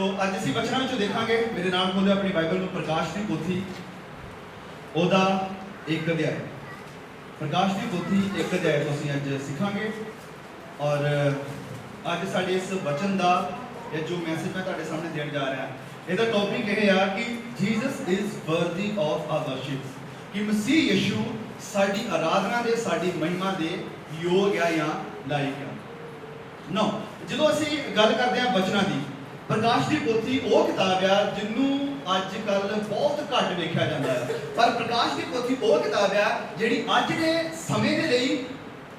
तो अज असीं वचनां विचों देखांगे। मेरे नाल खोलो अपनी बाइबल में प्रकाश की पोथी ओदा एक अध्याय। प्रकाश की पोथी एक अध्याय तो असीं अज सीखांगे। और अज साडे इस वचन का या जो मैसेज मैं तुहाडे सामने देण जा रहा इसका टॉपिक यह है कि Jesus is worthy of our worship, कि मसीह यीशु साडी आराधना दे साडी महिमा दे योग है या लायक है। नो जो असीं गल करते हैं वचनां दी, प्रकाश की पोथी वो किताब है जिन्हों अजकल बहुत घट वेख्या जाता है, पर प्रकाश की पोथी वो किताब है जिहड़ी अज के समय के लिए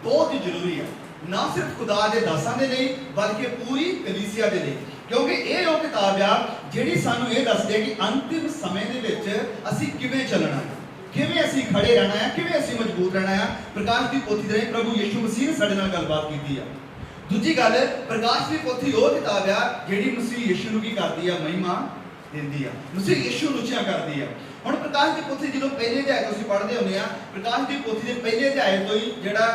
बहुत ही जरूरी है, ना सिर्फ खुदा के दासां दे लई बल्कि पूरी कलीसिया के लिए, क्योंकि ये वो किताब है जिहड़ी सानूं ये दसदी है कि अंतिम समय दे विच असीं किवें चलना है, किवें असीं खड़े रहना है, किवें असीं मजबूत रहना है। प्रकाश की पोथी दे प्रभु यीशु मसीह ने साडे नाल गलबात कीती है। दूजी गल, प्रकाश की पोथी वो किताब है जिहड़ी मसीह यीशु नूं की करदी है, महिमा दिंदी है, मसीह यीशु नूं उच्चा करदी है। हुण प्रकाश की पोथी जो पहले अध्याय तो असीं पढ़दे हुंदे आ, प्रकाश की पोथी के पहले अध्याय तो ही जिहड़ा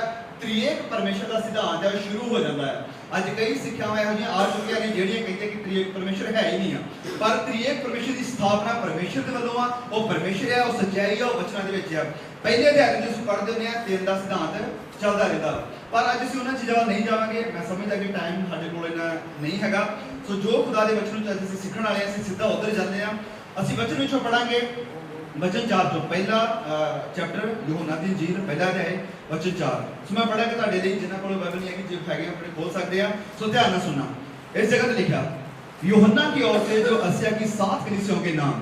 त्रिएक परमेश्वर का सिद्धांत है शुरू हो जाता है। अज कई सिक्ख्यावां इहो जिहियां आ चुकियां ने जिहड़ियां कहंदे कि त्रिएक परमेश्वर है ही नहीं है, पर त्रिएक परमेश्वर की स्थापना परमेश्वर के वल्लों आ, वो परमेश्वर है, वो सच्चाई है, वो वचनां दे विच है। पहले अध्याय जो असीं पढ़दे हुंदे आ तेल दा सिद्धांत चलदा रहिंदा, पर अज असीं उन्हां चीज़ां नहीं जावांगे। मैं समझदा कि टाइम साडे कोल इन्ना नहीं हैगा, सो जो खुदा दे वचन अज असीं सीखण वाले असीं सीधा उधर जांदे आ। असीं वचन विचों पढ़ांगे वचन 4 तो पहला चैप्टर यूहन्ना दी इंजील पहला अध्याय वचन 4। सो मैं पढ़ा कि तुहाडे लई जिन्हां कोल बाइबल नहीं है कि जो हैगे अपने खोल सकते हैं, सो ध्यान नाल सुनना। इस जगह पे लिखा, यूहन्ना की ओर से जो आसिया की 7 कलीसियाओं के नाम,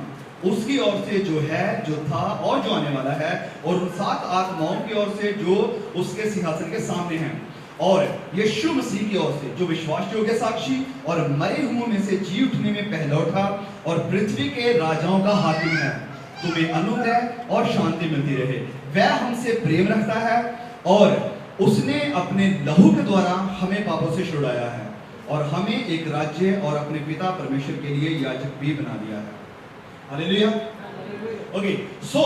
उसकी ओर से जो है, जो था और जो आने वाला है, और उन 7 आत्माओं की ओर से जो उसके सिंहासन के सामने हैं, और यीशु मसीह की ओर से जो विश्वास योग्य साक्षी और मरे हुओं में से जी उठने में पहला उठा और पृथ्वी के राजाओं का हाकिम है, तुम्हें अनुग्रह और शांति मिलती रहे। वह हमसे प्रेम रखता है और उसने अपने लहू के द्वारा हमें पापों से छुड़ाया है और हमें एक राज्य और अपने पिता परमेश्वर के लिए याजक भी बना दिया है। हालेलुया। ओके, सो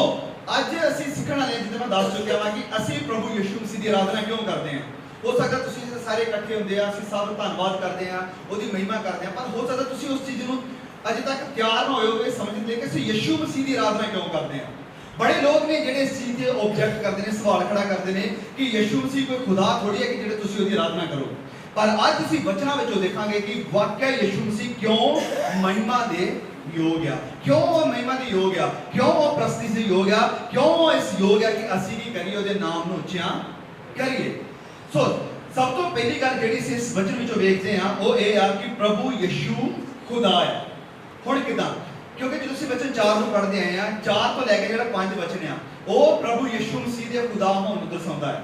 आज ਅਸੀਂ ਸਿੱਖਣ ਵਾਲੇ ਜਿੱਦਾਂ ਮੈਂ ਦੱਸ ਚੁੱਕਿਆ ਹਾਂ ਕਿ ਅਸੀਂ ਪ੍ਰਭੂ ਯਿਸੂ ਮਸੀਹ ਦੀ ਆਰਾਧਨਾ ਕਿਉਂ ਕਰਦੇ ਹਾਂ। ਹੋ ਸਕਦਾ ਤੁਸੀਂ ਸਾਰੇ ਇਕੱਠੇ ਹੁੰਦੇ ਆ, ਅਸੀਂ ਸਭ ਧੰਨਵਾਦ ਕਰਦੇ ਆ, ਉਹਦੀ ਮਹਿਮਾ ਕਰਦੇ ਆ, ਪਰ ਹੋ ਸਕਦਾ ਤੁਸੀਂ ਉਸ ਚੀਜ਼ ਨੂੰ अजे तक तैयार ना होए समझते कि असं यीशु मसीह की आराधना क्यों करते हैं। बड़े लोग ने जिहड़े इस चीज़ के ऑब्जेक्ट करते हैं, सवाल खड़ा करते हैं कि यीशु मसीह कोई खुदा थोड़ी है कि जिहड़े तुसीं उहदी आराधना करो। पर अज असीं वचनां विचों देखांगे कि वाकई यीशु मसीह क्यों महिमा दे योग है, क्यों वो महिमा दे योग है, क्यों वो प्रस्ती से योग है, क्यों वो इस योग है कि असीं की करिए उहदे नाम नूं उच्चा करिए। सो सब तो पहली गल जिहड़ी असीं इस वचन विचों वेखदे हां वो ये है कि प्रभु यीशु खुदा है। हुण किदां, क्योंकि जो असीं वचन 4 ਨੂੰ पढ़ते आए हैं, 4 तो लैके जिहड़ा 5 वचन आ वो प्रभु यीशु मसीह दे खुदा होण नूं दर्शाउंदा है।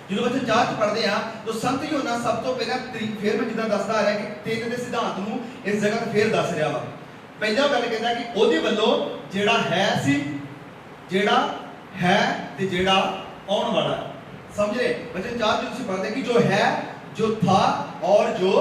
जो वचन 4 च पढ़ते हैं तो संत यूहन्ना सब तो पहला फिर मैं जिद्दां दसदा आ रहा कि तीन दे सिद्धांत नूं इस जगह ते फिर दस रहा वा। पहला गल कहंदा कि ओहदे वल्लों जिहड़ा है सी, जिहड़ा है ते जिहड़ा आउण वाला है। समझ रहे? वचन 4 जो तुसीं पढ़दे कि जो है, जो था और जो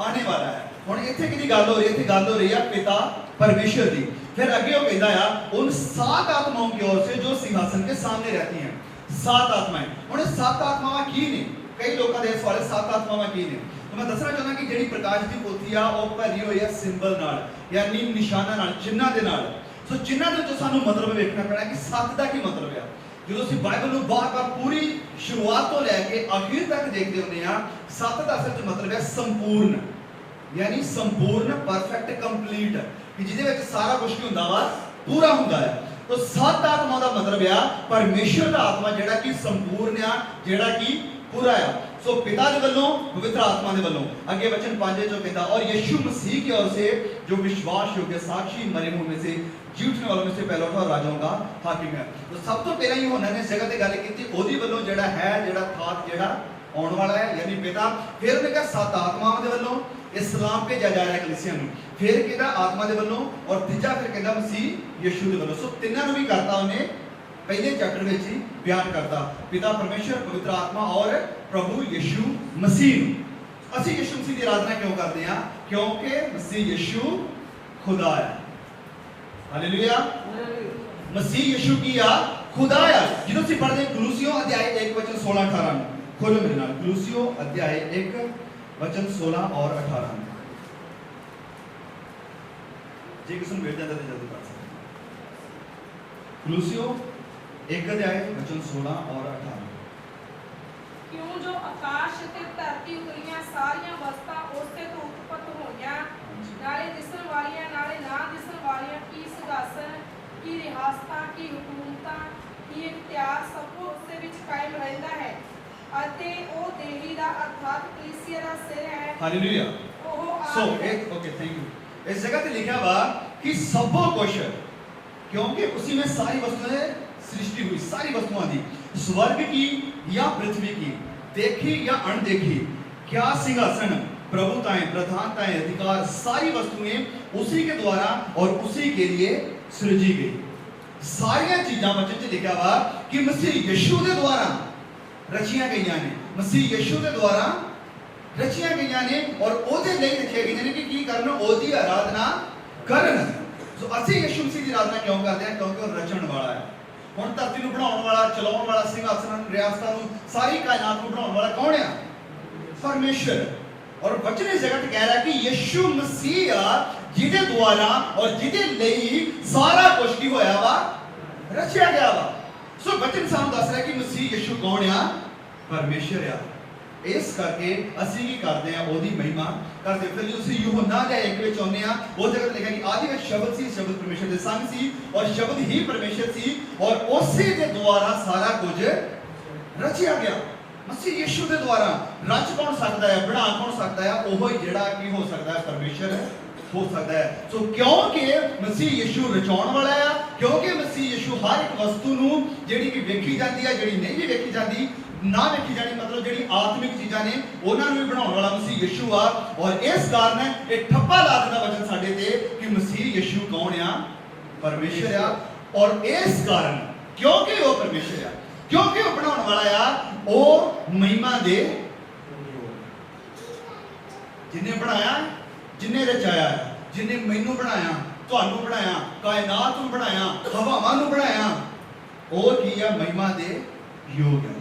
आने वाला है। हुण इत्थे किहदी गल हो रही है? इत्थे गल हो रही है पिता परमेश्वर की। फिर आगे वो कहता है उन 7 आत्माओं की ओर से जो सिंहासन के सामने रहती हैं। 7 आत्माएं। हुण 7 आत्मावां की ने? कई लोगों के सवाल 7 आत्मावां की ने? तो मैं दसना चाहना कि जिहड़ी प्रकाश की पोथी आ वो भरी हुई है सिंबल नाल, यानी निशानां नाल, चिन्हां दे नाल। सो चिन्हां दे विच सानूं मतलब वेखना पैना कि 7 दा की मतलब है। जो असीं बाइबल नूं बार-बार पूरी शुरुआत तो लैके आखिर तक देखदे हुंदे आ, 7 दा असल च मतलब है संपूर्ण, यानी संपूर्ण, परफेक्ट, कंप्लीट, कि जिहदे विच सारा कुछ की हुंदा वा पूरा हुंदा है। तो 7 आत्मा का मतलब है परमेश्वर का आत्मा जिहड़ा कि संपूर्ण आ, जिहड़ा कि पूरा है। सो पिता दे वल्लों, पवित्र आत्मा दे वल्लों। आगे वचन 5 जो कहता और यीशु मसीह की ओर से जो विश्वास योग्य साक्षी मरे मुंह में से जी उठने वालों में से पहला उठा और राजाओं का हाकिम है। तो सब तो पहला यूहन्ना ने इस जगह ते गल कीती ओहदी वल्लों जिहड़ा है, जिहड़ा था, जिहड़ा आउण वाला है, यानी पिता। फिर उन्हें कहा 7 आत्मावां दे वल्लों इस्लाम भेजा जा रहा है कलीसिया में। फिर कहता आत्मा दे वल्लों, और तीजा फिर कहता मसीह यीशु दे वल्लों। सो तिन्हां नूं भी करता उन्हें पहले चैप्टर में ही बयान करता, पिता परमेश्वर, पवित्र आत्मा और प्रभु यीशु मसीह। असीं यीशु मसीह की आराधना क्यों करते हैं? क्योंकि मसीह यीशु खुदा है। हालेलुया। मसीह यीशु की आ खुदा है। जिन्हों से पढ़ते कुलुसियों अध्याय 1 वचन 16-18 खोलो मेरे नाल। कुलुसियों अध्याय 1 वचन 16 और 18। जे किसी मिल जाता तो जल्दी पढ़ सकते। कुलुसियो 1 अध्याय वचन 16 और 18। क्यों जो आकाश ते धरती उतरियां सारियां वस्तां उसते तो उत्पन्न होईयां, नाले दिसण वालियां नाले ना दिसण वालियां, की सिंहासन की रियासतां की हुकूमतां की इख्तियार सब कुछ उसदे विच कायम रहिंदा है ਅਤੇ ਉਹ ਦੇਹੀ ਦਾ ਅਰਥਾਤ ਕਲੀਸਿया ਦਾ ਸਿਰ ਹੈ। हालेलुया। सो एक ओके थैंक यू। इस जगह पे लिखा हुआ कि सब कुछ, क्योंकि उसी में सारी वस्तुएं सृष्टि हुई, सारी वस्तुएं दी, स्वर्ग की या पृथ्वी की, देखी या अनदेखी, क्या सिंहासन, प्रभुताएं, प्रधानताएं, अधिकार, सारी वस्तुएं उसी के द्वारा और उसी के लिए सृजी गई। सारियां चीजां वचन च लिखा हुआ कि मसीह यीशु के द्वारा रचिया गई ने, मसीह यीशु के द्वारा रचिया गई ने और ओदे ਲਈ रचिया गई ने कि की करन, ओदी आराधना करन। सो ਅਸੀਂ यीशु मसीह ਦੀ आराधना क्यों करते हैं? क्योंकि ਉਹ ਰਚਣ ਵਾਲਾ ਹੈ। ਹੁਣ ਧਰਤੀ ਨੂੰ ਬਣਾਉਣ ਵਾਲਾ, ਚਲਾਉਣ ਵਾਲਾ, ਸਿੰਘਾਸਨ, ਰਿਆਸਤਾਂ ਨੂੰ, ਸਾਰੀ ਕਾਇਨਾਤ ਨੂੰ ਬਣਾਉਣ ਵਾਲਾ ਕੌਣ ਹੈ? परमेश्वर। और वचन इस जगह कह रहा है कि यीशु मसीह जिहदे द्वारा और जिहदे ਲਈ सारा कुछ की होया वा, रचिया गया वा। सो वचन सानू दस रहा है कि मसीह यीशु कौन आ? परमेश्वर आ। इस करके ਅਸੀਂ ਕੀ ਕਰਦੇ ਆ? ਉਹਦੀ ਮਹਿਮਾ ਕਰਦੇ। ਫਿਰ ਤੁਸੀਂ ਯਹੋਨਾ ਦੇ 1 ਵਿੱਚ ਆਉਂਦੇ ਆ, ਉਹ ਜਗ੍ਹਾ ਲਿਖਿਆ ਕਿ ਆਦਿ ਵਿੱਚ ਸ਼ਬਦ ਸੀ, ਸ਼ਬਦ ਪਰਮੇਸ਼ਰ ਦੇ ਸੰਗ ਸੀ ਔਰ ਸ਼ਬਦ ਹੀ ਪਰਮੇਸ਼ਰ ਸੀ ਔਰ ਉਸੇ ਦੇ ਦੁਆਰਾ ਸਾਰਾ ਕੁਝ ਰਚਿਆ ਗਿਆ। ਮਸੀਹ ਯੀਸ਼ੂ ਦੇ ਦੁਆਰਾ ਰਚ ਕੌਣ ਸਕਦਾ ਹੈ? ਬਣਾ ਕੌਣ ਸਕਦਾ ਹੈ? ਉਹ ਹੀ ਜਿਹੜਾ ਕੀ ਹੋ ਸਕਦਾ ਹੈ? ਪਰਮੇਸ਼ਰ ਹੋ ਸਕਦਾ ਹੈ। ਸੋ ਕਿਉਂਕਿ ਮਸੀਹ ਯੀਸ਼ੂ ਰਚਾਉਣ ਵਾਲਾ ਆ, ਕਿਉਂਕਿ ਮਸੀਹ ਯੀਸ਼ੂ ਹਰ ਇੱਕ ਵਸਤੂ ਨੂੰ ਜਿਹੜੀ ਕਿ ਵੇਖੀ ਜਾਂਦੀ ਹੈ, ਜਿਹੜੀ ਨਹੀਂ ਵੀ ਵੇਖੀ ਜਾਂਦੀ, ਨਾ ਵੇਖੀ ਜਾਣੀ ਮਤਲਬ ਜਿਹੜੀ ਆਤਮਿਕ ਚੀਜ਼ਾਂ ਨੇ ਉਹਨਾਂ ਨੂੰ ਵੀ ਬਣਾਉਣ ਵਾਲਾ ਮਸੀਹ ਯੀਸ਼ੂ ਆ। ਔਰ ਇਸ ਕਾਰਨ ਇਹ ਠੱਪਾ ਲਾ ਦਿੰਦਾ ਵਚਨ ਸਾਡੇ ਤੇ ਕਿ ਮਸੀਹ ਯੀਸ਼ੂ ਕੌਣ ਆ? ਪਰਮੇਸ਼ਰ ਆ। ਔਰ ਇਸ ਕਾਰਨ ਕਿਉਂਕਿ ਉਹ ਪਰਮੇਸ਼ਰ ਆ, ਕਿਉਂਕਿ ਉਹ ਬਣਾਉਣ ਵਾਲਾ ਆ, ਉਹ ਮਹਿਮਾ ਦੇ ਜਿਨੇ ਬਣਾਇਆ, ਜਿਨੇ ਰਚਾਇਆ, ਜਿਨੇ ਮੈਨੂੰ ਬਣਾਇਆ, ਤੁਹਾਨੂੰ ਬਣਾਇਆ, ਕਾਇਨਾਤ ਨੂੰ ਬਣਾਇਆ, ਹਵਾਵਾਂ ਨੂੰ ਬਣਾਇਆ, ਉਹ ਕੀ ਆ? ਮਹਿਮਾ ਦੇ ਯੋਗ ਹੈ।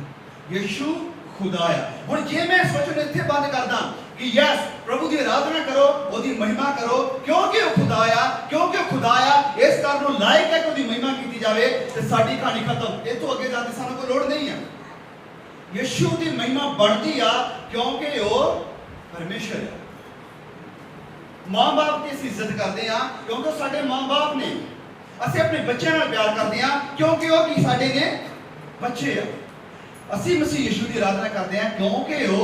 यीशु खुदा है। हुण जे मैं इस वचन इत्थे बंद करदा कि यस प्रभु की आराधना करो, ओदी महिमा करो, क्योंकि वो खुदा आ, क्योंकि वो खुदा आ, इस कारण वो लायक है कि ओदी महिमा की जाए, ते साडी कहानी खत्म। इस तो अगे जाते सानू कोई लोड़ नहीं है। यीशु की महिमा बढ़ती आ क्योंकि वो परमेश्वर है। मां बाप की असीं इज्जत करते हैं क्योंकि वो साडे मां बाप ने। असीं अपने बच्चों नाल प्यार करते हैं क्योंकि वो की साडे ने बच्चे आ। ਅਸੀਂ मसीह यीशु की आराधना करते हैं क्योंकि वो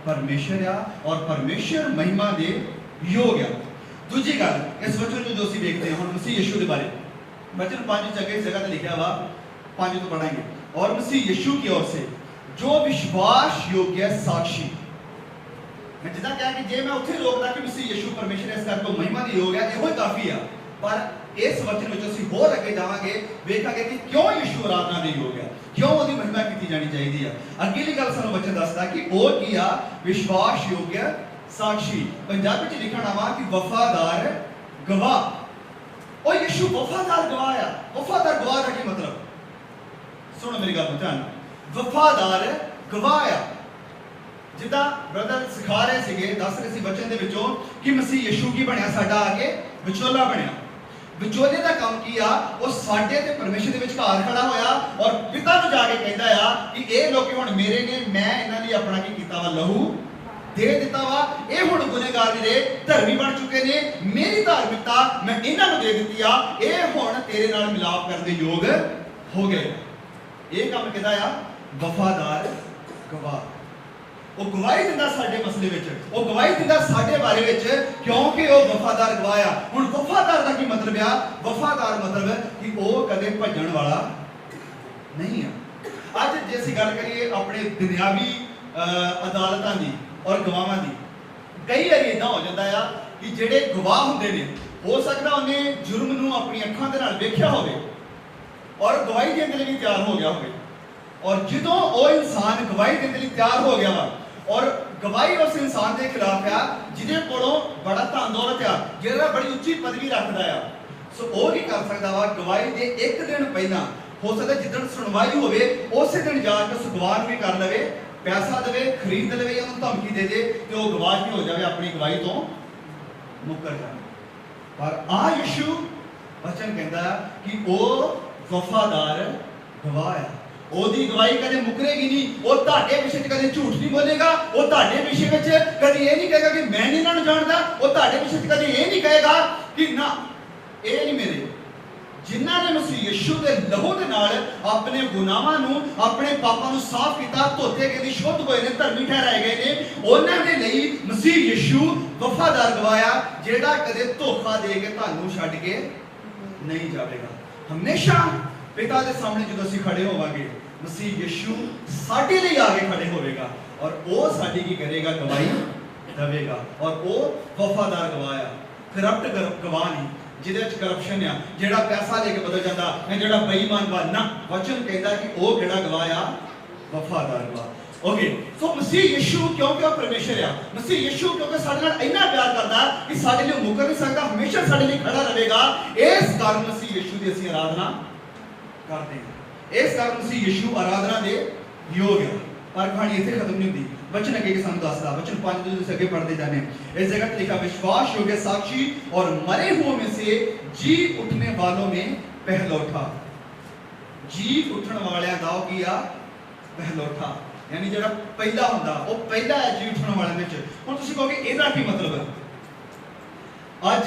परमेश्वर आ और परमेश्वर महिमा दे योग आ। दूसरी गल इस वचन जो ਅਸੀਂ देखते हैं हम मसीह यीशु के बारे वचन 5 जगह इस जगह पे लिखा हुआ 5 तो पढ़ेंगे। और मसीह यीशु की ओर से जो विश्वास योग्य साक्षी। मैं जिदा कहा कि जे मैं उत्थे रोकदा कि मसीह यीशु परमेश्वर इस करके महिमा दी योग है, ਇਹੋ काफी आ। पर इस वचन में ਅਸੀਂ ਹੋਰ ਅੱਗੇ ਜਾਵਾਂਗੇ, ਵੇਖਾਂਗੇ ਕਿ ਕਿਉਂ ਯੀਸ਼ੂ ਆਰਾਧਨਾ ਦੇ ਯੋਗ ਹੈ, ਕਿਉਂ ਉਹਦੀ ਮਹਿਮਾ ਕੀਤੀ ਜਾਣੀ ਚਾਹੀਦੀ ਆ। ਅਗਲੀ ਗੱਲ ਸਾਨੂੰ ਵਚਨ ਦੱਸਦਾ ਕਿ ਉਹ ਕੀ ਆ? ਵਿਸ਼ਵਾਸ ਯੋਗ ਸਾਖੀ। ਪੰਜਾਬੀ ਚ ਲਿਖਣਾ ਵਾ ਕਿ ਵਫਾਦਾਰ ਗਵਾਹ। ਉਹ ਯੀਸ਼ੂ ਵਫਾਦਾਰ ਗਵਾਹ ਆ। ਵਫਾਦਾਰ ਗਵਾਹ ਦਾ ਕੀ ਮਤਲਬ? ਸੁਣੋ ਮੇਰੀ ਗੱਲ ਧਿਆਨ। ਵਫਾਦਾਰ ਗਵਾਹ ਆ। ਜਿੱਦਾਂ ਬ੍ਰਦਰ ਸਿਖਾ ਰਹੇ ਸੀਗੇ, ਦੱਸ ਰਹੇ ਸੀ ਵਚਨ ਦੇ ਵਿੱਚੋਂ ਕਿ ਮਸੀਹ ਯੀਸ਼ੂ ਕੀ ਬਣਿਆ? ਸਾਡਾ ਆ ਕੇ ਵਿਚੋਲਾ ਬਣਿਆ। ਵਿਚੋਲੇ ਦਾ ਕੰਮ ਕੀ ਆ? ਉਹ ਸਾਡੇ ਤੇ ਪਰਮੇਸ਼ਰ ਦੇ ਵਿਚਕਾਰ ਖੜਾ ਹੋਇਆ ਔਰ ਪਿਤਾ ਨੂੰ ਜਾ ਕੇ ਕਹਿੰਦਾ ਆ ਕਿ ਇਹ ਲੋਕੀ ਹੁਣ ਮੇਰੇ ਨੇ, ਮੈਂ ਇਹਨਾਂ ਲਈ ਆਪਣਾ ਕੀ ਕੀਤਾ ਵਾ? ਲਹੂ ਦੇ ਦਿੱਤਾ ਵਾ। ਇਹ ਹੁਣ ਗੁਨਹਗਾਰ ਨੇ, ਧਰਮੀ ਬਣ ਚੁੱਕੇ ਨੇ, ਮੇਰੀ ਧਾਰਮਿਕਤਾ ਮੈਂ ਇਹਨਾਂ ਨੂੰ ਦੇ ਦਿੱਤੀ ਆ, ਇਹ ਹੁਣ ਤੇਰੇ ਨਾਲ ਮਿਲਾਪ ਕਰਨ ਦੇ ਯੋਗ ਹੋ ਗਏ। ਇਹ ਕੰਮ ਕਿਹਦਾ ਆ? ਵਫਾਦਾਰ ਗਵਾਹ। ਉਹ ਗਵਾਹੀ ਦਿੰਦਾ ਸਾਡੇ ਮਸਲੇ ਵਿੱਚ, ਉਹ ਗਵਾਹੀ ਦਿੰਦਾ ਸਾਡੇ ਬਾਰੇ ਵਿੱਚ ਕਿਉਂਕਿ ਉਹ ਵਫਾਦਾਰ ਗਵਾਹ ਆ। ਹੁਣ ਵਫਾਦਾਰ ਦਾ ਕੀ ਮਤਲਬ ਆ? ਵਫਾਦਾਰ ਮਤਲਬ ਕਿ ਉਹ ਕਦੇ ਭੱਜਣ ਵਾਲਾ ਨਹੀਂ ਆ। ਅੱਜ ਜੇ ਅਸੀਂ ਗੱਲ ਕਰੀਏ ਆਪਣੇ ਦੁਨਿਆਵੀ ਅਦਾਲਤਾਂ ਦੀ ਔਰ ਗਵਾਹਾਂ ਦੀ, ਕਈ ਵਾਰੀ ਇਦਾਂ ਹੋ ਜਾਂਦਾ ਆ ਕਿ ਜਿਹੜੇ ਗਵਾਹ ਹੁੰਦੇ ਨੇ, ਹੋ ਸਕਦਾ ਉਹਨੇ ਜੁਰਮ ਨੂੰ ਆਪਣੀ ਅੱਖਾਂ ਦੇ ਨਾਲ ਵੇਖਿਆ ਹੋਵੇ ਔਰ ਗਵਾਹੀ ਦੇਣ ਦੇ ਲਈ ਤਿਆਰ ਹੋ ਗਿਆ ਹੋਵੇ। ਔਰ ਜਦੋਂ ਉਹ ਇਨਸਾਨ ਗਵਾਹੀ ਦੇਣ ਦੇ ਲਈ ਤਿਆਰ ਹੋ ਗਿਆ ਵਾ ਔਰ ਗਵਾਹੀ ਉਸ ਇਨਸਾਨ ਦੇ ਖਿਲਾਫ ਆ ਜਿਹਦੇ ਕੋਲੋਂ ਬੜਾ ਧਨ ਦੌਲਤ ਆ, ਜਿਹੜਾ ਬੜੀ ਉੱਚੀ ਪਦਵੀ ਰੱਖਦਾ ਆ, ਸੋ ਉਹ ਕੀ ਕਰ ਸਕਦਾ ਵਾ? ਗਵਾਹੀ ਦੇ ਇੱਕ ਦਿਨ ਪਹਿਲਾਂ, ਹੋ ਸਕਦਾ ਜਿੱਦਣ ਸੁਣਵਾਈ ਹੋਵੇ ਉਸੇ ਦਿਨ ਜਾ ਕੇ ਉਸ ਗਵਾਹ ਨੂੰ ਵੀ ਕਰ ਲਵੇ, ਪੈਸਾ ਦੇਵੇ, ਖਰੀਦ ਲਵੇ, ਉਹਨੂੰ ਧਮਕੀ ਦੇ ਦੇ ਤੇ ਉਹ ਗਵਾਹ ਕੀ ਹੋ ਜਾਵੇ? ਆਪਣੀ ਗਵਾਹੀ ਤੋਂ ਮੁੱਕਰ ਜਾਵੇ। पर आ यीशु वचन कहता कि वो वफादार गवाह है। ਉਹਦੀ ਗਵਾਹੀ ਕਦੇ ਮੁਕਰੇਗੀ ਨਹੀਂ। ਉਹ ਤੁਹਾਡੇ ਵਿਸ਼ੇ 'ਚ ਕਦੇ ਝੂਠ ਨਹੀਂ ਬੋਲੇਗਾ। ਉਹ ਤੁਹਾਡੇ ਵਿਸ਼ੇ ਵਿੱਚ ਕਦੇ ਇਹ ਨਹੀਂ ਕਹੇਗਾ ਕਿ ਮੈਂ ਨਹੀਂ ਇਹਨਾਂ ਨੂੰ ਜਾਣਦਾ। ਉਹ ਤੁਹਾਡੇ ਵਿਸ਼ੇ 'ਚ ਕਦੇ ਇਹ ਨਹੀਂ ਕਹੇਗਾ ਕਿ ਨਾ ਇਹ ਨਹੀਂ ਮੇਰੇ। ਜਿਨ੍ਹਾਂ ਨੇ ਮਸੀਹ ਯਿਸੂ ਦੇ ਲਹੂ ਦੇ ਨਾਲ ਆਪਣੇ ਗੁਨਾਹਾਂ ਨੂੰ, ਆਪਣੇ ਪਾਪਾਂ ਨੂੰ ਸਾਫ਼ ਕੀਤਾ, ਧੋਤੇ ਗਏ ਨੇ, ਸ਼ੁੱਧ ਹੋਏ ਨੇ, ਧਰਮੀ ਠਹਿਰਾਏ ਗਏ ਨੇ, ਉਹਨਾਂ ਦੇ ਲਈ ਮਸੀਹ ਯਿਸੂ ਵਫਾਦਾਰ ਗਵਾਹ ਆ, ਜਿਹੜਾ ਕਦੇ ਧੋਖਾ ਦੇ ਕੇ ਤੁਹਾਨੂੰ ਛੱਡ ਕੇ ਨਹੀਂ ਜਾਵੇਗਾ। ਹਮੇਸ਼ਾ ਪਿਤਾ ਦੇ ਸਾਹਮਣੇ ਜਦੋਂ ਅਸੀਂ ਖੜੇ ਹੋਵਾਂਗੇ, ਮਸੀਹ ਯਿਸੂ ਸਾਡੇ ਲਈ ਆ ਕੇ ਖੜੇ ਹੋਵੇਗਾ ਔਰ ਉਹ ਸਾਡੀ ਕੀ ਕਰੇਗਾ? ਗਵਾਹੀ ਦੇਵੇਗਾ। ਔਰ ਉਹ ਵਫਾਦਾਰ ਗਵਾਹ ਆ, ਕਰਪਟ ਗਵਾਹ ਨਹੀਂ ਜਿਹਦੇ ਵਿੱਚ ਕਰਪਸ਼ਨ ਆ, ਜਿਹੜਾ ਪੈਸਾ ਲੈ ਕੇ ਬਦਲ ਜਾਂਦਾ ਹੈ, ਜਿਹੜਾ ਬੇਈਮਾਨ ਬਣ ਨਾ। ਵਚਨ ਕਹਿੰਦਾ ਕਿ ਉਹ ਕਿਹੜਾ ਗਵਾਹ ਆ? ਵਫਾਦਾਰ ਗਵਾਹ। ਓਕੇ, ਸੋ ਮਸੀਹ ਯਿਸੂ ਕਿਉਂਕਿ ਉਹ ਪਰਮੇਸ਼ਰ ਆ, ਮਸੀਹ ਯਿਸੂ ਕਿਉਂਕਿ ਸਾਡੇ ਨਾਲ ਇੰਨਾ ਪਿਆਰ ਕਰਦਾ ਕਿ ਸਾਡੇ ਲਈ ਮੁਕਰ ਨਹੀਂ ਸਕਦਾ, ਹਮੇਸ਼ਾ ਸਾਡੇ ਲਈ ਖੜਾ ਰਹੇਗਾ। ਇਸ ਕਾਰਨ ਮਸੀਹ ਯਿਸੂ ਦੀ ਅਸੀਂ ਆਰਾਧਨਾ ਕਰਦੇ ਹਾਂ। ਇਸ ਕਾਰਨ ਮਸੀਹ ਯਿਸੂ ਆਰਾਧਨਾ ਦੇ ਯੋਗ ਹੈ। ਪਰ ਕਹਾਣੀ ਇੱਥੇ ਖਤਮ नहीं होती। वचन आगे के सामने दासदा वचन 5 से आगे पढ़ते जाने। इस जगह पे लिखा विश्वास योग्य साक्षी और मरे हुओं में से जी उठने वालों में पहलौठा। जी उठण वालियां दा की आ पहलौठा, यानी जेड़ा पहला हुंदा वो पहला है जी उठण वालियां विच। हुण तुसीं कहोगे ਇਹਦਾ ਕੀ मतलब है? ਅੱਜ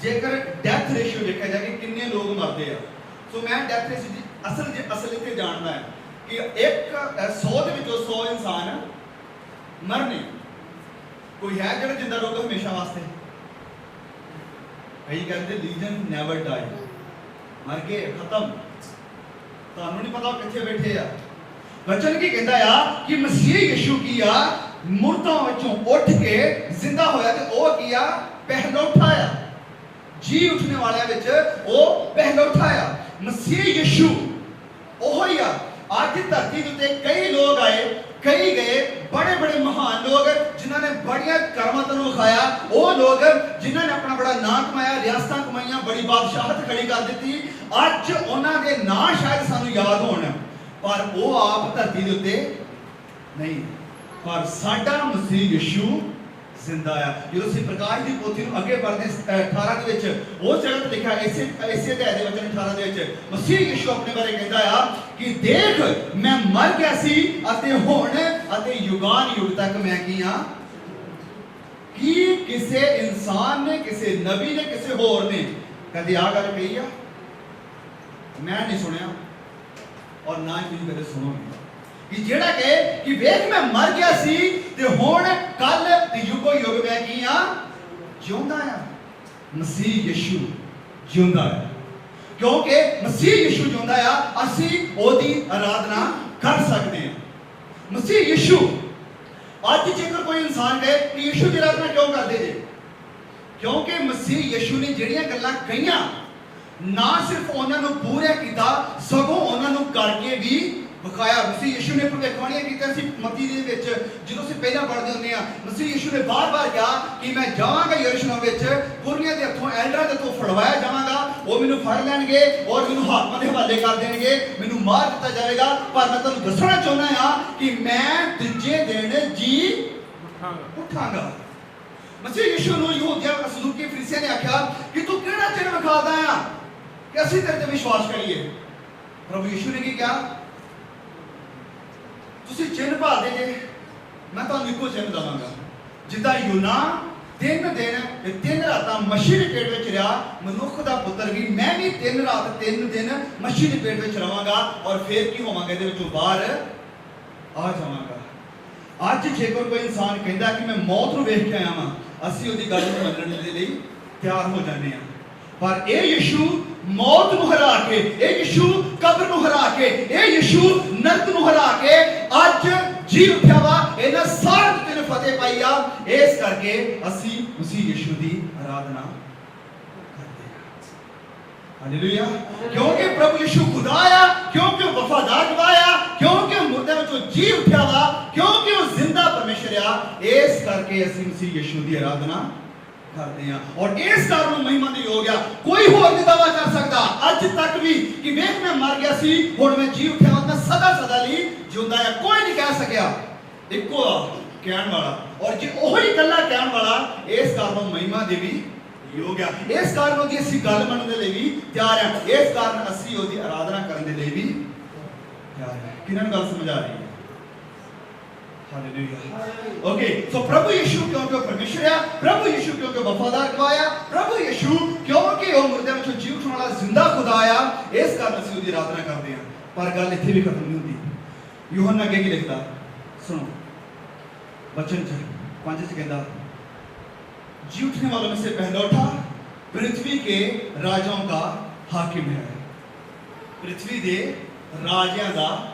जेकर डेथ रेशियो देखा जाए कि कितने लोग मरते हैं, सो मैं डेथ रेशियो असल इत्थे जानना है कि एक 100 ਦੇ ਵਿੱਚੋਂ 100 ਇਨਸਾਨ ਮਰਨੇ। ਕੋਈ ਹੈ ਜਿਹੜਾ ਜਿੰਦਾ ਰਹੂਗਾ ਹਮੇਸ਼ਾ ਵਾਸਤੇ? ਕਈ ਕਹਿੰਦੇ ਲੀਜਨ ਨੈਵਰ ਡਾਈ, ਮਰ ਗਏ ਖਤਮ। ਤੁਹਾਨੂੰ ਨਹੀਂ ਪਤਾ ਕਿੱਥੇ ਬੈਠੇ ਆ। ਵਚਨ ਕੀ ਕਹਿੰਦਾ ਆ ਕਿ ਮਸੀਹ ਯਿਸੂ ਕੀ ਆ? ਮੁਰਦਾਂ ਵਿੱਚੋਂ ਉੱਠ ਕੇ ਜ਼ਿੰਦਾ ਹੋਇਆ ਤੇ ਉਹ ਕੀ ਆ? ਪਹਿਲੌਠਾ ਆ। ਜੀ ਉੱਠਣੇ ਵਾਲਿਆਂ ਵਿੱਚ ਉਹ ਪਹਿਲੌਠਾ ਆ। ਮਸੀਹ ਯਿਸੂ ਉਹ ਹੀ ਆ। ਅੱਜ ਧਰਤੀ ਦੇ ਉੱਤੇ ਕਈ ਲੋਕ ਆਏ, ਕਈ ਗਏ, बड़े बड़े महान लोग जिन्होंने बड़िया करामात विखाया, वो लोग जिन्होंने अपना बड़ा नाम कमाया, रियासतां कमाइयां, बड़ी बादशाहत खड़ी कर दी। अज उन्होंने नाम शायद सानू याद होना, पर वो आप धरती के उत्ते नहीं। पर साडा मसीह यीशु जिंदा है। जो ਅਸੀਂ ਪ੍ਰਕਾਸ਼ ਦੀ ਪੋਥੀ ਨੂੰ ਅੱਗੇ ਪੜ੍ਹਦੇ 18 ਦੇ ਵਿੱਚ ਉਸ ਜਗ੍ਹਾ ਤੇ ਲਿਖਿਆ, ਇਸੇ ਅਧਿਆਇ ਦੇ ਵਚਨ 18 ਦੇ ਵਿੱਚ ਮਸੀਹ ਯਿਸੂ ਆਪਣੇ ਬਾਰੇ ਕਹਿੰਦਾ ਆ ਕਿ ਦੇਖ ਮੈਂ ਮਰ ਗਿਆ ਸੀ ਅਤੇ ਹੁਣ ਅਤੇ ਯੁਗਾਨ ਯੁਗ ਤੱਕ ਮੈਂ ਕੀ ਆ। ਕੀ ਕਿਸੇ ਇਨਸਾਨ ਨੇ, ਕਿਸੇ ਨਬੀ ਨੇ, ਕਿਸੇ ਹੋਰ ਨੇ ਕਦੇ ਆ ਗੱਲ ਕਹੀ ਆ? ਮੈਂ ਨਹੀਂ ਸੁਣਿਆ ਔਰ ਨਾ ਹੀ ਤੁਸੀਂ ਕਦੇ ਸੁਣੋਗੇ कि जेड़ा कहे कि वेख मैं मर गया सी ते हुण कल ते युगो युग मैं की हां जिउंदा आ। मसीह यीशु जिउंदा है, क्योंकि मसीह यीशु जिउंदा आ, असी ओदी आराधना कर सकते हैं। मसीह यीशु आज जेकर कोई इंसान कहे कि यीशु की आराधना क्यों करदे जे? क्योंकि मसीह यीशु ने जेड़ियां गल्लां कहियां ना सिर्फ उन्हां नूं पूरा कीता, सगों उन्हां नूं करके भी ਵਿਖਾਇਆ। ਮਸੀਹ ਯਿਸੂ ਨੇ ਭਵਿੱਖਬਾਣੀਆਂ ਕੀਤੀਆਂ ਸੀ। ਮੱਤੀ ਦੇ ਵਿੱਚ ਜਦੋਂ ਅਸੀਂ ਪਹਿਲਾਂ ਪੜ੍ਹਦੇ ਹੁੰਦੇ ਆ, ਮਸੀਹ ਯਿਸੂ ਨੇ ਬਾਰ-ਬਾਰ ਕਿਹਾ ਕਿ ਮੈਂ ਜਾਵਾਂਗਾ ਯਰੂਸ਼ਲਮ ਵਿੱਚ, ਪੁਰਨੀਆਂ ਦੇ ਹੱਥੋਂ, ਐਲਡਰਾਂ ਦੇ ਹੱਥੋਂ ਫੜਵਾਇਆ ਜਾਵਾਂਗਾ, ਉਹ ਮੈਨੂੰ ਫੜ ਲੈਣਗੇ ਔਰ ਮੈਨੂੰ ਹਾਕਮਾਂ ਦੇ ਹਵਾਲੇ ਕਰ ਦੇਣਗੇ, ਮੈਨੂੰ ਮਾਰ ਦਿੱਤਾ ਜਾਵੇਗਾ, ਪਰ ਮੈਂ ਤੁਹਾਨੂੰ ਦੱਸਣਾ ਚਾਹੁੰਦਾ ਆ ਕਿ ਮੈਂ ਤੀਜੇ ਦਿਨ ਜੀ ਉਠਾਂਗਾ। ਮਸੀਹ ਯਿਸੂ ਨੂੰ ਯਹੂਦੀਆਂ ਸਦੂਕੀ ਫਰੀਸੀਆਂ ਨੇ ਆਖਿਆ ਕਿ ਤੂੰ ਕਿਹੜਾ ਚਿੰਨ੍ਹ ਵਿਖਾਦਾ ਆ ਕਿ ਅਸੀਂ ਤੇਰੇ ਤੇ ਵਿਸ਼ਵਾਸ ਕਰੀਏ? ਪ੍ਰਭੂ ਯਿਸੂ ਨੇ ਕੀ ਕਿਹਾ? ਤੁਸੀਂ ਚਿੰਨ੍ਹ ਭਾਲਦੇ ਜੇ, ਮੈਂ ਤੁਹਾਨੂੰ ਇੱਕੋ ਚਿੰਨ੍ਹ ਦਵਾਂਗਾ। ਜਿੱਦਾਂ ਯੂਨਾ 3 ਦਿਨ ਤੇ 3 ਰਾਤਾਂ ਮੱਛੀ ਦੇ ਪੇਟ ਵਿੱਚ ਰਿਹਾ, ਮਨੁੱਖ ਦਾ ਪੁੱਤਰ ਵੀ ਮੈਂ ਵੀ 3 ਰਾਤ 3 ਦਿਨ ਮੱਛੀ ਦੇ ਪੇਟ ਵਿੱਚ ਰਵਾਂਗਾ ਔਰ ਫਿਰ ਕੀ ਹੋਵਾਂਗਾ? ਇਹਦੇ ਵਿੱਚੋਂ ਬਾਹਰ ਆ ਜਾਵਾਂਗਾ। ਅੱਜ ਜੇਕਰ ਕੋਈ ਇਨਸਾਨ ਕਹਿੰਦਾ ਕਿ ਮੈਂ ਮੌਤ ਨੂੰ ਵੇਖ ਕੇ ਆਇਆ ਵਾਂ, ਅਸੀਂ ਉਹਦੀ ਗੱਲ ਨੂੰ ਮੰਨਣ ਦੇ ਲਈ ਤਿਆਰ ਹੋ ਜਾਂਦੇ ਹਾਂ। ਪਰ ਇਹ ਯਿਸੂ मौत ਨੂੰ ਹਰਾ ਕੇ, ਇਹ ਯਿਸੂ ਕਬਰ ਨੂੰ ਹਰਾ ਕੇ, ਇਹ ਯਿਸੂ ਨਰਕ ਨੂੰ ਹਰਾ ਕੇ ਅੱਜ ਜੀ ਉੱਠਿਆ ਵਾ। ਇਹਨਾਂ ਸਾਰਿਆਂ ਤੇ ਫਤਿਹ ਪਾਈ ਆ। ਇਸ ਕਰਕੇ ਅਸੀਂ ਮਸੀਹ ਯਿਸੂ ਦੀ ਆਰਾਧਨਾ ਕਰਦੇ ਹਾਂ। ਹਾਲੇਲੂਇਆ। ਕਿਉਂਕਿ ਪ੍ਰਭੂ ਯਿਸੂ ਖੁਦਾ ਆ, ਕਿਉਂਕਿ ਉਹ ਵਫਾਦਾਰ ਗਵਾਹ ਆ, ਕਿਉਂਕਿ ਉਹ ਮੁਰਦਿਆਂ ਵਿੱਚੋਂ ਜੀ ਉੱਠਿਆ ਵਾ, ਕਿਉਂਕਿ ਉਹ ਜ਼ਿੰਦਾ ਪਰਮੇਸ਼ਰ ਆ। ਇਸ ਕਰਕੇ ਅਸੀਂ ਮਸੀਹ ਯਿਸੂ ਦੀ ਆਰਾਧਨਾ ਕਰਦੇ ਹਾਂ ਔਰ ਇਸ ਕਾਰਨ ਨੂੰ ਮਹਿਮਾ ਦੇ ਯੋਗ ਆ। ਕੋਈ ਹੋਰ ਨਹੀਂ ਦਾਵਾ ਕਰ ਸਕਦਾ ਅੱਜ ਤੱਕ ਵੀ ਕਿ ਵੇਖ ਮੈਂ ਮਰ ਗਿਆ ਸੀ, ਹੁਣ ਮੈਂ ਜੀ ਉੱਠਿਆ, ਮੈਂ ਸਦਾ ਸਦਾ ਲਈ ਜਿਉਂਦਾ ਆ। ਕੋਈ ਨਹੀਂ ਕਹਿ ਸਕਿਆ, ਇੱਕੋ ਕਹਿਣ ਵਾਲਾ। ਔਰ ਜੇ ਉਹੀ ਗੱਲਾਂ ਕਹਿਣ ਵਾਲਾ, ਇਸ ਕਾਰਨ ਨੂੰ ਮਹਿਮਾ ਦੇ ਵੀ ਯੋਗ ਆ। ਇਸ ਕਾਰਨ ਉਹਦੀ ਅਸੀਂ ਗੱਲ ਮੰਨਣ ਦੇ ਲਈ ਵੀ ਤਿਆਰ ਹਾਂ। ਇਸ ਕਾਰਨ ਅਸੀਂ ਉਹਦੀ ਆਰਾਧਨਾ ਕਰਨ ਦੇ ਲਈ ਵੀ ਤਿਆਰ ਹਾਂ। ਕਿਹਨਾਂ ਨੂੰ ਗੱਲ ਸਮਝ ਆ ਰਹੀ ਹੈ? हालेलुया। ओके, सो प्रभु यीशु क्योंकि परमेश्वर है, प्रभु यीशु क्योंकि वफादार खुदा, प्रभु यीशु क्योंकि वो मुर्दे में जी उठने वाला जिंदा खुदा आया, इस कारण ਅਸੀਂ ਉਹਦੀ ਆਰਾਧਨਾ ਕਰਦੇ ਹਾਂ। पर ਗੱਲ ਇੱਥੇ भी खत्म नहीं होती। यूहन्ना ਅੱਗੇ ਕੀ ਲਿਖਦਾ सुनो, वचन 5 ਚ ਕਹਿੰਦਾ जी उठने वालों में से पहला उठा, पृथ्वी के राजाओं का हाकिम है। पृथ्वी दे राजियां ਦਾ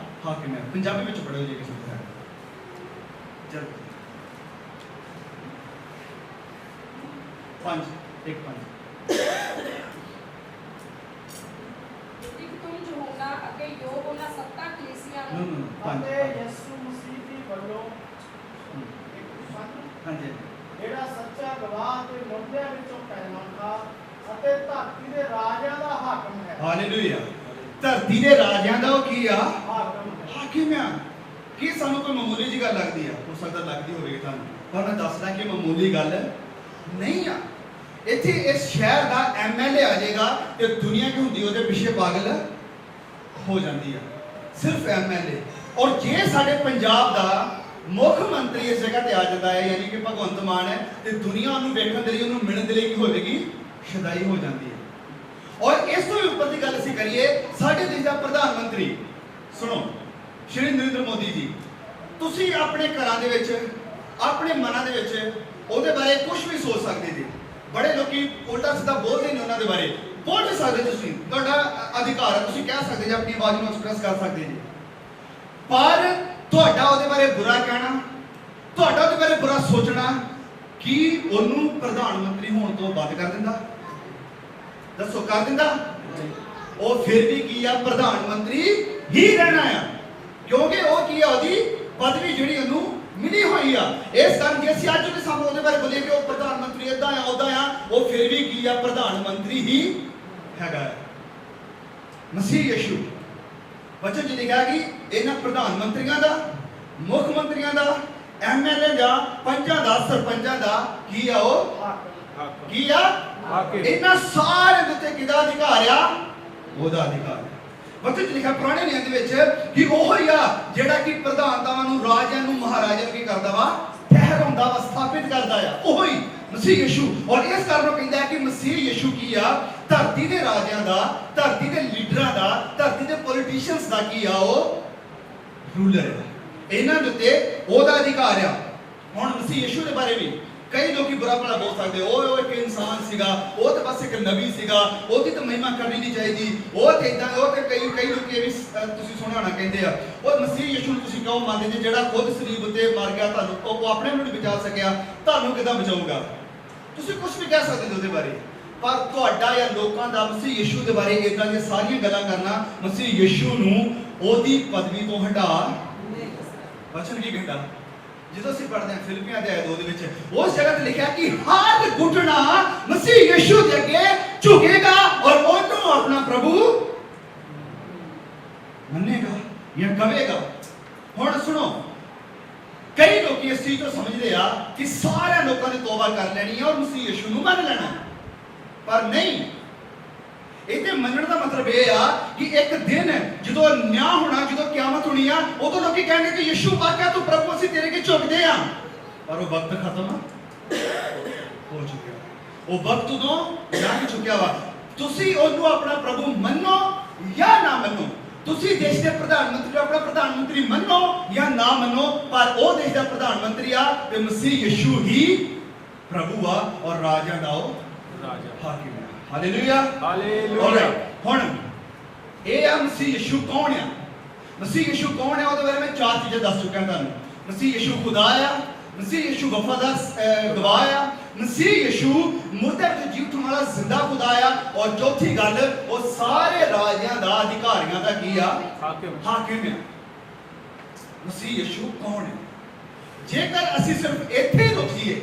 हाकिम है। पंजाबी ਵਿੱਚ ਪੜ੍ਹੋ ਜੀ ਕਿਸੇ ਤਰ੍ਹਾਂ। चल 5 1 5 ਇੱਕ ਤੁਮ ਯਹੋਨਾ ਅੱਗੇ ਯੋਗ ਉਹਨਾਂ ਸੱਤਾਂ ਕਲੀਸਿਆਂ नो ਨੂੰ नो 5 ਅਤੇ ਯਿਸੂ ਮਸੀਹ ਦੀ ਵੱਲੋਂ हाँ जी ਜਿਹੜਾ ਸੱਚਾ ਗਵਾਹ ਤੇ ਮੁਰਦਿਆਂ ਵਿੱਚੋਂ ਪਹਿਲਾਂ ਥਾ ਅਤੇ ਧਰਤੀ ਦੇ ਰਾਜਿਆਂ ਦਾ ਹਾਕਮ ਹੈ। हालेलुया। ਧਰਤੀ ਦੇ ਰਾਜਿਆਂ ਦਾ ਉਹ ਕੀ ਆ? ਹਾਕਮ ਹੈ। ਹਾਕਿਮ ਆ। ਕੀ ਸਾਨੂੰ ਕੋਈ ਮਾਮੂਲੀ ਜੀ ਗੱਲ ਲੱਗਦੀ ਆ? ਹੋ ਸਕਦਾ ਲੱਗਦੀ ਹੋਵੇ ਤੁਹਾਨੂੰ, ਪਰ ਮੈਂ ਦੱਸਦਾ ਕਿ ਮਾਮੂਲੀ ਗੱਲ ਨਹੀਂ ਆ। ਇੱਥੇ ਇਸ ਸ਼ਹਿਰ ਦਾ ਐਮਐਲਏ ਆ ਜਾਏਗਾ ਤੇ ਦੁਨੀਆ ਕੀ ਹੁੰਦੀ ਉਹਦੇ ਪਿੱਛੇ ਪਾਗਲ ਹੋ ਜਾਂਦੀ ਆ। ਸਿਰਫ ਐਮਐਲਏ। ਔਰ ਜੇ ਸਾਡੇ ਪੰਜਾਬ ਦਾ ਮੁੱਖ ਮੰਤਰੀ ਇਸ ਜਗ੍ਹਾ ਤੇ ਆ ਜਾਂਦਾ ਹੈ, ਯਾਨੀ ਕਿ ਭਗਵੰਤ ਮਾਨ ਹੈ, ਤੇ ਦੁਨੀਆ ਉਹਨੂੰ ਵੇਖਣ ਦੇ ਲਈ, ਉਹਨੂੰ ਮਿਲਣ ਦੇ ਲਈ ਕੀ ਹੋਵੇਗੀ? ਸ਼ਦਾਈ ਹੋ ਜਾਂਦੀ ਹੈ। ਔਰ ਇਸ ਤੋਂ ਵੀ ਉੱਪਰ ਦੀ ਗੱਲ ਅਸੀਂ ਕਰੀਏ, ਸਾਡੇ ਦੇਸ਼ ਦਾ ਪ੍ਰਧਾਨ ਮੰਤਰੀ ਸੁਣੋ, ਸ਼੍ਰੀ ਨਰਿੰਦਰ ਮੋਦੀ ਜੀ, ਤੁਸੀਂ ਆਪਣੇ ਘਰਾਂ ਦੇ ਵਿੱਚ, ਆਪਣੇ ਮਨਾਂ ਦੇ ਵਿੱਚ ਉਹਦੇ ਬਾਰੇ ਕੁਝ ਵੀ ਸੋਚ ਸਕਦੇ ਜੀ। ਬੜੇ ਲੋਕੀ ਉਲਟਾ ਸਿੱਧਾ ਬੋਲਦੇ ਨੇ ਉਹਨਾਂ ਦੇ ਬਾਰੇ, ਬੋਲ ਵੀ ਸਕਦੇ ਤੁਸੀਂ, ਤੁਹਾਡਾ ਅਧਿਕਾਰ ਹੈ, ਤੁਸੀਂ ਕਹਿ ਸਕਦੇ ਜੀ, ਆਪਣੀ ਆਵਾਜ਼ ਨੂੰ ਐਕਸਪ੍ਰੈਸ ਕਰ ਸਕਦੇ ਜੀ। ਪਰ ਤੁਹਾਡਾ ਉਹਦੇ ਬਾਰੇ ਬੁਰਾ ਕਹਿਣਾ, ਤੁਹਾਡਾ ਉਹਦੇ ਬਾਰੇ ਬੁਰਾ ਸੋਚਣਾ ਕੀ ਉਹਨੂੰ ਪ੍ਰਧਾਨ ਮੰਤਰੀ ਹੋਣ ਤੋਂ ਬੰਦ ਕਰ ਦਿੰਦਾ? ਦੱਸੋ, ਕਰ ਦਿੰਦਾ? ਉਹ ਫਿਰ ਵੀ ਕੀ ਆ? ਪ੍ਰਧਾਨ ਮੰਤਰੀ ਹੀ ਰਹਿਣਾ ਆ, ਕਿਉਂਕਿ ਉਹ ਕੀ ਆ? ਉਹਦੀ ਪਦਵੀ ਜਿਹੜੀ ਉਹਨੂੰ ਮਿਲੀ ਹੋਈ ਆ। ਇਸ ਕਾਰਨ ਜੇ ਅਸੀਂ ਅੱਜ ਉਹਦੇ ਸਾਹਮਣੇ ਉਹਦੇ ਬਾਰੇ ਬੋਲੀਏ ਕਿ ਉਹ ਪ੍ਰਧਾਨ ਮੰਤਰੀ ਏਦਾਂ ਆ ਉਦਾਂ ਆ, ਉਹ ਫਿਰ ਵੀ ਕੀ ਆ? ਪ੍ਰਧਾਨ ਮੰਤਰੀ ਹੀ ਹੈਗਾ। ਮਸੀਹ ਯਿਸੂ ਵਚਨ 'ਚ ਲਿਖਿਆ ਕਿ ਇਹਨਾਂ ਪ੍ਰਧਾਨ ਮੰਤਰੀਆਂ ਦਾ, ਮੁੱਖ ਮੰਤਰੀਆਂ ਦਾ, ਐਮਐਲਏ ਦਾ, ਪੰਚਾਂ ਦਾ, ਸਰਪੰਚਾਂ ਦਾ ਕੀ ਆ? ਉਹ ਕੀ ਆ? ਇਹਨਾਂ ਸਾਰੇ ਦੇ ਉੱਤੇ ਕਿਹਦਾ ਅਧਿਕਾਰ ਆ? ਉਹਦਾ ਅਧਿਕਾਰ। ਵਚਨ 'ਚ ਲਿਖਿਆ ਪੁਰਾਣੇ ਨਿਯਮ ਦੇ ਵਿੱਚ ਕਿ ਉਹ ਹੀ ਆ ਜਿਹੜਾ ਕਿ ਪ੍ਰਧਾਨਤਾਵਾਂ ਨੂੰ, ਰਾਜਿਆਂ ਨੂੰ, ਮਹਾਰਾਜਿਆਂ ਨੂੰ ਕੀ ਕਰਦਾ ਵਾ? ਠਹਿਰਾਉਂਦਾ ਵਾ, ਸਥਾਪਿਤ ਕਰਦਾ ਆ। ਉਹ ਹੀ ਮਸੀਹ ਯਿਸੂ। ਔਰ ਇਸ ਕਾਰਨ ਉਹ ਕਹਿੰਦਾ ਹੈ ਕਿ ਮਸੀਹ ਯਿਸੂ ਕੀ ਆ? ਧਰਤੀ ਦੇ ਰਾਜਿਆਂ ਦਾ, ਧਰਤੀ ਦੇ ਲੀਡਰਾਂ ਦਾ, ਧਰਤੀ ਦੇ ਪੋਲੀਟੀਸ਼ੀਅਨਸ ਦਾ ਕੀ ਆ? ਉਹ ਰੂਲਰ ਹੈ। ਇਹਨਾਂ ਦੇ ਉੱਤੇ ਉਹਦਾ ਅਧਿਕਾਰ ਆ। ਹੁਣ ਮਸੀਹ ਯਿਸੂ ਦੇ ਬਾਰੇ ਵੀ ਕਈ ਲੋਕੀ ਬੁਰਾ ਭਲਾ ਬੋਲ ਸਕਦੇ, ਉਹ ਇੱਕ ਇਨਸਾਨ ਸੀਗਾ, ਉਹ ਤਾਂ ਬਸ ਇੱਕ ਨਬੀ ਸੀਗਾ, ਉਹਦੀ ਤਾਂ ਮਹਿਮਾ ਕਰਨੀ ਨਹੀਂ ਚਾਹੀਦੀ, ਉਹ ਤੇ ਇਦਾਂ, ਉਹ ਤੇ ਕਈ ਲੋਕੀ ਵੀ ਤੁਸੀਂ ਸੁਣਿਆ ਹੋਣਾ ਕਹਿੰਦੇ ਆ, ਉਹ ਮਸੀਹ ਯਿਸੂ ਨੂੰ ਤੁਸੀਂ ਕਿਉਂ ਮੰਨਦੇ ਜੇ ਜਿਹੜਾ ਖੁਦ ਸਲੀਬ ਉੱਤੇ ਮਰ ਗਿਆ, ਤੁਹਾਨੂੰ ਉਹ ਆਪਣੇ ਨੂੰ ਨਹੀਂ ਬਚਾ ਸਕਿਆ, ਤੁਹਾਨੂੰ ਕਿੱਦਾਂ ਬਚਾਊਗਾ? ਤੁਸੀਂ ਕੁਝ ਵੀ ਕਹਿ ਸਕਦੇ ਹੋ ਉਹਦੇ ਬਾਰੇ, ਪਰ ਤੁਹਾਡਾ ਜਾਂ ਲੋਕਾਂ ਦਾ ਮਸੀਹ ਯਿਸੂ ਦੇ ਬਾਰੇ ਇਦਾਂ ਦੀਆਂ ਸਾਰੀਆਂ ਗੱਲਾਂ ਕਰਨਾ ਮਸੀਹ ਯਿਸੂ ਨੂੰ ਉਹਦੀ ਪਦਵੀ ਤੋਂ ਹਟਾ। ਵਚਨ ਕੀ ਕਹਿੰਦਾ? ਜਦੋਂ ਅਸੀਂ ਪੜ੍ਹਦੇ ਹਾਂ ਫਿਲਿੱਪੀਆਂ ਦੇ ਅਧਿਆਇ 2 ਦੇ ਵਿੱਚ, ਉਸ ਜਗ੍ਹਾ ਤੇ ਲਿਖਿਆ ਕਿ ਹਰ ਘੁਟਨਾ ਮਸੀਹ ਯਿਸੂ ਦੇ ਅੱਗੇ ਝੁਕੇਗਾ ਔਰ ਉਹਨੂੰ ਆਪਣਾ ਪ੍ਰਭੂ ਮੰਨੇਗਾ ਜਾਂ ਕਹੇਗਾ। ਹੁਣ ਸੁਣੋ, ਕਈ ਲੋਕੀ ਇਸ ਚੀਜ਼ ਤੋਂ ਸਮਝਦੇ ਆ ਕਿ ਸਾਰਿਆਂ ਲੋਕਾਂ ਨੇ ਤੋਬਾ ਕਰ ਲੈਣੀ ਹੈ ਔਰ ਮਸੀਹ ਯਿਸੂ ਨੂੰ ਮੰਨ ਲੈਣਾ, ਪਰ ਨਹੀਂ। ਇਹਦੇ ਮੰਨਣ ਦਾ ਮਤਲਬ ਇਹ ਆ ਕਿ ਇੱਕ ਦਿਨ ਜਦੋਂ ਨਿਆਂ ਹੋਣਾ, ਜਦੋਂ ਕਿਆਮਤ ਹੋਣੀ ਆ, ਉਦੋਂ ਲੋਕੀ ਕਹਿਣਗੇ ਕਿ ਯਿਸੂ ਵਾਕਿਆ ਤੂੰ ਪ੍ਰਭੂ, ਅਸੀਂ ਤੇਰੇ ਅੱਗੇ ਝੁਕਦੇ ਆ। ਪਰ ਉਹ ਵਕਤ ਖਤਮ ਹੋ ਚੁੱਕਿਆ, ਉਹ ਵਕਤ ਉਦੋਂ ਲੰਘ ਚੁੱਕਿਆ ਵਾ। ਤੁਸੀਂ ਉਹਨੂੰ ਆਪਣਾ ਪ੍ਰਭੂ ਮੰਨੋ ਜਾਂ ਨਾ ਮੰਨੋ, ਤੁਸੀਂ ਦੇਸ਼ ਦੇ ਪ੍ਰਧਾਨ ਮੰਤਰੀ ਨੂੰ ਆਪਣਾ ਪ੍ਰਧਾਨ ਮੰਤਰੀ ਮੰਨੋ ਜਾਂ ਨਾ ਮੰਨੋ, ਪਰ ਉਹ ਦੇਸ਼ ਦਾ ਪ੍ਰਧਾਨ ਮੰਤਰੀ ਆ ਤੇ ਮਸੀਹ ਯਿਸੂ ਹੀ ਪ੍ਰਭੂ ਆ ਔਰ ਰਾਜਾ ਦਾ ਉਹ ਹਾਕਿਮ ਹੈ। Hallelujah, hallelujah. ਹੁਣ ਇਹ ਆ ਮਸੀਹ ਯਿਸੂ ਕੌਣ ਆ? ਮਸੀਹ ਯਿਸੂ ਕੌਣ ਆ? ਉਹਦੇ ਬਾਰੇ ਮੈਂ 4 ਚੀਜ਼ਾਂ ਦੱਸ ਚੁੱਕਿਆ ਤੁਹਾਨੂੰ। ਮਸੀਹ ਯਿਸੂ ਖੁਦਾ ਆ, ਮਸੀਹ ਯਿਸੂ ਵਫਾਦਾਰ ਗਵਾਹ ਆ, ਮਸੀਹ ਯਿਸੂ ਮੁਰਦੇ ਵਿੱਚ ਜੀ ਉਠਣ ਵਾਲਾ ਜ਼ਿੰਦਾ ਖੁਦਾ ਆ, ਔਰ ਚੌਥੀ ਗੱਲ, ਉਹ ਸਾਰੇ ਰਾਜਿਆਂ ਦਾ, ਅਧਿਕਾਰੀਆਂ ਦਾ ਕੀ ਆ? ਹਾਕਿਮ ਆ। ਮਸੀਹ ਯਿਸੂ ਕੌਣ ਹੈ? ਜੇਕਰ ਅਸੀਂ ਸਿਰਫ ਇੱਥੇ ਰੁਕੀਏ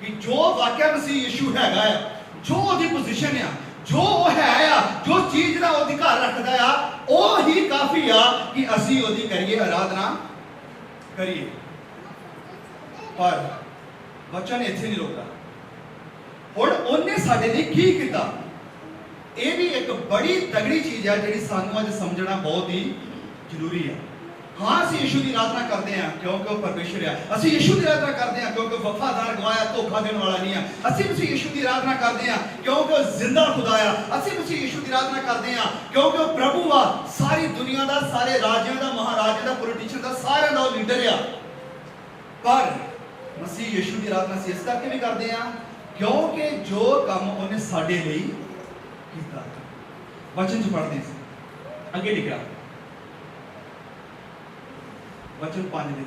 ਕਿ ਜੋ ਵਾਕਿਆ ਮਸੀਹ ਯਿਸੂ ਹੈਗਾ ਆ, ਜੋ ਉਹਦੀ ਪੋਜੀਸ਼ਨ ਆ, ਜੋ ਉਹ ਹੈ ਆ, ਜੋ ਚੀਜ਼ ਦਾ ਉਹ ਅਧਿਕਾਰ ਰੱਖਦਾ ਆ, ਉਹ ਹੀ ਕਾਫੀ ਆ ਕਿ ਅਸੀਂ ਉਹਦੀ ਕਰੀਏ, ਆਰਾਧਨਾ ਕਰੀਏ। ਪਰ ਵਚਨ ਇੱਥੇ ਨਹੀਂ ਰੁਕਦਾ। ਹੁਣ ਉਹਨੇ ਸਾਡੇ ਲਈ ਕੀ ਕੀਤਾ? ਇਹ ਵੀ ਇੱਕ ਬੜੀ ਤਗੜੀ ਚੀਜ਼ ਹੈ ਜਿਹੜੀ ਸਾਨੂੰ ਅੱਜ ਸਮਝਣਾ ਬਹੁਤ ਹੀ ਜ਼ਰੂਰੀ ਹੈ। ਹਾਂ, ਅਸੀਂ ਯਿਸੂ ਦੀ ਆਰਾਧਨਾ ਕਰਦੇ ਹਾਂ ਕਿਉਂਕਿ ਉਹ ਪਰਮੇਸ਼ਰ ਹੈ। ਅਸੀਂ ਯਿਸੂ ਦੀ ਆਰਾਧਨਾ ਕਰਦੇ ਹਾਂ ਕਿਉਂਕਿ ਉਹ ਵਫਾਦਾਰ, ਗਵਾਇਆ, ਧੋਖਾ ਦੇਣ ਵਾਲਾ ਨਹੀਂ ਹੈ। ਅਸੀਂ ਯਿਸੂ ਦੀ ਆਰਾਧਨਾ ਕਰਦੇ ਹਾਂ ਕਿਉਂਕਿ ਉਹ ਜ਼ਿੰਦਾ ਖੁਦਾ ਆ। ਅਸੀਂ ਯਿਸੂ ਦੀ ਆਰਾਧਨਾ ਕਰਦੇ ਹਾਂ ਕਿਉਂਕਿ ਉਹ ਪ੍ਰਭੂ ਆ, ਸਾਰੀ ਦੁਨੀਆ ਦਾ, ਸਾਰੇ ਰਾਜਿਆਂ ਦਾ, ਮਹਾਰਾਜਿਆਂ ਦਾ, ਪੋਲੀਟੀਸ਼ੀਅਨ ਦਾ, ਸਾਰਿਆਂ ਦਾ ਉਹ ਲੀਡਰ ਆ। ਪਰ ਮਸੀਹ ਯਿਸੂ ਦੀ ਆਰਾਧਨਾ ਅਸੀਂ ਇਸ ਕਰਕੇ ਵੀ ਕਰਦੇ ਹਾਂ ਕਿਉਂਕਿ ਜੋ ਕੰਮ ਉਹਨੇ ਸਾਡੇ ਲਈ ਕੀਤਾ। वचन जो पढ़ते हैं आगे लिखा, वचन 5 में,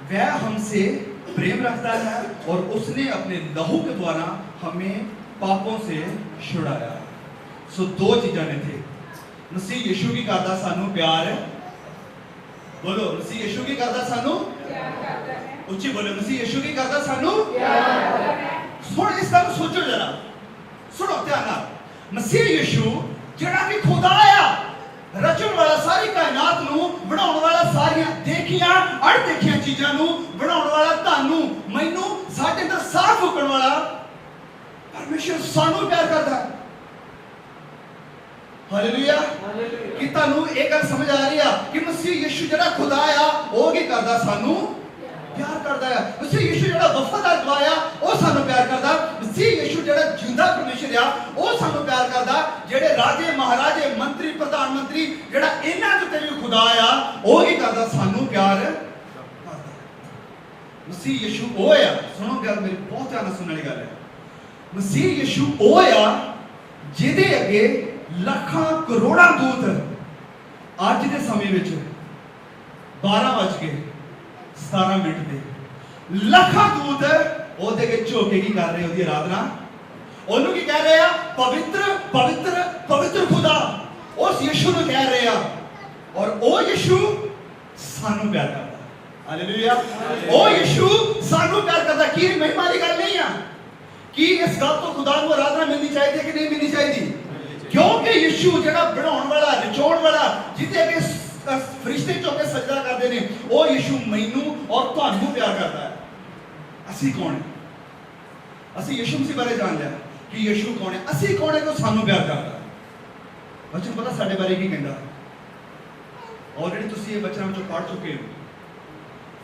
वह हमसे प्रेम रखता है और उसने अपने लहू के द्वारा हमें पापों से छुड़ाया। सो दो चीज़ां ने थे, मसीह यीशु की करदा सानू प्यार, बोलो मसीह यीशु की करदा सानू प्यार करता है, उच्ची बोलो मसीह यीशु की करदा सानू प्यार करता है। सुन, इस तरह सोचो जरा, सुनो ध्यान नाल, मसीह यीशु ਜਿਹੜਾ ਕਿ ਖੁਦਾ ਆ, ਰਚਣ ਵਾਲਾ, ਸਾਰੀ ਕਾਇਨਾਤ ਨੂੰ ਬਣਾਉਣ ਵਾਲਾ, ਸਾਰੀਆਂ ਦੇਖੀਆਂ ਅਣਦੇਖੀਆਂ ਚੀਜ਼ਾਂ ਨੂੰ ਬਣਾਉਣ ਵਾਲਾ, ਤੁਹਾਨੂੰ ਮੈਨੂੰ ਸਾਡੇ ਅੰਦਰ ਸਾਹ ਫੂਕਣ ਵਾਲਾ ਪਰਮੇਸ਼ਰ ਸਾਨੂੰ ਪਿਆਰ ਕਰਦਾ ਹੈ। ਹਾਲੇਲੂਇਆ। ਕਿ ਤੁਹਾਨੂੰ ਇਹ ਗੱਲ ਸਮਝ ਆ ਰਹੀ ਆ ਕਿ ਮਸੀਹ ਯਿਸੂ ਜਿਹੜਾ ਖੁਦਾ ਆ ਉਹ ਕੀ ਕਰਦਾ? ਸਾਨੂੰ ਪਿਆਰ ਕਰਦਾ ਹੈ। ਮਸੀਹ ਯਿਸੂ ਜਿਹੜਾ ਵਫਾਦਾਰ ਗਵਾਹ ਆ ਉਹ ਸਾਨੂੰ ਪਿਆਰ ਕਰਦਾ। ਮਸੀਹ ਯਿਸੂ ਜਿਹੜਾ ਜਿੰਦਾ ਪਰਮੇਸ਼ਰ ਆ ਉਹ ਸਾਨੂੰ ਪਿਆਰ ਕਰਦਾ। ਜਿਹੜੇ ਰਾਜੇ, ਮਹਾਰਾਜੇ, ਮੰਤਰੀ, ਪ੍ਰਧਾਨ ਮੰਤਰੀ, ਜਿਹੜਾ ਇਹਨਾਂ ਦੇ ਉੱਤੇ ਵੀ ਖੁਦਾ ਆ ਉਹ ਕੀ ਕਰਦਾ? ਸਾਨੂੰ ਪਿਆਰ ਕਰਦਾ। ਮਸੀਹ ਯਿਸੂ ਉਹ ਆ, ਸੁਣੋ ਗੱਲ ਮੇਰੀ, ਬਹੁਤ ਧਿਆਨ ਨਾਲ ਸੁਣਨ ਵਾਲੀ ਗੱਲ ਹੈ। ਮਸੀਹ ਯਿਸੂ ਉਹ ਆ ਜਿਹਦੇ ਅੱਗੇ ਲੱਖਾਂ ਕਰੋੜਾਂ ਦੂਤ ਅੱਜ ਦੇ ਸਮੇਂ ਵਿੱਚ 12:17 ਦੇ ਲੱਖਾਂ ਦੂਤ ਉਹਦੇ ਅੱਗੇ ਝੁਕ ਕੇ ਕੀ ਕਰ ਰਹੇ? ਉਹਦੀ ਆਰਾਧਨਾ, ਉਹਨੂੰ ਕੀ ਕਹਿ ਰਹੇ ਆ? ਪਵਿੱਤਰ ਪਵਿੱਤਰ ਪਵਿੱਤਰ ਖੁਦਾ। ਉਸ ਯਿਸੂ ਨੂੰ ਕਹਿ ਰਹੇ ਆ ਔਰ ਉਹ ਯਿਸੂ ਸਾਨੂੰ ਪਿਆਰ ਕਰਦਾ। ਹਾਲੇਲੂਇਆ। ਉਹ ਯਿਸੂ ਸਾਨੂੰ ਪਿਆਰ ਕਰਦਾ। ਕੀ ਮਹਿਮਾ ਦੀ ਗੱਲ ਨਹੀਂ ਆ ਕਿ ਇਸ ਗੱਲ ਤੋਂ ਖੁਦਾ ਨੂੰ ਆਰਾਧਨਾ ਮਿਲਣੀ ਚਾਹੀਦੀ ਹੈ ਕਿ ਨਹੀਂ ਮਿਲਣੀ ਚਾਹੀਦੀ? ਕਿਉਂਕਿ ਯਿਸੂ ਜਿਹੜਾ ਬਣਾਉਣ ਵਾਲਾ, ਰਚਾਉਣ ਵਾਲਾ, ਜਿਹਦੇ ਅੱਗੇ ਫਰਿਸ਼ਤੇ ਝੁਕ ਕੇ ਸਜਦਾ ਕਰਦੇ ਨੇ, ਉਹ ਯਿਸੂ ਮੈਨੂੰ ਔਰ ਤੁਹਾਨੂੰ ਪਿਆਰ ਕਰਦਾ ਹੈ। ਅਸੀਂ ਕੌਣ ਹੈ? ਅਸੀਂ ਯਿਸੂ ਮਸੀਹ ਬਾਰੇ ਜਾਣ ਲਿਆ ਕਿ ਯਿਸੂ ਕੌਣ ਹੈ, ਅਸੀਂ ਕੌਣ ਹੈ ਕਿ ਉਹ ਸਾਨੂੰ ਪਿਆਰ ਕਰਦਾ। ਵਚਨ ਪਤਾ ਸਾਡੇ ਬਾਰੇ ਕੀ ਕਹਿੰਦਾ? ਆਲਰੇਡੀ ਤੁਸੀਂ ਇਹ ਵਚਨਾਂ ਵਿੱਚੋਂ ਪੜ੍ਹ ਚੁੱਕੇ ਹੋ।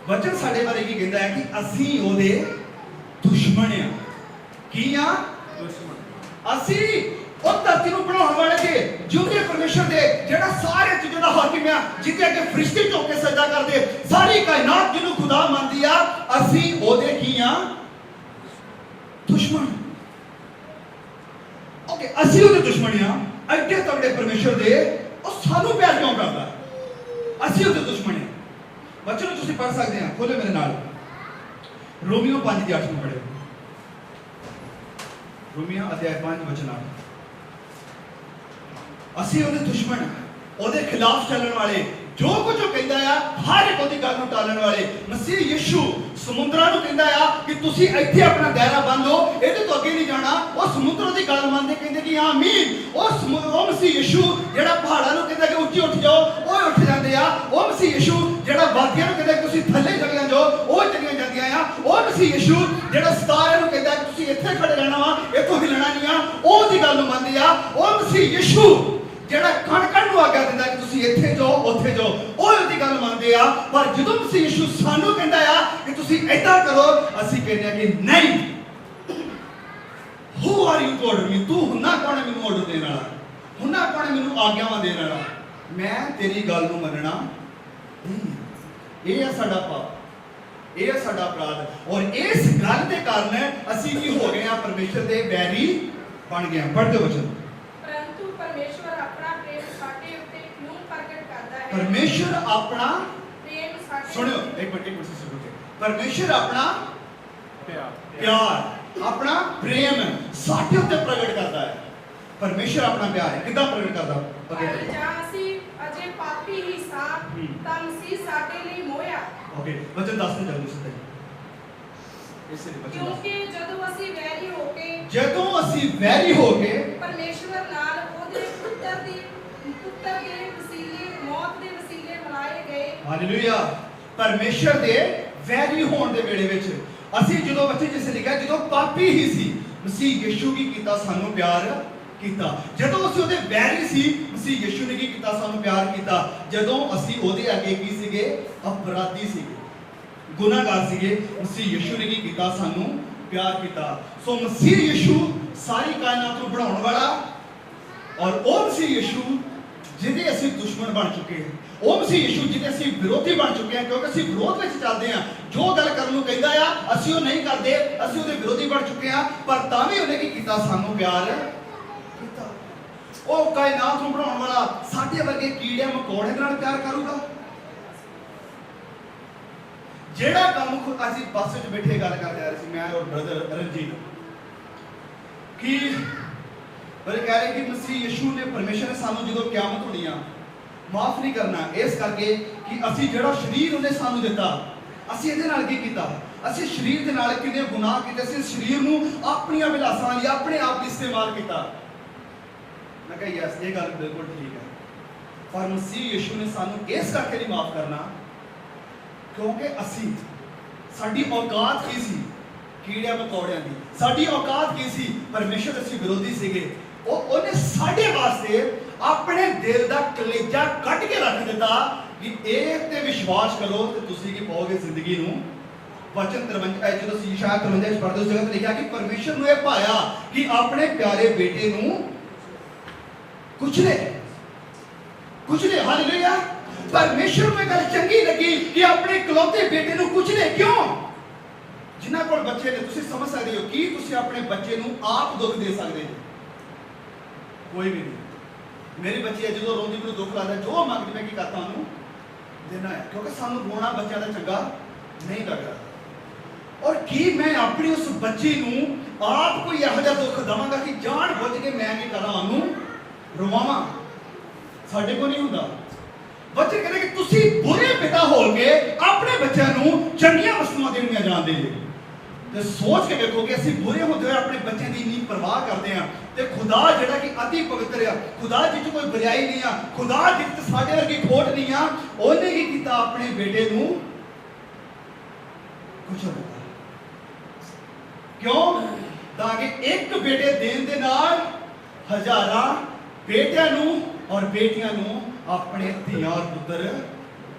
ਵਚਨ ਸਾਡੇ ਬਾਰੇ ਕੀ ਕਹਿੰਦਾ ਹੈ ਕਿ ਅਸੀਂ ਉਹਦੇ ਦੁਸ਼ਮਣ ਆ। ਕੀ ਆ? ਦੁਸ਼ਮਣ। ਅਸੀਂ ਉਹ ਧਰਤੀ ਨੂੰ ਬਣਾਉਣ ਵਾਲੇ ਦੇ, ਜਿਉਂਦੇ ਪਰਮੇਸ਼ਰ ਦੇ, ਜਿਹੜਾ ਸਾਰੇ ਚੀਜ਼ਾਂ ਦਾ ਹਾਕਿਮ ਆ, ਜਿਹਦੇ ਅੱਗੇ ਫਰਿਸ਼ਤੇ ਝੁਕ ਕੇ ਸਜਦਾ ਕਰਦੇ, ਸਾਰੀ ਕਾਇਨਾਤ ਜਿਹਨੂੰ ਖੁਦਾ ਮੰਨਦੀ ਆ, ਅਸੀਂ ਉਹਦੇ ਕੀ ਆ? ਦੁਸ਼ਮਣ। ਓਕੇ, ਅਸੀਂ ਉਹਦੇ ਦੁਸ਼ਮਣ ਆ। ਐਡੇ ਤਗੜੇ ਪਰਮੇਸ਼ਰ ਦੇ ਉਹ ਸਾਨੂੰ ਪਿਆਰ ਕਿਉਂ ਕਰਦਾ? ਅਸੀਂ ਉਹਦੇ ਦੁਸ਼ਮਣ ਆ। ਬੱਚਿਓ ਤੁਸੀਂ ਪੜ੍ਹ ਸਕਦੇ ਆ, ਖੋਲੋ ਮੇਰੇ ਨਾਲ ਰੋਮੀਓ 5:8 ਨੂੰ ਪੜ੍ਹੋ। ਰੋਮੀਓ ਅਧਿਆਇ 5 ਵਚਨ 8। ਅਸੀਂ ਉਹਦੇ ਦੁਸ਼ਮਣ, ਉਹਦੇ ਖਿਲਾਫ ਚੱਲਣ ਵਾਲੇ, ਜੋ ਕੁਝ ਉਹ ਕਹਿੰਦਾ ਆ ਹਰ ਇੱਕ ਉਹਦੀ ਗੱਲ ਨੂੰ ਟਾਲਣ ਵਾਲੇ। ਮਸੀਹ ਯਿਸੂ ਸਮੁੰਦਰਾਂ ਨੂੰ ਕਹਿੰਦਾ ਆ ਕਿ ਤੁਸੀਂ ਇੱਥੇ ਆਪਣਾ ਦਾਇਰਾ ਬੰਨ ਲਓ, ਇਹਦੇ ਤੋਂ ਅੱਗੇ ਨਹੀਂ ਜਾਣਾ। ਉਹ ਸਮੁੰਦਰ ਦੀ ਗੱਲ ਮੰਨਦੇ, ਕਹਿੰਦੇ ਕਿ ਆਮੀਨ। ਉਹ ਮਸੀਹ ਯਿਸੂ ਜਿਹੜਾ ਪਹਾੜਾਂ ਨੂੰ ਕਹਿੰਦਾ ਕਿ ਉੱਚੀ ਉੱਠ ਜਾਓ, ਉਹ ਉੱਠ ਜਾਂਦੇ ਆ। ਉਹ ਮਸੀਹ ਯਿਸੂ ਜਿਹੜਾ ਵਾਦੀਆਂ ਨੂੰ ਕਹਿੰਦਾ ਕਿ ਤੁਸੀਂ ਥੱਲੇ ਚਲੀਆਂ ਜਾਓ, ਉਹ ਚਲੀਆਂ ਜਾਂਦੀਆਂ ਆ। ਉਹ ਮਸੀਹ ਯਿਸੂ ਜਿਹੜਾ ਸਿਤਾਰਿਆਂ ਨੂੰ ਕਹਿੰਦਾ ਕਿ ਤੁਸੀਂ ਇੱਥੇ ਖੜੇ ਰਹਿਣਾ ਵਾ, ਇੱਥੋਂ ਹਿੱਲਣਾ ਨਹੀਂ ਆ, ਉਹਦੀ ਗੱਲ ਨੂੰ ਮੰਨਦੇ ਆ। ਉਹ ਮਸੀਹ ਯਿਸੂ ਜਿਹੜਾ ਕਣ ਕਣ ਨੂੰ ਆਗਿਆ ਦਿੰਦਾ ਕਿ ਤੁਸੀਂ ਇੱਥੇ ਜਾਓ, ਉੱਥੇ ਜਾਓ, ਉਹ ਉਹਦੀ ਗੱਲ ਮੰਨਦੇ ਆ। ਪਰ ਜਦੋਂ ਮਸੀਹ ਯਿਸੂ ਸਾਨੂੰ ਕਹਿੰਦਾ ਆ ਕਿ ਤੁਸੀਂ ਏਦਾਂ ਕਰੋ, ਅਸੀਂ ਕਹਿੰਦੇ ਆ ਕਿ ਨਹੀਂ। Who are you to order me? ਤੂੰ ਹੁੰਨਾ ਕੌਣ ਹੈ ਮੈਨੂੰ ਆਰਡਰ ਦੇਣ ਵਾਲਾ? ਹੁੰਨਾ ਕੌਣ ਹੈ ਮੈਨੂੰ ਆਗਿਆਵਾਂ ਦੇਣ ਵਾਲਾ? ਮੈਂ ਤੇਰੀ ਗੱਲ ਨੂੰ ਮੰਨਣਾ ਨਹੀਂ। ਇਹ ਹੈ ਸਾਡਾ ਪਾਪ, ਇਹ ਹੈ ਸਾਡਾ ਅਪਰਾਧ। ਔਰ ਇਸ ਗੱਲ ਦੇ ਕਾਰਨ ਅਸੀਂ ਕੀ ਹੋ ਗਏ ਆ? ਪਰਮੇਸ਼ਰ ਦੇ ਵੈਰੀ ਬਣ ਗਏ ਆ। ਪੜ੍ਹਦੇ ਵਚਨ। परमेश्वर अपना प्रेम साडे उत्ते क्यों प्रगट करता है? परमेश्वर अपना प्रेम साडे, सुनियो एक मिनट से सुनो। परमेश्वर अपना प्यार, अपना प्रेम साडे उत्ते प्रगट करता है। परमेश्वर अपना प्यार है किदा प्रगट करदा? पर जां ਅਸੀਂ ਅਜੇ ਪਾਪੀ ਹੀ ਸਾਂ ਤਾਂ ਮਸੀਹ ਸਾਡੇ ਲਈ ਮੋਇਆ। ओके, वचन 10 में जल्दी से ਇਸੇ ਦੇ ਵਚਨ। ਕਿਉਂਕਿ ਜਦੋਂ ਅਸੀਂ ਵੈਰੀ ਹੋ ਕੇ ਪਰਮੇਸ਼ਵਰ ਨਾਲ ਉਹਦੇ ਪੁੱਤਰ ਦੇ ਵਸੀਲੇ, ਮੌਤ ਦੇ ਵਸੀਲੇ ਮਿਲਾਏ ਗਏ। ਹਾਲੇਲੂਇਆ। ਪਰਮੇਸ਼ਰ ਦੇ ਵੈਰੀ ਹੋਣ ਦੇ ਵੇਲੇ ਵਿੱਚ ਅਸੀਂ ਜਦੋਂ ਬੱਚੇ ਜਿਸ ਲਿਖਿਆ ਜਦੋਂ ਪਾਪੀ ਹੀ ਸੀ, ਮਸੀਹ ਯਿਸੂ ਕੀ ਕੀਤਾ ਸਾਨੂੰ ਪਿਆਰ ਕੀਤਾ। ਜਦੋਂ ਅਸੀਂ ਉਹਦੇ ਵੈਰੀ ਸੀ ਮਸੀਹ ਯਿਸੂ ਨੇ ਕੀ ਕੀਤਾ ਸਾਨੂੰ ਪਿਆਰ ਕੀਤਾ। ਜਦੋਂ ਅਸੀਂ ਉਹਦੇ ਅੱਗੇ ਕੀ ਸੀਗੇ ਅਪਰਾਧੀ ਸੀਗੇ ਗੁਨਾਹਗਾਰ ਸੀਗੇ ਮਸੀਹ ਯਿਸੂ ਨੇ ਕੀ ਕੀਤਾ ਸਾਨੂੰ ਪਿਆਰ ਕੀਤਾ। ਸੋ ਮਸੀਹ ਯਿਸੂ ਸਾਰੀ ਕਾਇਨਾਤ ਨੂੰ ਬਣਾਉਣ ਵਾਲਾ ਔਰ ਉਹ ਮਸੀਹ ਯਿਸੂ ਜਿਹਦੇ ਅਸੀਂ ਦੁਸ਼ਮਣ ਬਣ ਚੁੱਕੇ ਹਾਂ, ਉਹ ਮਸੀਹ ਯਿਸੂ ਜਿਹਦੇ ਅਸੀਂ ਵਿਰੋਧੀ ਬਣ ਚੁੱਕੇ ਹਾਂ ਕਿਉਂਕਿ ਅਸੀਂ ਵਿਰੋਧ ਵਿੱਚ ਚੱਲਦੇ ਹਾਂ। ਜੋ ਗੱਲ ਕਰਨ ਨੂੰ ਕਹਿੰਦਾ ਆ ਅਸੀਂ ਉਹ ਨਹੀਂ ਕਰਦੇ, ਅਸੀਂ ਉਹਦੇ ਵਿਰੋਧੀ ਬਣ ਚੁੱਕੇ ਹਾਂ। ਪਰ ਤਾਂ ਵੀ ਉਹਨੇ ਕੀ ਕੀਤਾ ਸਾਨੂੰ ਪਿਆਰ ਕੀਤਾ। ਉਹ ਕਾਇਨਾਤ ਨੂੰ ਬਣਾਉਣ ਵਾਲਾ ਸਾਡੇ ਵਰਗੇ ਕੀੜੇ ਮਕੌੜੇ ਨਾਲ ਪਿਆਰ ਕਰੂਗਾ। ਜਿਹੜਾ ਕੰਮ ਅਸੀਂ ਬੱਸ ਵਿੱਚ ਬੈਠੇ ਗੱਲ ਕਰਦੇ ਆ ਰਹੇ ਸੀ ਮੈਂ ਔਰ ਬ੍ਰਦਰ ਰਣਜੀਤ ਕਿ ਪਰ ਕਹਿ ਰਹੇ ਕਿ ਮਸੀਹ ਯਿਸੂ ਨੇ ਪਰਮੇਸ਼ਰ ਨੇ ਸਾਨੂੰ ਜਦੋਂ ਕਿਆਮਤ ਹੋਣੀ ਆ ਮਾਫ ਨਹੀਂ ਕਰਨਾ, ਇਸ ਕਰਕੇ ਕਿ ਅਸੀਂ ਜਿਹੜਾ ਸਰੀਰ ਉਹਨੇ ਸਾਨੂੰ ਦਿੱਤਾ ਅਸੀਂ ਇਹਦੇ ਨਾਲ ਕੀ ਕੀਤਾ। ਅਸੀਂ ਸਰੀਰ ਦੇ ਨਾਲ ਕਿੰਨੇ ਗੁਨਾਹ ਕੀਤੇ। ਅਸੀਂ ਸਰੀਰ ਨੂੰ ਆਪਣੀਆਂ ਵਿਲਾਸਾਂ ਲਈ ਆਪਣੇ ਆਪ ਲਈ ਇਸਤੇਮਾਲ ਕੀਤਾ। ਮੈਂ ਕਿਹਾ ਯੈਸ ਇਹ ਗੱਲ ਬਿਲਕੁਲ ਠੀਕ ਹੈ। ਪਰ ਮਸੀਹ ਯਿਸੂ ਨੇ ਸਾਨੂੰ ਇਸ ਕਰਕੇ ਨਹੀਂ ਮਾਫ ਕਰਨਾ ਕਿਉਂਕਿ ਅਸੀਂ ਸਾਡੀ ਔਕਾਤ ਕੀ ਸੀ ਕੀੜਿਆਂ ਮਕੌੜਿਆਂ ਦੀ। ਸਾਡੀ ਔਕਾਤ ਕੀ ਸੀ ਪਰਮੇਸ਼ਰ ਦੇ ਅਸੀਂ ਵਿਰੋਧੀ ਸੀਗੇ। ਉਹਨੇ ਸਾਡੇ ਵਾਸਤੇ ਆਪਣੇ ਦਿਲ ਦਾ ਕਲੇਜਾ ਕੱਢ ਕੇ ਰੱਖ ਦਿੱਤਾ ਕਿ ਇਹ ਤੇ ਵਿਸ਼ਵਾਸ ਕਰੋ ਤੇ ਤੁਸੀਂ ਕੀ ਪਾਓਗੇ ਜ਼ਿੰਦਗੀ ਨੂੰ। ਵਚਨ 53 ਜਦੋਂ ਅਸੀਂ ਯਸ਼ਾਇਆ 53 ਚ ਪੜ੍ਹਦੇ ਉਸ ਜਗ੍ਹਾ ਤੇ ਲਿਖਿਆ ਕਿ ਪਰਮੇਸ਼ਰ ਨੂੰ ਇਹ ਭਾਇਆ ਕਿ ਆਪਣੇ ਪਿਆਰੇ ਬੇਟੇ ਨੂੰ ਕੁਚਲੇ ਹਾਲੇਲੂਇਆ। ਪਰਮੇਸ਼ਰ ਨੂੰ ਇਹ ਗੱਲ ਚੰਗੀ ਲੱਗੀ ਕਿ ਆਪਣੇ ਇਕਲੌਤੇ ਬੇਟੇ ਨੂੰ ਕੁਚਲੇ। ਕਿਉਂ? ਜਿਨ੍ਹਾਂ ਕੋਲ ਬੱਚੇ ਨੇ ਤੁਸੀਂ ਸਮਝ ਸਕਦੇ ਹੋ ਕੀ ਤੁਸੀਂ ਆਪਣੇ ਬੱਚੇ ਨੂੰ ਆਪ ਦੁੱਖ ਦੇ ਸਕਦੇ ਹੋ? ਕੋਈ ਵੀ ਨਹੀਂ। ਮੇਰੀ ਬੱਚੀ ਹੈ ਜਦੋਂ ਰੋਂਦੀ ਮੈਨੂੰ ਦੁੱਖ ਲੱਗਦਾ ਜੋ ਮੰਗਦੀ ਮੈਂ ਕੀ ਕਰਤਾ ਉਹਨੂੰ ਦੇਣਾ ਹੈ ਕਿਉਂਕਿ ਸਾਨੂੰ ਰੋਣਾ ਬੱਚਿਆਂ ਦਾ ਚੰਗਾ ਨਹੀਂ ਲੱਗਦਾ। ਔਰ ਕੀ ਮੈਂ ਆਪਣੀ ਉਸ ਬੱਚੀ ਨੂੰ ਆਪ ਕੋਈ ਇਹੋ ਜਿਹਾ ਦੁੱਖ ਦਵਾਂਗਾ ਕਿ ਜਾਣ ਬੁੱਝ ਕੇ ਮੈਂ ਕੀ ਕਰਾਂ ਉਹਨੂੰ ਰਵਾਵਾਂ? ਸਾਡੇ ਕੋਲ ਨਹੀਂ ਹੁੰਦਾ। ਬੱਚੇ ਕਹਿੰਦੇ ਕਿ ਤੁਸੀਂ ਬੁਰੇ ਪਿਤਾ ਹੋ ਕੇ ਆਪਣੇ ਬੱਚਿਆਂ ਨੂੰ ਚੰਗੀਆਂ ਵਸਤੂਆਂ ਦੇਣੀਆਂ ਜਾਣਦੇ ਜੇ ਤੇ ਸੋਚ ਕੇ ਵੇਖੋ ਕਿ ਅਸੀਂ ਬੁਰੇ ਹੁੰਦੇ ਹੋਏ ਆਪਣੇ ਬੱਚਿਆਂ ਦੀ ਇੰਨੀ ਪਰਵਾਹ ਕਰਦੇ ਹਾਂ ਤੇ ਖੁਦਾ ਜਿਹੜਾ ਕਿ ਅਤੀ ਪਵਿੱਤਰ ਆ, ਖੁਦਾ ਜਿੱਥੇ ਕੋਈ ਬੁਰਾਈ ਨਹੀਂ ਆ, ਖੁਦਾ ਜਿੱਥੇ ਸਾਡੇ ਵਰਗੀ ਖੋਟ ਨਹੀਂ ਆ, ਉਹਨੇ ਕੀ ਕੀਤਾ ਆਪਣੇ ਬੇਟੇ ਨੂੰ ਕੁਚਲ ਦਿੱਤਾ। ਕਿਉਂ? ਤਾਂ ਕਿ ਇੱਕ ਬੇਟੇ ਦੇਣ ਦੇ ਨਾਲ ਹਜ਼ਾਰਾਂ ਬੇਟਿਆਂ ਨੂੰ ਔਰ ਬੇਟੀਆਂ ਨੂੰ ਆਪਣੇ ਧੀਆਂ ਔਰ ਪੁੱਤਰ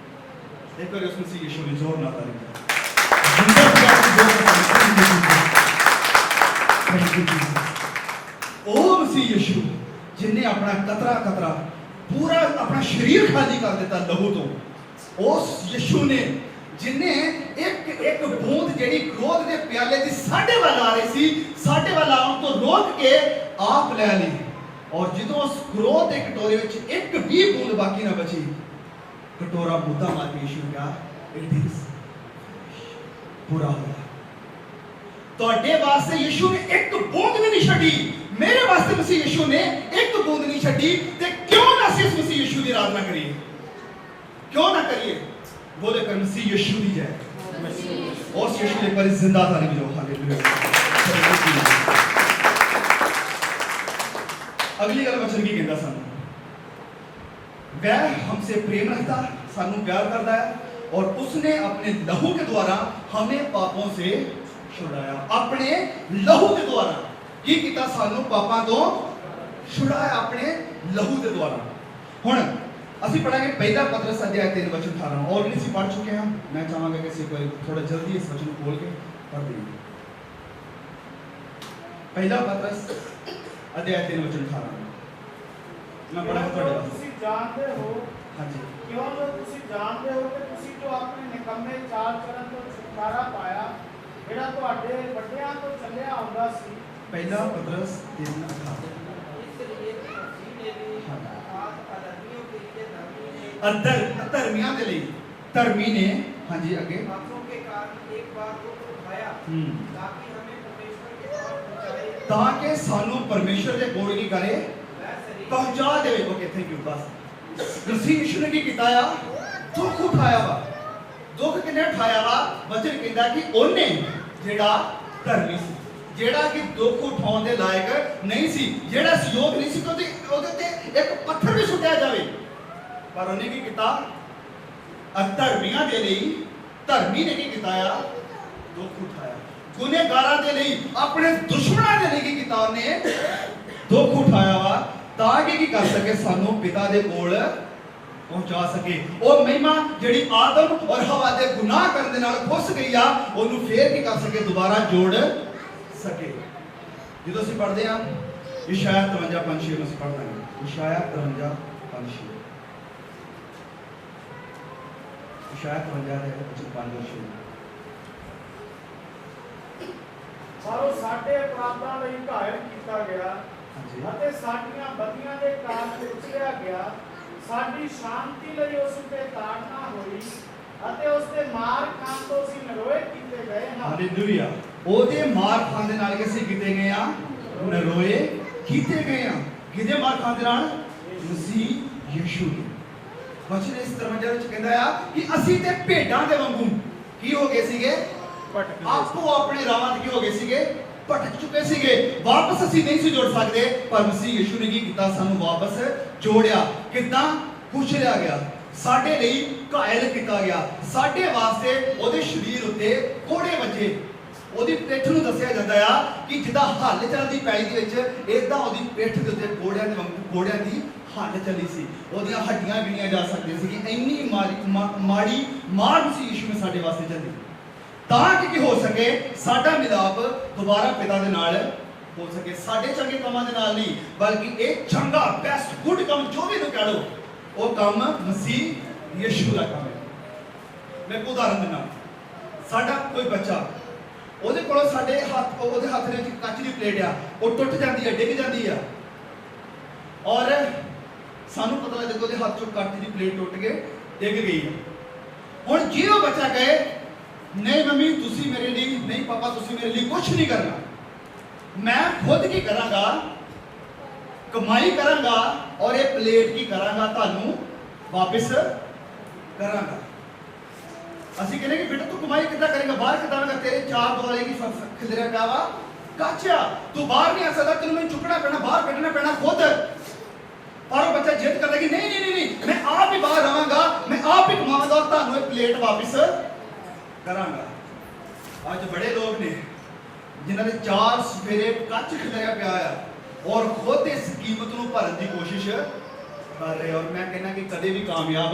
ਇੱਕ ਵਾਰ ਉਸ ਮਸੀਹ ਯਿਸੂ ਨੇ ਜ਼ੋਰ ਨਾਲ ਤਾਰੀਫ ਉਹ ਮਸੀਹ ਯਿਸੂ ਜਿਨੇ ਆਪਣਾ ਕਤਰਾ ਪੂਰਾ ਆਪਣਾ ਸਰੀਰ ਖਾਲੀ ਕਰ ਦਿੱਤਾ ਲਹੂ ਤੋਂ। ਉਸ ਯਿਸੂ ਨੇ ਜਿਨੇ ਇੱਕ ਬੂੰਦ ਜਿਹੜੀ ਕ੍ਰੋਧ ਦੇ ਪਿਆਲੇ ਦੀ ਸਾਡੇ ਵੱਲ ਆ ਰਹੀ ਸੀ ਸਾਡੇ ਵੱਲ ਆਉਣ ਤੋਂ ਰੋਕ ਕੇ ਆਪ ਲੈ ਲਈ। ਔਰ ਜਦੋਂ ਉਸ ਕ੍ਰੋਧ ਦੇ ਕਟੋਰੇ ਵਿੱਚ ਇੱਕ ਵੀ ਬੂੰਦ ਬਾਕੀ ਨਾ ਬਚੀ ਕਟੋਰਾ ਮੁੱਦਾ ਮਾਰ ਕੇ ਯਿਸੂ ਨੇ ਕਿਹਾ ਇਟ ਇਜ਼ ਪੂਰਾ ਹੋ ਗਿਆ। ਤੁਹਾਡੇ ਵਾਸਤੇ ਯਿਸੂ ਨੇ ਇੱਕ ਬੂੰਦ ਵੀ ਨਹੀਂ ਛੱਡੀ। ਮੇਰੇ ਵਾਸਤੇ ਮਸੀਹ ਯਿਸੂ ਨੇ ਇੱਕ ਬੂੰਦ ਨਹੀਂ ਛੱਡੀ। ਤੇ ਕਿਉਂ ਨਾ ਅਸੀਂ ਇਸ ਮਸੀਹ ਯਿਸੂ ਦੀ ਆਰਾਧਨਾ ਕਰੀਏ? ਕਿਉਂ ਨਾ ਕਰੀਏ? ਬੋਲੇ ਕਰ ਮਸੀਹ ਯਿਸੂ ਦੀ ਜੈ। ਉਸ ਯਿਸੂ ਨੇ ਪਰ ਜ਼ਿੰਦਾ ਤਾਰੀਫ ਜੋ ਹਾਲੇਲੂਇਆ। अगली गल वचन की कहता सन वह हमसे प्रेम रखता सानू प्यार करता है और उसने अपने लहू के द्वारा हमें पापों से छुड़ाया। अपने लहू के द्वारा की किया सानू पापों तो छुड़ाया अपने लहू के द्वारा। हुण ਅਸੀਂ पढ़ांगे पहला पतरस अध्याय 3 वचन 18 और भी ਅਸੀਂ पढ़ चुके हैं। मैं चाहूंगा कि इसे थोड़ा जल्दी इस वचन को खोल के पढ़ देंगे। पहला पतरस अध्याय 3 वचन 18 मैं पढ़ा है ਤੁਹਾਡੇ ਵਾਸਤੇ। ਤੁਸੀਂ ਜਾਣਦੇ ਹੋ ਹਾਂਜੀ ਕਿਉਂ ਜੋ ਤੁਸੀਂ ਜਾਣਦੇ ਹੋ ਕਿ ਤੁਸੀਂ ਜੋ ਆਪਣੇ ਨਿਕੰਮੇ ਚਾਲ ਚਲਨ ਤੋਂ ਛੁਟਕਾਰਾ ਪਾਇਆ ਜਿਹੜਾ ਤੁਹਾਡੇ ਵੱਡਿਆਂ ਤੋਂ ਚੱਲਿਆ ਆਉਂਦਾ ਸੀ। पहला पतरस 3 18 धर्मियों के लिए धर्मी ने ਹਾਂਜੀ ਅੱਗੇ पापों के कारण एक बार को उठाया ताकि हमें परमेश्वर के पास पहुंचाए ਤਾਂ ਕਿ ਸਾਨੂੰ ਪਰਮੇਸ਼ਰ ਦੇ ਕੋਲ ਕੀ ਕਰੇ ਪਹੁੰਚਾ ਦੇਵੇ। Okay thank you. ਬਸ ਮਸੀਹ ਯਿਸੂ ਨੇ ਕੀ ਕੀਤਾ ਆ? ਦੁੱਖ ਉਠਾਇਆ ਵਾ। ਦੁੱਖ ਕਿਨੇ ਉਠਾਇਆ ਵਾ? ਵਚਨ ਕਹਿੰਦਾ ਕਿ ਉਹਨੇ ਜਿਹੜਾ ਧਰਮੀ ਸੀ ਜਿਹੜਾ ਕਿ ਦੁੱਖ ਉਠਾਉਣ ਦੇ ਲਾਇਕ ਨਹੀਂ ਸੀ ਜਿਹੜਾ ਸਯੋਗ ਨਹੀਂ ਸੀ ਕਿ ਉਹਦੇ ਤੇ ਇੱਕ ਪੱਥਰ ਵੀ ਸੁੱਟਿਆ ਜਾਵੇ ਪਰ ਉਹਨੇ ਕੀ ਕੀਤਾ? ਅਧਰਮੀਆਂ ਦੇ ਲਈ ਧਰਮੀ ਨੇ ਕੀ ਕੀਤਾ ਆ? ਦੁੱਖ ਉਠਾਇਆ। ਗੁਨੇਗਾਰਾਂ ਦੇ ਲਈ, ਆਪਣੇ ਦੁਸ਼ਮਣਾਂ ਦੇ ਲਈ ਕੀ ਕੀਤਾ ਉਹਨੇ? ਦੁੱਖ ਉਠਾਇਆ ਵਾ, ਤਾਂ ਕਿ ਕੀ ਕਰ ਸਕੇ? ਸਾਨੂੰ ਪਿਤਾ ਦੇ ਕੋਲ ਪਹੁੰਚਾ ਸਕੇ। ਉਹ ਮਹਿਮਾ ਜਿਹੜੀ ਆਦਮ ਔਰ ਹਵਾ ਦੇ ਗੁਨਾਹ ਕਰਨ ਦੇ ਨਾਲ ਖੁੱਸ ਗਈ ਆ, ਉਹਨੂੰ ਫੇਰ ਕੀ ਕਰ ਸਕੇ? ਦੁਬਾਰਾ ਜੋੜ ਸਕੇ। ਜਦੋਂ ਅਸੀਂ ਪੜ੍ਹਦੇ ਆ ਇਸ਼ਾਇਆ 53:5 ਨੂੰ ਅਸੀਂ ਪੜ੍ਹਦੇ ਹਾਂ। Isaiah 53:5, Isaiah 53:5। ਪਰ ਉਹ ਸਾਡੇ ਅਪਰਾਧਾਂ ਲਈ ਘਾਇਲ ਕੀਤਾ ਗਿਆ ਅਤੇ ਸਾਡੀਆਂ ਬਦੀਆਂ ਦੇ ਕਾਰਨ ਕੁਚਲਿਆ ਗਿਆ। ਸਾਡੀ ਸ਼ਾਂਤੀ ਲਈ ਉਸ ਉੱਤੇ ਤਾੜਨਾ ਹੋਈ ਅਤੇ ਉਸ ਦੇ ਮਾਰ ਖਾਣ ਤੋਂ ਅਸੀਂ ਨਰੋਏ ਕੀਤੇ ਗਏ ਹਾਂ। ਹਾਲੇਲੂਇਆ। ਉਹਦੇ ਮਾਰ ਖਾਣ ਦੇ ਨਾਲ ਅਸੀਂ ਕੀਤੇ ਗਏ ਆ? ਨਰੋਏ ਕੀਤੇ ਗਏ ਆ। ਕਿਹਦੇ ਮਾਰ ਖਾਣ ਦੇ ਨਾਲ? ਮਸੀਹ ਯਿਸੂ ਦੇ। ਵਚਨ ਇਸ ਤਰ੍ਹਾਂ ਵਿੱਚ ਕਹਿੰਦਾ ਆ ਕਿ ਅਸੀਂ ਤੇ ਭੇਡਾਂ ਦੇ ਵਾਂਗੂ ਕੀ ਹੋ ਗਏ ਸੀਗੇ? ਆਪੋ ਆਪਣੇ ਰਾਹਾਂ ਤੇ ਕੀ ਹੋ ਗਏ ਸੀਗੇ? ਭਟਕ ਚੁੱਕੇ ਸੀਗੇ। ਵਾਪਸ ਅਸੀਂ ਨਹੀਂ ਸੀ ਜੋੜ ਸਕਦੇ, ਪਰ ਮਸੀਹ ਯਿਸੂ ਨੇ ਕੀ ਕੀਤਾ? ਸਾਨੂੰ ਵਾਪਸ ਜੋੜਿਆ। ਕਿੱਦਾਂ? ਕੁਚਲਿਆ ਗਿਆ, ਸਾਡੇ ਲਈ ਘਾਇਲ ਕੀਤਾ ਗਿਆ, ਸਾਡੇ ਵਾਸਤੇ ਉਹਦੇ ਸਰੀਰ ਉੱਤੇ ਕੋੜੇ ਵੱਜੇ। ਉਹਦੀ ਪਿੱਠ ਨੂੰ ਦੱਸਿਆ ਜਾਂਦਾ ਆ ਕਿ ਜਿੱਦਾਂ ਹੱਲ ਚੱਲਦੀ ਪੈਲੀ ਦੇ ਵਿੱਚ, ਏਦਾਂ ਉਹਦੀ ਪਿੱਠ ਦੇ ਉੱਤੇ ਕੋੜਿਆਂ ਦੇ ਵਾਂਗੂ ਕੋੜਿਆਂ ਦੀ ਹੱਲ ਚੱਲੀ ਸੀ। ਉਹਦੀਆਂ ਹੱਡੀਆਂ ਗਿਣੀਆਂ ਜਾ ਸਕਦੀਆਂ ਸੀ ਕਿ ਇੰਨੀ ਮਾੜੀ ਮਾਰ ਮਸੀਹ ਯਿਸੂ ਨੇ ਸਾਡੇ ਵਾਸਤੇ ਚੱਲੀ, ਤਾਂ ਕਿ ਕੀ ਹੋ ਸਕੇ? ਸਾਡਾ ਮਿਲਾਪ ਦੁਬਾਰਾ ਪਿਤਾ ਦੇ ਨਾਲ ਹੋ ਸਕੇ। ਸਾਡੇ ਚੰਗੇ ਕੰਮਾਂ ਦੇ ਨਾਲ ਨਹੀਂ, ਬਲਕਿ ਇਹ ਚੰਗਾ ਬੈਸਟ ਗੁੱਡ ਕੰਮ ਜੋ ਵੀ ਨੂੰ ਕਹਿ ਲਓ, ਉਹ ਕੰਮ ਮਸੀਹ ਯਿਸੂ ਦਾ ਕੰਮ ਹੈ। ਮੈਂ ਇੱਕ ਉਦਾਹਰਨ ਦਿੰਦਾ। ਸਾਡਾ ਕੋਈ ਬੱਚਾ, ਉਹਦੇ ਕੋਲੋਂ ਉਹਦੇ ਹੱਥ ਦੇ ਵਿੱਚ ਕੱਚ ਦੀ ਪਲੇਟ ਆ, ਉਹ ਟੁੱਟ ਜਾਂਦੀ ਹੈ, ਡਿੱਗ ਜਾਂਦੀ ਆ, ਔਰ ਸਾਨੂੰ ਪਤਾ ਲੱਗਦਾ ਕਿ ਉਹਦੇ ਹੱਥ ਚੋਂ ਕੱਚ ਦੀ ਪਲੇਟ ਟੁੱਟ ਕੇ ਡਿੱਗ ਗਈ ਹੈ। ਹੁਣ ਜੇ ਉਹ ਬੱਚਾ ਕਹੇ ਨਹੀਂ ਮੰਮੀ ਤੁਸੀਂ ਮੇਰੇ ਲਈ, ਨਹੀਂ ਪਾਪਾ ਤੁਸੀਂ ਮੇਰੇ ਲਈ ਕੁਝ ਨਹੀਂ ਕਰਨਾ, ਮੈਂ ਖੁਦ ਕੀ ਕਰਾਂਗਾ, ਕਮਾਈ ਕਰਾਂਗਾ ਔਰ ਇਹ ਪਲੇਟ ਕੀ ਕਰਾਂਗਾ? ਤੁਹਾਨੂੰ ਵਾਪਿਸ ਕਰਾਂਗਾ। ਅਸੀਂ ਕਹਿੰਦੇ ਕਿ ਬੇਟਾ ਤੂੰ ਕਮਾਈ ਕਿੱਦਾਂ ਕਰੇਗਾ? ਬਾਹਰ ਕਿੱਦਾਂ ਆਵੇਗਾ? ਤੇਰੇ ਚਾਰ ਦੁਆਲੇ ਕੀ ਖਿਲਰਿਆ ਪਿਆ ਵਾ ਕੱਚਾ, ਤੂੰ ਬਾਹਰ ਨਹੀਂ ਆ ਸਕਦਾ, ਤੈਨੂੰ ਮੈਨੂੰ ਚੁੱਕਣਾ ਪੈਣਾ, ਬਾਹਰ ਕੱਢਣਾ ਪੈਣਾ ਖੁਦ। ਪਰ ਉਹ ਬੱਚਾ ਜਿੱਦ ਕਰਦਾ ਕਿ ਨਹੀਂ ਨਹੀਂ ਨਹੀਂ, ਮੈਂ ਆਪ ਹੀ ਬਾਹਰ ਆਵਾਂਗਾ, ਮੈਂ ਆਪ ਹੀ ਕਮਾਵਾਂਗਾ ਔਰ ਤੁਹਾਨੂੰ ਇਹ ਪਲੇਟ ਵਾਪਿਸ ਕਰਾਂਗਾ। ਅੱਜ ਬੜੇ ਲੋਕ ਨੇ ਜਿਨ੍ਹਾਂ ਦੇ ਚਾਰ ਸਫੇਰੇ ਕੱਚ ਖਿਲਰਿਆ ਪਿਆ ਆ ਔਰ ਖੁਦ ਇਸ ਕੀਮਤ ਨੂੰ ਭਰਨ ਦੀ ਕੋਸ਼ਿਸ਼ ਕਰ ਰਹੇ, ਔਰ ਮੈਂ ਕਹਿੰਦਾ ਕਿ ਕਦੇ ਵੀ ਕਾਮਯਾਬ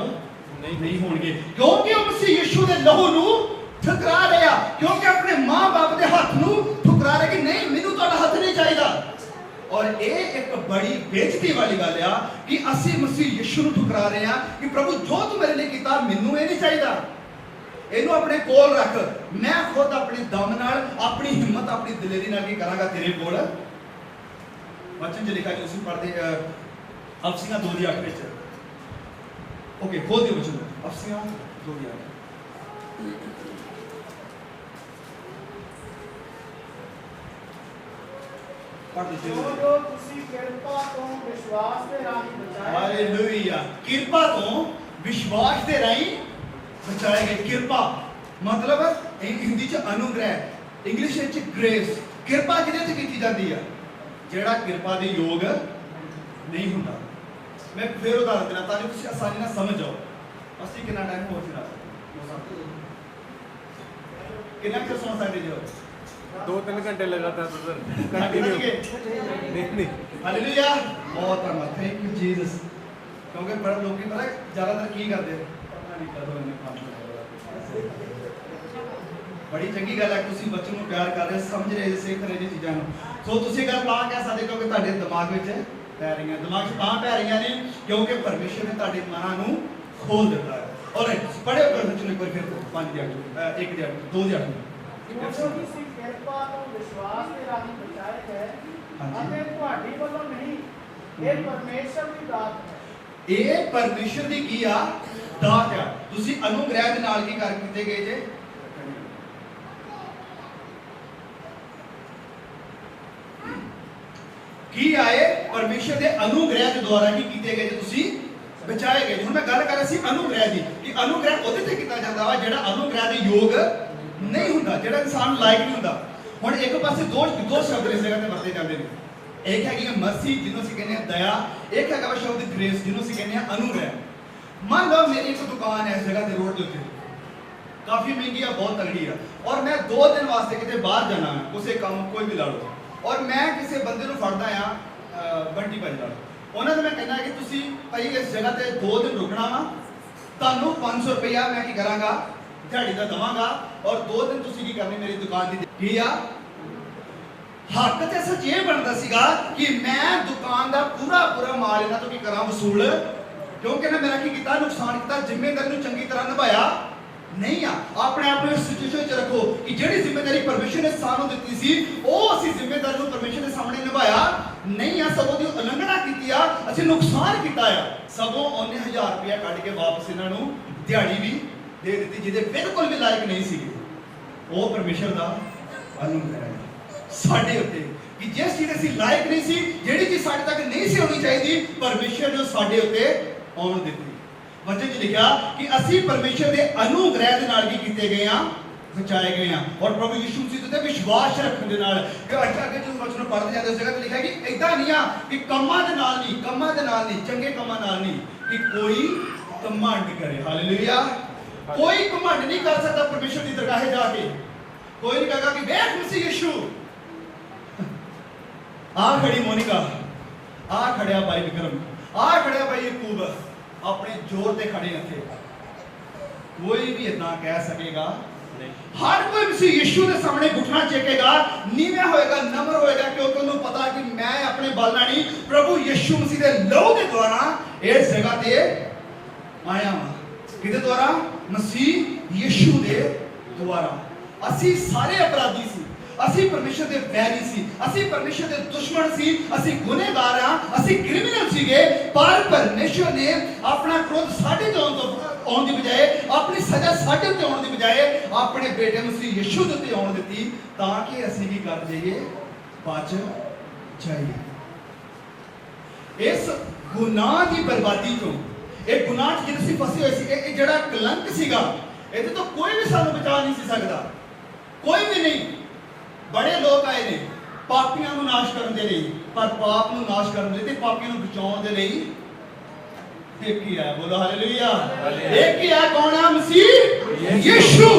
ਨਹੀਂ ਹੋਣਗੇ, ਕਿਉਂਕਿ ਉਹ ਮਸੀਹ ਯਿਸੂ ਦੇ ਲਹੂ ਨੂੰ ਠੁਕਰਾ ਰਹੇ ਆ, ਕਿਉਂਕਿ ਆਪਣੇ ਮਾਂ-ਬਾਪ ਦੇ ਹੱਥ ਨੂੰ ਠੁਕਰਾ ਰਹੇ ਕਿ ਨਹੀਂ ਮੈਨੂੰ ਤੁਹਾਡਾ ਹੱਥ ਨਹੀਂ ਚਾਹੀਦਾ। ਔਰ ਇਹ ਇੱਕ ਬੜੀ ਬੇਇੱਜ਼ਤੀ ਵਾਲੀ ਗੱਲ ਆ ਕਿ ਅਸੀਂ ਮਸੀਹ ਯਿਸੂ ਨੂੰ ਠੁਕਰਾ ਰਹੇ ਆ ਕਿ ਪ੍ਰਭੂ ਜੋ ਤੂੰ ਮੇਰੇ ਲਈ ਕੀਤਾ ਮੈਨੂੰ ਇਹ ਨਹੀਂ ਚਾਹੀਦਾ, ਇਹਨੂੰ ਆਪਣੇ ਕੋਲ ਰੱਖ, ਮੈਂ ਖੁਦ ਆਪਣੇ ਦਮ ਨਾਲ, ਆਪਣੀ ਹਿੰਮਤ, ਆਪਣੀ ਦਿਲੇਰੀ ਨਾਲ ਕੀ ਕਰਾਂਗਾ ਤੇਰੇ ਕੋਲ। ਵਚਨ 'ਚ ਲਿਖਿਆ ਕਿ ਤੁਸੀਂ ਪੜ੍ਹਦੇ ਅਫਸੀਆਂ 2:8 ਵਿੱਚ। ਓਕੇ, ਖੋਲ ਦਿਓ ਵਚਨ ਅਫਸੀਆਂ 2:8। ਪੜ੍ਹ ਦਿਓ। ਜੋ ਤੁਸੀਂ ਕਿਰਪਾ ਤੋਂ ਵਿਸ਼ਵਾਸ ਦੇ ਰਾਹੀਂ ਬਚਾਏ। ਹਾਲੇਲੂਇਆ। ਕਿਰਪਾ ਤੋਂ ਵਿਸ਼ਵਾਸ ਦੇ ਰਾਹੀਂ ਬਚਾਏ ਗਏ। ਕਿਰਪਾ ਮਤਲਬ ਹਿੰਦੀ 'ਚ ਅਨੁਗ੍ਰਹਿ, ਇੰਗਲਿਸ਼ ਵਿੱਚ ਗ੍ਰੇਸ। ਕਿਰਪਾ ਕਿਹਦੇ ਤੇ ਕੀਤੀ ਜਾਂਦੀ ਆ? ਜਿਹੜਾ ਕਿਰਪਾ ਦੇ ਯੋਗ ਨਹੀਂ ਹੁੰਦਾ। ਮੈਂ ਫੇਰ ਉਦਾਹਰਨ ਦੇਣਾ ਤਾਂ ਜੋ ਤੁਸੀਂ ਆਸਾਨੀ ਨਾਲ ਸਮਝ ਜਾਓ। ਅਸੀਂ ਕਿੰਨਾ ਟਾਈਮ ਹੋ ਚੁੱਕਾ? ਕਿੰਨਾ ਚਿਰ ਸੌਂ ਸਕਦੇ ਜੋ? 2-3 घंटे लगातार तो सर कंटिन्यू। नहीं हालेलुया। बहुत धन्यवाद, थैंक यू जीसस। क्योंकि बड़े लोग की पता ज्यादातर की करते पता नहीं कदों इन्हें काम बड़ी चंगी गल है ਤੁਸੀਂ ਬੱਚੇ ਨੂੰ ਪਿਆਰ ਕਰ ਰਹੇ, ਸਮਝ ਰਹੇ, ਸਿੱਖ ਰਹੇ ਜੀ ਚੀਜ਼ਾਂ ਨੂੰ। ਸੋ ਤੁਸੀਂ ਗੱਲ ਤਾਂ ਕਹਿ ਸਕਦੇ ਕਿਉਂਕਿ ਤੁਹਾਡੇ ਦਿਮਾਗ ਵਿੱਚ ਪੈ ਰਹੀਆਂ, ਦਿਮਾਗ 'ਚ ਤਾਂ ਪੈ ਰਹੀਆਂ ਨੇ ਕਿਉਂਕਿ ਪਰਮੇਸ਼ਰ ਨੇ ਤੁਹਾਡੇ ਮਨਾਂ ਨੂੰ ਖੋਲ ਦਿੱਤਾ ਹੈ। ਔਰ ਪੜ੍ਹਿਓ ਬੱਚੇ ਨੂੰ ਇੱਕ ਵਾਰ ਫਿਰ 5 ਦੇ 8 1 ਦੇ 8 2 ਦੇ 8 ਜੋ ਤੁਸੀਂ ਕਿਰਪਾ ਤੋਂ ਵਿਸ਼ਵਾਸ ਦੇ ਰਾਹੀਂ ਬਚਾਏ ਗਏ ਅਤੇ ਤੁਹਾਡੀ ਵੱਲੋਂ ਨਹੀਂ, ਇਹ ਪਰਮੇਸ਼ਰ ਦੀ ਦਾਤ ਹੈ। ਇਹ ਪਰਮੇਸ਼ਰ ਦੀ ਕੀ ਆ? ਦਾਤ ਆ। ਤੁਸੀਂ ਅਨੁਗ੍ਰਹਿ ਦੇ ਨਾਲ ਕੀ ਕਰ ਕੀਤੇ ਗਏ ਜੇ? ਕੀ ਆਏ? ਪਰਮੇਸ਼ਰ ਦੇ ਅਨੁਗ੍ਰਹਿ ਦੇ ਦੁਆਰਾ ਕੀ ਕੀਤੇ ਗਏ ਜੇ? ਤੁਸੀਂ ਬਚਾਏ ਗਏ। ਹੁਣ ਮੈਂ ਗੱਲ ਕਰ ਰਿਹਾ ਸੀ ਅਨੁਗ੍ਰਹਿ ਦੀ ਕਿ ਅਨੁਗ੍ਰਹਿ ਉਹਦੇ ਤੇ ਕੀਤਾ ਜਾਂਦਾ ਵਾ ਜਿਹੜਾ ਅਨੁਗ੍ਰਹਿ ਦੇ ਯੋਗ ਨਹੀਂ ਹੁੰਦਾ, ਜਿਹੜਾ ਇਨਸਾਨ ਲਾਇਕ ਨਹੀਂ ਹੁੰਦਾ। ਹੁਣ ਇੱਕ ਪਾਸੇ ਦੋ ਸ਼ਬਦ ਇਸ ਜਗ੍ਹਾ ਤੇ ਵਰਤੇ ਜਾਂਦੇ ਨੇ। ਇੱਕ ਹੈਗੀ ਹੈ ਮਰਸੀ ਜਿਹਨੂੰ ਅਸੀਂ ਕਹਿੰਦੇ ਆ ਦਇਆ, ਇੱਕ ਹੈਗਾ ਵਾ ਸ਼ਬਦ ਗ੍ਰੇਸ ਜਿਹਨੂੰ ਅਸੀਂ ਕਹਿੰਦੇ ਆ ਅਨੁਗ੍ਰਹਿ। ਮੰਨ ਲਓ ਮੇਰੀ ਇੱਕ ਦੁਕਾਨ ਹੈ ਇਸ ਜਗ੍ਹਾ ਤੇ ਰੋਡ ਦੇ ਉੱਤੇ, ਕਾਫੀ ਮਹਿੰਗੀ ਆ, ਬਹੁਤ ਤਗੜੀ ਆ, और मैं 2 दिन वास्ते किते बाहर जाना है, उसे काम कोई भी ला लो, और मैं किसी बंदे ਨੂੰ ਫੜਦਾ ਆ ਬੰਟੀ ਭਾਈ ਨਾਲ, ਉਹਨਾਂ ਨੂੰ ਮੈਂ ਕਹਿੰਦਾ ਕਿ ਤੁਸੀਂ ਭਾਈ ਇਸ ਜਗ੍ਹਾ ਤੇ 2 ਦਿਨ ਰੁਕਣਾ ਵਾ, ਤੁਹਾਨੂੰ 500 ਰੁਪਇਆ ਮੈਂ ਕੀ ਕਰਾਂਗਾ ਦਿਹਾੜੀ ਦਾ ਦਵਾਂਗਾ, ਔਰ 2 ਦਿਨ ਤੁਸੀਂ ਕੀ ਕਰਨੀ ਮੇਰੀ ਦੁਕਾਨ ਦੀ ਕੀ ਆ ਹੱਕ ਤੇ ਸੱਚ ਇਹ ਬਣਦਾ ਸੀਗਾ ਕਿ ਮੈਂ ਦੁਕਾਨ ਦਾ ਪੂਰਾ ਮਾਲ ਇਹਨਾਂ ਤੋਂ ਕੀ ਕਰਾਂ ਵਸੂਲ, ਕਿਉਂਕਿ ਇਹਨਾਂ ਮੇਰਾ ਕੀ ਕੀਤਾ ਨੁਕਸਾਨ ਕੀਤਾ, ਜ਼ਿੰਮੇਵਾਰੀ ਨੂੰ ਚੰਗੀ ਤਰ੍ਹਾਂ ਨਿਭਾਇਆ ਨਹੀਂ ਆ। ਆਪਣੇ ਆਪ ਨੂੰ ਇਸ ਸਿਚੁਏਸ਼ਨ 'ਚ ਰੱਖੋ ਕਿ ਜਿਹੜੀ ਜ਼ਿੰਮੇਵਾਰੀ ਪਰਮੇਸ਼ਰ ਨੇ ਸਾਨੂੰ ਦਿੱਤੀ ਸੀ ਉਹ ਅਸੀਂ ਜ਼ਿੰਮੇਵਾਰੀ ਨੂੰ ਪਰਮੇਸ਼ਰ ਦੇ ਸਾਹਮਣੇ ਨਿਭਾਇਆ ਨਹੀਂ ਆ, ਸਗੋਂ ਦੀ ਉਲੰਘਣਾ ਕੀਤੀ ਆ, ਅਸੀਂ ਨੁਕਸਾਨ ਕੀਤਾ ਆ, ਸਗੋਂ ਉਹਨੇ 1000 ਰੁਪਇਆ ਕੱਢ ਕੇ ਵਾਪਸ ਇਹਨਾਂ ਨੂੰ ਦਿਹਾੜੀ ਵੀ ਦੇ ਦਿੱਤੀ ਜਿਹਦੇ ਬਿਲਕੁਲ ਵੀ ਲਾਇਕ ਨਹੀਂ ਸੀਗੇ। ਉਹ ਪਰਮੇਸ਼ਰ ਦਾ ਅਨੁਗ੍ਰਹਿ ਹੈ ਸਾਡੇ ਉੱਤੇ ਕਿ ਜਿਸ ਚੀਜ਼ ਅਸੀਂ ਲਾਇਕ ਨਹੀਂ ਸੀ, ਜਿਹੜੀ ਚੀਜ਼ ਸਾਡੇ ਤੱਕ ਨਹੀਂ ਸੀ ਹੋਣੀ ਚਾਹੀਦੀ, ਪਰਮੇਸ਼ਰ ਨੇ ਸਾਡੇ ਉੱਤੇ ਆਉਣ ਦਿੱਤੀ। ਵਚਨ 'ਚ ਲਿਖਿਆ ਕਿ ਅਸੀਂ ਪਰਮੇਸ਼ਰ ਦੇ ਅਨੁਗ੍ਰਹਿ ਦੇ ਨਾਲ ਕੀ ਕੀਤੇ ਗਏ ਆ, ਬਚਾਏ ਗਏ ਆ, ਔਰ ਪ੍ਰਭੂ ਯਿਸੂ ਮਸੀਹ ਤੇ ਵਿਸ਼ਵਾਸ ਰੱਖਣ ਦੇ ਨਾਲ। ਕਿ ਅੱਗੇ ਜਦੋਂ ਵਚਨ ਨੂੰ ਪੜ੍ਹਦੇ ਜਾਂਦੇ ਉਸ ਜਗ੍ਹਾ ਤੇ ਲਿਖਿਆ ਕਿ ਇਦਾਂ ਨਹੀਂ ਆ ਕਿ ਕੰਮਾਂ ਦੇ ਨਾਲ ਨਹੀਂ, ਚੰਗੇ ਕੰਮਾਂ ਨਾਲ ਨਹੀਂ, ਕਿ ਕੋਈ ਘਮੰਡ ਕਰੇ। ਹਾਲੇਲੂਇਆ। ਕੋਈ ਘਮੰਡ ਨਹੀਂ ਕਰ ਸਕਦਾ ਪਰਮੇਸ਼ਰ ਦੀ ਦਰਗਾਹੇ ਜਾ ਕੇ। ਕੋਈ ਨਹੀਂ ਕਹੇਗਾ ਕਿ ਵੇਖ ਮਸੀਹ ਯਿਸੂ, ਆ ਖੜੀ ਮੋਨਿਕਾ, ਆ ਖੜਿਆ ਭਾਈ ਵਿਕਰਮ, ਆ ਖੜਿਆ ਭਾਈ ਯਕੂਬ, ਆਪਣੇ ਜ਼ੋਰ ਤੇ ਖੜੇ ਇੱਥੇ। ਕੋਈ ਵੀ ਇਦਾਂ ਕਹਿ ਸਕੇਗਾ? ਹਰ ਕੋਈ ਮਸੀਹ ਯਿਸੂ ਦੇ ਸਾਹਮਣੇ ਘੁਟਨਾ ਟੇਕੇਗਾ, ਨੀਵਾਂ ਹੋਏਗਾ, ਨਮਰ ਹੋਏਗਾ, ਕਿਉਂਕਿ ਉਹਨੂੰ ਪਤਾ ਕਿ ਮੈਂ ਆਪਣੇ ਬਲ ਨਾਲ ਨਹੀਂ, ਪ੍ਰਭੂ ਯਿਸੂ ਮਸੀਹ ਦੇ ਲਹੂ ਦੇ ਦੁਆਰਾ ਇਸ ਜਗ੍ਹਾ ਤੇ ਆਇਆ ਹਾਂ। ਕਿਹਦੇ ਦੁਆਰਾ? ਮਸੀਹ ਯਿਸੂ ਦੇ ਦੁਆਰਾ। ਅਸੀਂ ਸਾਰੇ ਅਪਰਾਧੀ ਸੀ, ਅਸੀਂ ਪਰਮੇਸ਼ਰ ਦੇ ਵੈਰੀ ਸੀ, ਅਸੀਂ ਪਰਮੇਸ਼ਰ ਦੇ ਦੁਸ਼ਮਣ ਸੀ, ਅਸੀਂ ਗੁਨਹਗਾਰ ਹਾਂ, ਅਸੀਂ ਕ੍ਰਿਮੀਨਲ ਸੀਗੇ, ਪਰ ਪਰਮੇਸ਼ਰ ਨੇ ਆਪਣਾ ਕ੍ਰੋਧ ਸਾਡੇ ਤੇ ਆਉਣ ਦੀ ਬਜਾਏ, ਆਪਣੀ ਸਜ਼ਾ ਸਾਡੇ ਉੱਤੇ ਆਉਣ ਦੀ ਬਜਾਏ ਆਪਣੇ ਬੇਟੇ ਮਸੀਹ ਯਿਸੂ ਦੇ ਉੱਤੇ ਆਉਣ ਦਿੱਤੀ, ਤਾਂ ਕਿ ਅਸੀਂ ਕੀ ਕਰ ਜਾਈਏ? ਬਚ ਜਾਈਏ ਇਸ ਗੁਨਾਹ ਦੀ ਬਰਬਾਦੀ ਤੋਂ। ਇਹ ਗੁਨਾਹ 'ਚ ਜਿਹੜੇ ਅਸੀਂ ਫਸੇ ਹੋਏ ਸੀ, ਇਹ ਜਿਹੜਾ ਕਲੰਕ ਸੀਗਾ, ਇਹਦੇ ਤੋਂ ਕੋਈ ਵੀ ਸਾਨੂੰ ਬਚਾ ਨਹੀਂ ਸੀ ਸਕਦਾ, ਕੋਈ ਵੀ ਨਹੀਂ। ਬੜੇ ਲੋਕ ਆਏ ਨੇ ਪਾਪੀਆਂ ਨੂੰ ਨਾਸ਼ ਕਰਨ ਦੇ ਲਈ, ਪਰ ਪਾਪ ਨੂੰ ਨਾਸ਼ ਕਰਨ ਦੇ ਲਈ ਤੇ ਪਾਪੀਆਂ ਨੂੰ ਬਚਾਉਣ ਦੇ ਲਈ ਇੱਕ ਹੀ ਹੈ। ਬੋਲੋ ਹਾਲੇਲੂਇਆ। ਇੱਕ ਹੀ ਹੈ, ਕੌਣ ਹੈ? ਮਸੀਹ ਯਿਸੂ।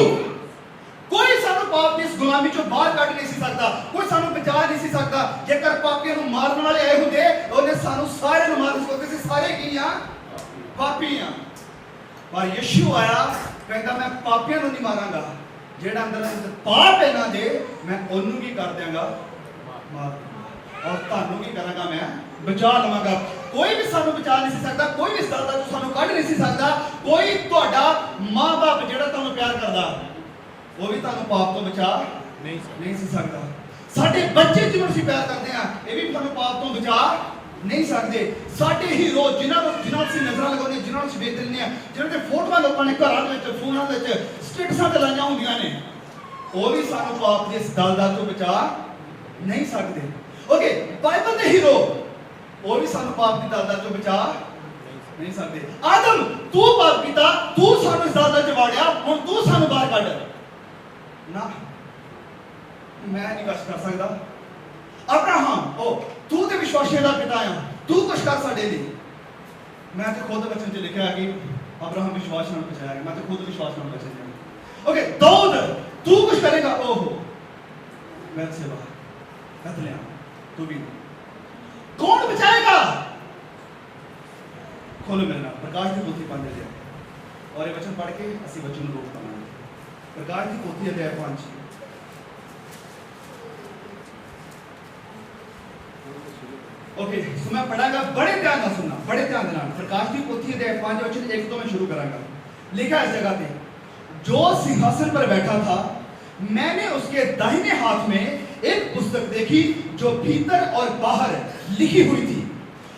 ਕੋਈ ਸਾਨੂੰ ਪਾਪ ਦੀ ਇਸ ਗੁਲਾਮੀ ਚੋਂ ਬਾਹਰ ਕੱਢ ਨਹੀਂ ਸੀ ਸਕਦਾ, ਕੋਈ ਸਾਨੂੰ ਬਚਾ ਨਹੀਂ ਸੀ ਸਕਦਾ। ਜੇਕਰ ਪਾਪੀਆਂ ਨੂੰ ਮਾਰਨ ਵਾਲੇ ਆਏ ਹੁੰਦੇ, ਉਹਨੇ ਸਾਨੂੰ ਸਾਰਿਆਂ ਨੂੰ ਮਾਰ ਦਿੱਤਾ, ਅਸੀਂ ਸਾਰੇ ਕੀ ਆ? ਪਾਪੀ ਆ। ਪਰ ਯਿਸੂ ਆਇਆ, ਕਹਿੰਦਾ ਮੈਂ ਪਾਪੀਆਂ ਨੂੰ ਨਹੀਂ ਮਾਰਾਂਗਾ, ਜਿਹੜਾ ਅੰਦਰ ਪਾਪ ਇਹਨਾਂ ਦੇ ਮੈਂ ਉਹਨੂੰ ਕੀ ਕਰ ਦਿਆਂਗਾ? ਮਾਰ। ਔਰ ਤੁਹਾਨੂੰ ਕੀ ਕਰਾਂਗਾ? ਮੈਂ ਬਚਾ ਲਵਾਂਗਾ। ਕੋਈ ਵੀ ਸਾਨੂੰ ਬਚਾ ਨਹੀਂ ਸੀ ਸਕਦਾ, ਕੋਈ ਵੀ ਇਸ ਦਲਦਲ ਤੋਂ ਸਾਨੂੰ ਕੱਢ ਨਹੀਂ ਸੀ ਸਕਦਾ। ਕੋਈ ਤੁਹਾਡਾ ਮਾਂ-ਬਾਪ ਜਿਹੜਾ ਤੁਹਾਨੂੰ ਪਿਆਰ ਕਰਦਾ, ਉਹ ਵੀ ਤੁਹਾਨੂੰ ਪਾਪ ਤੋਂ ਬਚਾ ਨਹੀਂ ਸੀ ਸਕਦਾ। ਸਾਡੇ ਬੱਚੇ ਜਿਹਨੂੰ ਅਸੀਂ ਪਿਆਰ ਕਰਦੇ ਆ, ਇਹ ਵੀ ਤੁਹਾਨੂੰ ਪਾਪ ਤੋਂ ਬਚਾ ਨਹੀਂ ਸਕਦੇ। ਸਾਡੇ ਹੀਰੋ ਜਿਨ੍ਹਾਂ ਨੂੰ ਅਸੀਂ ਨਜ਼ਰਾਂ ਲਗਾਉਂਦੇ, ਜਿਨ੍ਹਾਂ ਨੂੰ ਅਸੀਂ ਵੇਖ ਲੈਂਦੇ ਆ, ਜਿਹਨਾਂ ਦੇ ਫੋਟੋਆਂ ਲੋਕਾਂ ਨੇ ਘਰਾਂ ਦੇ ਵਿੱਚ, ਫੋਨਾਂ ਦੇ ਵਿੱਚ, ਸਟੇਟਸਾਂ ਤੇ ਲਾਈਆਂ ਹੁੰਦੀਆਂ ਨੇ, ਉਹ ਵੀ ਸਾਨੂੰ ਪਾਪ ਦੀ ਇਸ ਦਲਦਲ ਤੋਂ ਬਚਾ ਨਹੀਂ ਸਕਦੇ। ਓਕੇ, ਬਾਈਬਲ ਦੇ ਹੀਰੋ, ਉਹ ਵੀ ਸਾਨੂੰ ਪਾਪ ਦੀ ਦਲਦਲ ਤੋਂ ਬਚਾ ਨਹੀਂ ਸਕਦੇ। ਆਦਮ, ਤੂੰ ਪਾਪ ਕੀਤਾ, ਤੂੰ ਸਾਨੂੰ ਇਸ ਦਲਦਲ 'ਚ ਵਾੜਿਆ, ਹੁਣ ਤੂੰ ਸਾਨੂੰ ਬਾਹਰ ਕੱਢ ਨਾ, ਮੈਂ ਨਹੀਂ ਕੁਛ ਕਰ ਸਕਦਾ। ਅਬਰਾਹਮ, ਉਹ ਤੂੰ ਤੇ ਵਿਸ਼ਵਾਸੀਆਂ ਦਾ ਪਿਤਾ ਆ, ਤੂੰ ਕੁਛ ਕਰ ਸਾਡੇ ਲਈ। ਮੈਂ ਤੇ ਖੁਦ ਬਚਨ 'ਚ ਲਿਖਿਆ ਕਿ ਅਬਰਾਹਮ ਵਿਸ਼ਵਾਸ ਨਾਲ ਬਚਾਇਆ ਗਿਆ, ਮੈਂ ਤੇ ਖੁਦ ਵਿਸ਼ਵਾਸ ਨਾਲ ਬਚਿਆ ਗਿਆ। ਓਕੇ, ਦਾਊਦ, ਤੂੰ ਕੁਛ ਕਰੇਗਾ? ਓਹੋ, ਮੈਂ ਸੇਵਾ ਕਰ ਲਿਆ, ਤੂੰ ਵੀ। ਕੌਣ ਬਚਾਏਗਾ? ਖੋਲੋ ਮੇਰੇ ਨਾਲ ਪ੍ਰਕਾਸ਼ ਦੀ ਪੋਥੀ 5 ਅਧਿਆਇ, ਔਰ ਇਹ ਵਚਨ ਪੜ੍ਹ ਕੇ ਅਸੀਂ ਵਚਨ ਨੂੰ ਰੋਕ ਪਾਵਾਂਗੇ। ਪ੍ਰਕਾਸ਼ ਦੀ ਪੋਥੀ ਅਧਿਆਇ 5। ओके, सो मैं पढ़ागा, बड़े ध्यान से सुनना, बड़े ध्यान देना। प्रकाश की पोथी अध्याय 5 वचन 1 तो मैं शुरू करांगा। लिखा है इस जगह पे, जो सिंहासन पर बैठा था, मैंने उसके दाहिने हाथ में एक पुस्तक देखी जो भीतर और बाहर लिखी हुई थी,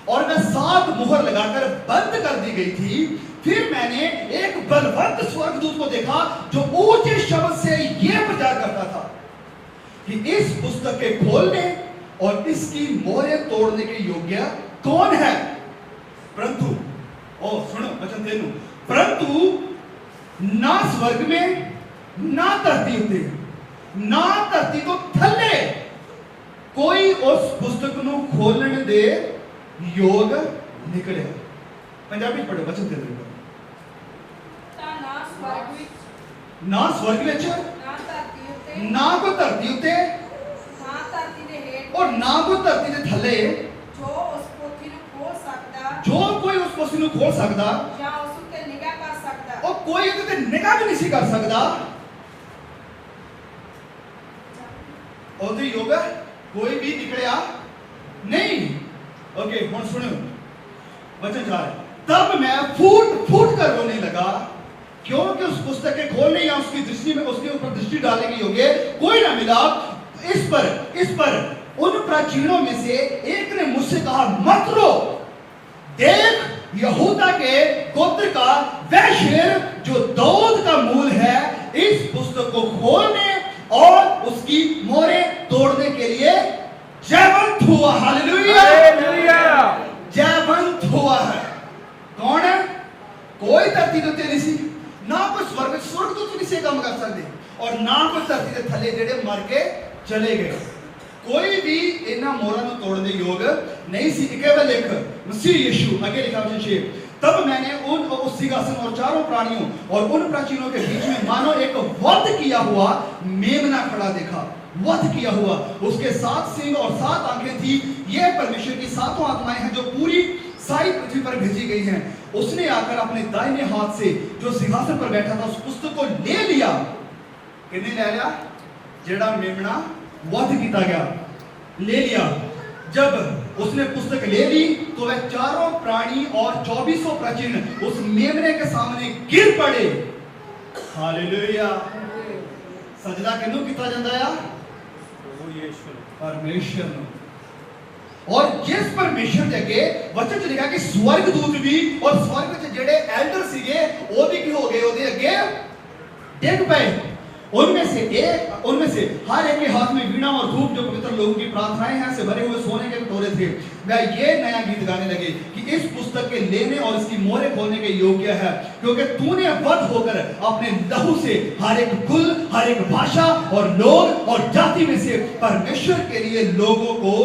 और वह 7 मुहर लगाकर बंद कर दी गई थी। फिर मैंने एक बलवंत स्वर्गदूत को देखा जो ऊंचे शब्द से यह प्रचार करता था कि इस पुस्तक के खोलने और इसकी मोहरें तोड़ने के योग्य कौन है? परंतु, ओ सुनो वचन तेनु, परंतु ना स्वर्ग में, ना धरती उत्ते, ना धरती तो थल्ले कोई उस पुस्तक ਨੂੰ ਖੋਲਣ ਦੇ ਯੋਗ ਨਿਕਲਿਆ। ਪੰਜਾਬੀ ਪੜੋ ਵਚਨ ਦੇ ਦਿਓ। ਤਾਂ ਨਾ ਸਵਰਗ ਵਿੱਚ, ਨਾ ਸਵਰਗ ਵਿੱਚ, ਨਾ ਧਰਤੀ ਉੱਤੇ, ਨਾ ਕੋਈ ਧਰਤੀ ਉੱਤੇ, ਨਾ ਧਰਤੀ ਦੇ ਹੇਠ, ਔਰ ਨਾ ਕੋਈ ਧਰਤੀ ਦੇ ਥੱਲੇ ਜੋ ਉਸ ਪੋਥੀ ਨੂੰ ਖੋਲ ਸਕਦਾ, ਜੋ ਕੋਈ ਉਸ ਪੋਥੀ ਨੂੰ ਖੋਲ ਸਕਦਾ, ਜਾਂ ਉਸ ਉੱਤੇ ਨਿਗਾਹ ਕਰ ਸਕਦਾ। ਉਹ ਕੋਈ ਉਹਦੇ ਤੇ ਨਿਗਾਹ ਵੀ ਨਹੀਂ ਸੀ ਕਰ ਸਕਦਾ। ਉਹਦੇ ਯੋਗ ਕੋਈ ਵੀ ਨਿਕਲਿਆ नहीं। ओके ਹੁਣ सुनो वचन जा रहा है, तब मैं फूट फूट कर रोने लगा क्योंकि उस पुस्तक के खोलने या उसकी दृष्टि में उसके ऊपर दृष्टि डालने के योग्य कोई ना मिला। इस पर उन प्राचीनों में से एक ने मुझसे कहा, मत रो, देख यहूदा के गोत्र का वह शेर जो दाऊद का मूल है इस पुस्तक को खोलने और उसकी मोहरें तोड़ने के लिए जयवंत हुआ। हालेलुया, जयवंत हुआ है। कौन है? कोई धरती तो तेरी सी ना कोई स्वर्ग तो तुम इसे कम कर सकते और ना कोई धरती के थले जेड़े मर के चले गए। कोई भी इन्हां मोहरां नूं तोड़न दे योग नहीं सी। केवल एक मसीह यीशु। आगे लिखा वचन 6, तब मैंने उस सिंहासन और चारों प्राणियों और उन प्राचीनों के बीच में मानो एक वध किया हुआ मेमना खड़ा देखा। वध किया हुआ, उसके 7 सिंग और 7 आंखें थी। ये परमेश्वर की 7 आत्माएं हैं जो पूरी सारी पृथ्वी पर भेजी गई हैं। उसने आकर अपने दाहिने हाथ से जो सिंहासन पर बैठा था उस पुस्तक को ले लिया। किसने ले लिया? जेड़ा मेमना वध किया गया, ले लिया। जब उसने पुस्तक ले ली तो वह चारों प्राणी और 2400 प्राचीन उस मेमने के सामने गिर पड़े। हालेलुया। सजदा किन्नू किया जाता है? परमेश्वर नूं। और जिस परमेश्वर के अगे वचन च लिखा कि स्वर्गदूत भी और स्वर्ग च जेड़े एल्डर सीगे वो भी की हो गए ओदे अगे डिग पए। उनमें से हर एक के हाथ में वीणा और धूप जो पवित्र लोगों की प्रार्थनाएं हैं से भरे हुए सोने के कटोरे थे। वह ये नया गीत गाने लगे कि इस पुस्तक के लेने और इसकी मोहरें खोलने के योग्य है, क्योंकि तूने वध होकर अपने लहू से हर एक कुल, हर एक भाषा और लोग और जाति में से परमेश्वर के लिए लोगों को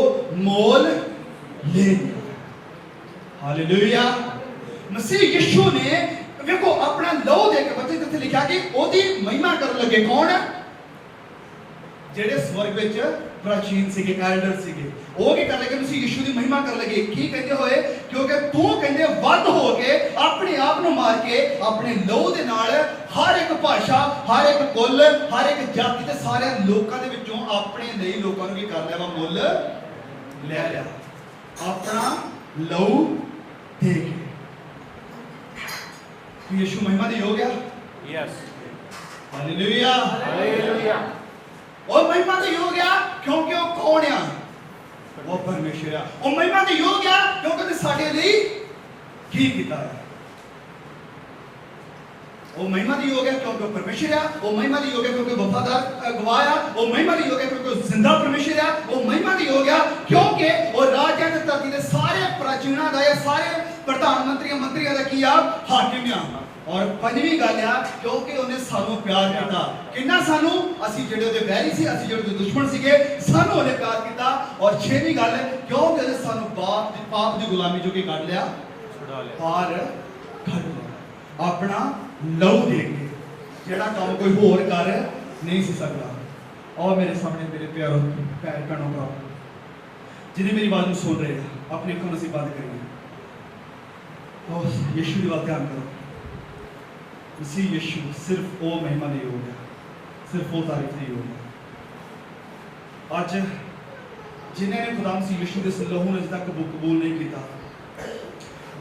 मोल ले लिया। हालेलुया। मसीह यीशु ने देखो अपना लहू दे के बच्चे जिथे लिखा कि ओदी महिमा कर लगे। कौन? जेड़े स्वर्ग विच प्राचीन सीगे, एल्डर सीगे, वो की कर लगे? मसीह यीशु दी महिमा कर लगे। की कहते होए? क्योंकि तू कहते वध हो के अपने आप नु मार के अपने लहू दे नाल हर एक भाषा, हर एक कुल, हर एक जाति ते सारे लोकां दे विचों अपने लिए लोकां नु की कर लिया? मुल ले लिया अपना लहू दे के। यीशु महिमा दे हो गया। Yes, hallelujah, hallelujah. और महिमा दे हो गया क्योंकि वो कौन है? वो परमेश्वर है। और महिमा दे हो गया क्योंकि साडे लिए की कीता है। वो महिमा दी हो गया क्योंकि परमेश्वर है। वो महिमा दी हो गया क्योंकि वफादार गवाह है। वो महिमा दी हो गया क्योंकि जिंदा परमेश्वर है। वो महिमा दी हो गया क्योंकि वो राजा ने धरती के सारे प्राचीना दा या सारे प्रधानमंत्री मंत्रियों का किया हाकिम है। और पंजवीं गल है क्योंकि उन्हें सानू प्यार किया। कितना सानू? असी जेड़े ओदे वैरी सी, असी जेड़े ओदे दुश्मन सीगे, सानू उन्हें प्यार किया। और 6वीं गल क्योंकि उन्हें सानू पाप दी गुलामी जो कि कढ लिया, पार कढ लिया अपना लहू दे के। जेड़ा काम कोई होर कर नहीं सी सकता। और मेरे सामने मेरे प्यारों पैर भैनों का जिन्हें मेरी बात में सुन रहे हैं, अपनी अखों नसीब बंद करिए और यीशु की बात ध्यान करो। मसीह यीशु सिर्फ वो महिमा नहीं हो गया, सिर्फ वो तारीफ नहीं हो गया। आज जिन्हें खुदा मसीह यीशु के लहू ने अज तक कबूल नहीं किया,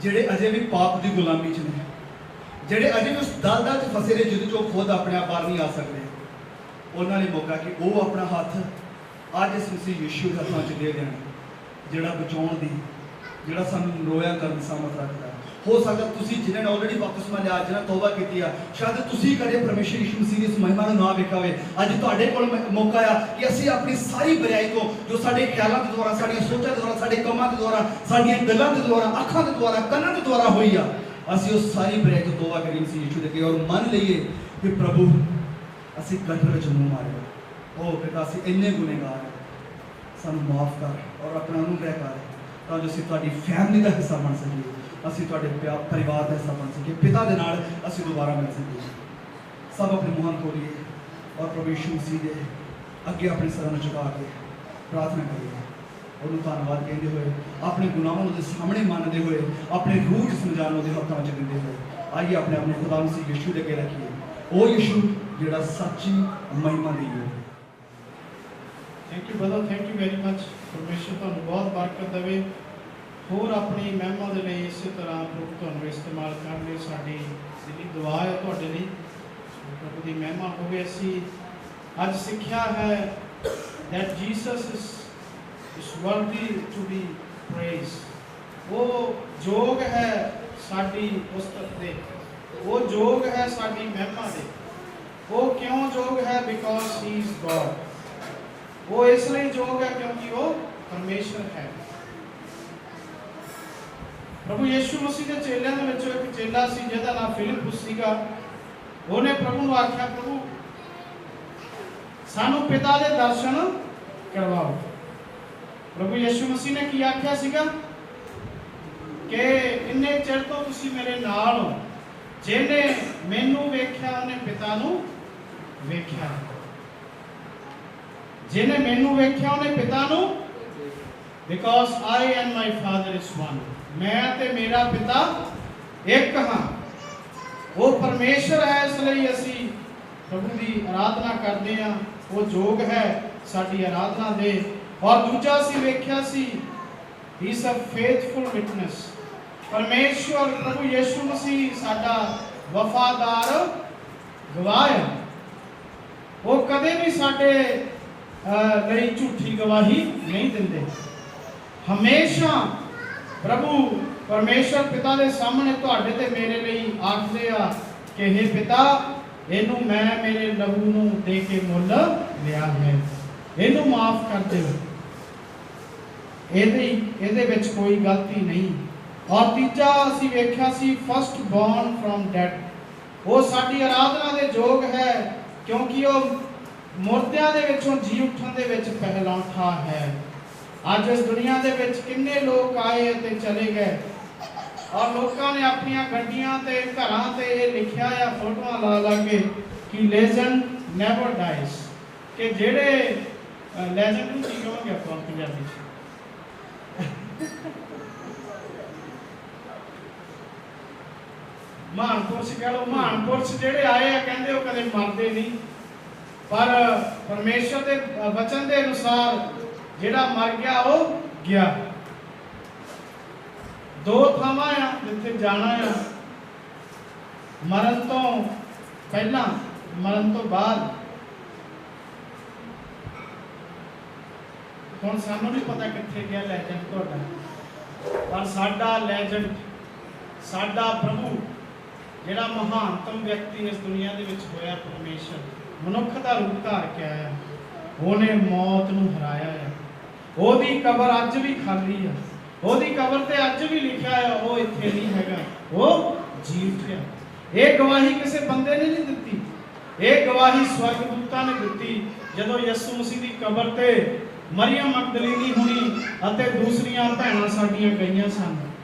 जेड़े अजे भी पाप की गुलामी च ने, जेड़े अजे भी उस दल च फसे ने जिद चो खुद अपने आप बाहर नहीं आ सकते, उन्होंने मौका कि वो अपना हाथ अज इस मसीह यीशु के हाथों च दे देन, जेड़ा बचाउण दी, जेड़ा सानू रोया करन दी सामर्थ रखदा। हो सकता तुसी जिन्हें ऑलरेडी बपतिस्मा लिया, जिन्हें तौबा की है, शायद तुसी कदे परमेश्वर यीशु मसीह की इस महिमा को ना वेखा होवे। अज तुहाडे कोल मौका है कि असी अपनी सारी बुराई को जो साडे ख्यालों के द्वारा, साडी सोचां के द्वारा, साडे कामां के द्वारा, साडी गल्लां के द्वारा, अखां के द्वारा, कन्नां के द्वारा होई आ, असी उस सारी बुराई को तौबा करिए मसीह यीशु दे और मन लईए कि प्रभु असी कटर च मुंह मारे, ओ पिता असी इन्ने गुनहगार सानू माफ कर और अपना अनुग्रह कर तां जो असी तुहाडी फैमिली का हिस्सा बन सकीए, असी तुहाडे परिवार का हिस्सा बन सकीए, पिता दे नाल असी दोबारा मिल सकीए। सब अपने मुहां खोलिए और प्रभु यीशु मसीह के अगे अपने सर झुका के प्रार्थना करिए। ਉਹਨੂੰ ਧੰਨਵਾਦ ਕਹਿੰਦੇ ਹੋਏ, ਆਪਣੇ ਗੁਨਾਹਾਂ ਨੂੰ ਦੇ ਸਾਹਮਣੇ ਮੰਨਦੇ ਹੋਏ, ਆਪਣੇ ਰੂਹ ਜਿਸਮ ਜਾਨ ਉਹਦੇ ਹੱਥਾਂ ਵਿੱਚ ਦਿੰਦੇ ਹੋਏ, ਆਈਏ ਆਪਣੇ ਆਪਣੇ ਖੁਦਾ ਮਸੀਹ ਯਿਸੂ ਦੇ ਅੱਗੇ ਰੱਖੀਏ। ਉਹ ਯਿਸੂ ਜਿਹੜਾ ਸੱਚੀ ਮਹਿਮਾ ਦੇਈਏ। Thank you brother, thank you very much. ਪਰਮੇਸ਼ਰ ਤੁਹਾਨੂੰ ਬਹੁਤ ਬਰਕਤ ਦੇਵੇ। ਹੋਰ ਆਪਣੀ ਮਹਿਮਾ ਦੇ ਲਈ ਇਸੇ ਤਰ੍ਹਾਂ ਪ੍ਰਭੂ ਤੁਹਾਨੂੰ ਇਸਤੇਮਾਲ ਕਰਨ ਲਈ ਸਾਡੀ ਦਿਲੀ ਦੁਆ ਹੈ ਤੁਹਾਡੇ ਲਈ, ਪ੍ਰਭੂ ਦੀ ਮਹਿਮਾ ਹੋਵੇ। ਅਸੀਂ ਅੱਜ ਸਿੱਖਿਆ ਹੈ that Jesus is worthy to be praised। वो जोग है साडी उस्तत दे, वो जोग है साडी महिमा दे। वो क्यों जोग है? Because he is God। वो इसलिए जोग है क्योंकि वो परमेश्वर है। प्रभु यीशु मसीह के चेलियां दे विचों एक चेला सी जिहदा नाम फिलिप्पुस सीगा। ਉਹਨੇ प्रभु ਨੂੰ आख्या, प्रभु सानू पिता दे दर्शन करवाओ। प्रभु यीशु मसीह ने की आख्या सीगा कि इन्ने चिर तो तुसी मेरे नाल हो, जिहने मैनू वेख्या उहने पिता नू वेख्या, जिहने मैनू वेख्या उहने पिता नू। Because I and my father is one. मैं ते मेरा पिता एक हाँ। वो परमेश्वर है, इसलिए असी प्रभु की आराधना करते हैं। वो जोग है साडी आराधना दे। और दूजा सी वेख्या सी, he is a faithful witness. परमेश्वर प्रभु यीशु मसीह साडा वफादार गवाह है। वो कदे भी साडे लई झूठी गवाही नहीं दिंदे। हमेशा प्रभु परमेश्वर पिता दे सामने तुहाडे ते मेरे लई आखदे आ कि हे पिता, इनू मैं मेरे लहू नू दे के मुल लिया है, इनू माफ कर दे। ਇਹਦੇ ਵਿੱਚ ਕੋਈ ਗਲਤੀ ਨਹੀਂ। ਔਰ ਤੀਜਾ ਅਸੀਂ ਵੇਖਿਆ ਸੀ, ਫਸਟ ਬੌਰਨ ਫਰਮ ਡੈਡ। ਉਹ ਸਾਡੀ ਆਰਾਧਨਾ ਦੇ ਯੋਗ ਹੈ ਕਿਉਂਕਿ ਉਹ ਮੁਰਦਿਆਂ ਦੇ ਵਿੱਚੋਂ ਜੀ ਉੱਠਣ ਦੇ ਵਿੱਚ ਪਹਿਲੌਠਾ ਹੈ। ਅੱਜ ਇਸ ਦੁਨੀਆ ਦੇ ਵਿੱਚ ਕਿੰਨੇ ਲੋਕ ਆਏ ਅਤੇ ਚਲੇ ਗਏ, ਔਰ ਲੋਕਾਂ ਨੇ ਆਪਣੀਆਂ ਗੱਡੀਆਂ ਤੇ ਘਰਾਂ ਤੇ ਇਹ ਲਿਖਿਆ ਆ ਫੋਟੋਆਂ ਲਾ ਲਾ ਕੇ ਕਿ ਲੈਜੈਂਡ ਨੈਵਰ ਡਾਈਜ਼। ਕਿ ਜਿਹੜੇ ਲੈਜੈਂਡ ਨੂੰ ਕੀ ਕਹਾਂਗੇ ਆਪਾਂ ਪੰਜਾਬੀ ਚ? महानपुरुष कह लो, महानपुरुष जेडे आए हैं कहते वो कदे मरते नहीं। पर परमेश्वर के वचन के अनुसार जेड़ा मर गया वो गया। दो थावां आ जिथे जाना है, मरण तो पहला, मरण तो बाद। हुण सानू नहीं पता कित्थे गया लैजेंड तुहाडा, पर साडा लैजेंड, साडा प्रभु ਜਿਹੜਾ ਮਹਾਨਤਮ ਵਿਅਕਤੀ ਇਸ ਦੁਨੀਆ ਦੇ ਵਿੱਚ ਹੋਇਆ, ਪਰਮੇਸ਼ਰ ਮਨੁੱਖ ਦਾ ਰੂਪ ਧਾਰ ਕੇ ਆਇਆ। ਉਹਨੇ ਮੌਤ ਨੂੰ ਹਰਾਇਆ ਹੈ। ਉਹਦੀ ਕਬਰ ਅੱਜ ਵੀ ਖਾਲੀ ਹੈ। ਉਹਦੀ ਕਬਰ ਤੇ ਅੱਜ ਵੀ ਲਿਖਿਆ ਹੈ ਉਹ ਇੱਥੇ ਨਹੀਂ ਹੈਗਾ, ਉਹ ਜੀ ਉੱਠਿਆ। ਇਹ ਗਵਾਹੀ ਕਿਸੇ ਬੰਦੇ ਨੇ ਨਹੀਂ ਦਿੱਤੀ, ਇਹ ਗਵਾਹੀ ਸਵਰਗਦੂਤਾਂ ਨੇ ਦਿੱਤੀ। ਜਦੋਂ ਯਿਸੂ ਮਸੀਹ ਦੀ ਕਬਰ ਤੇ ਮਰੀਅਮ ਮਗਦਲੀਨੀ ਹੁਣੀ ਅਤੇ ਦੂਸਰੀਆਂ ਭੈਣਾਂ ਸਾਡੀਆਂ ਗਈਆਂ ਸਨ,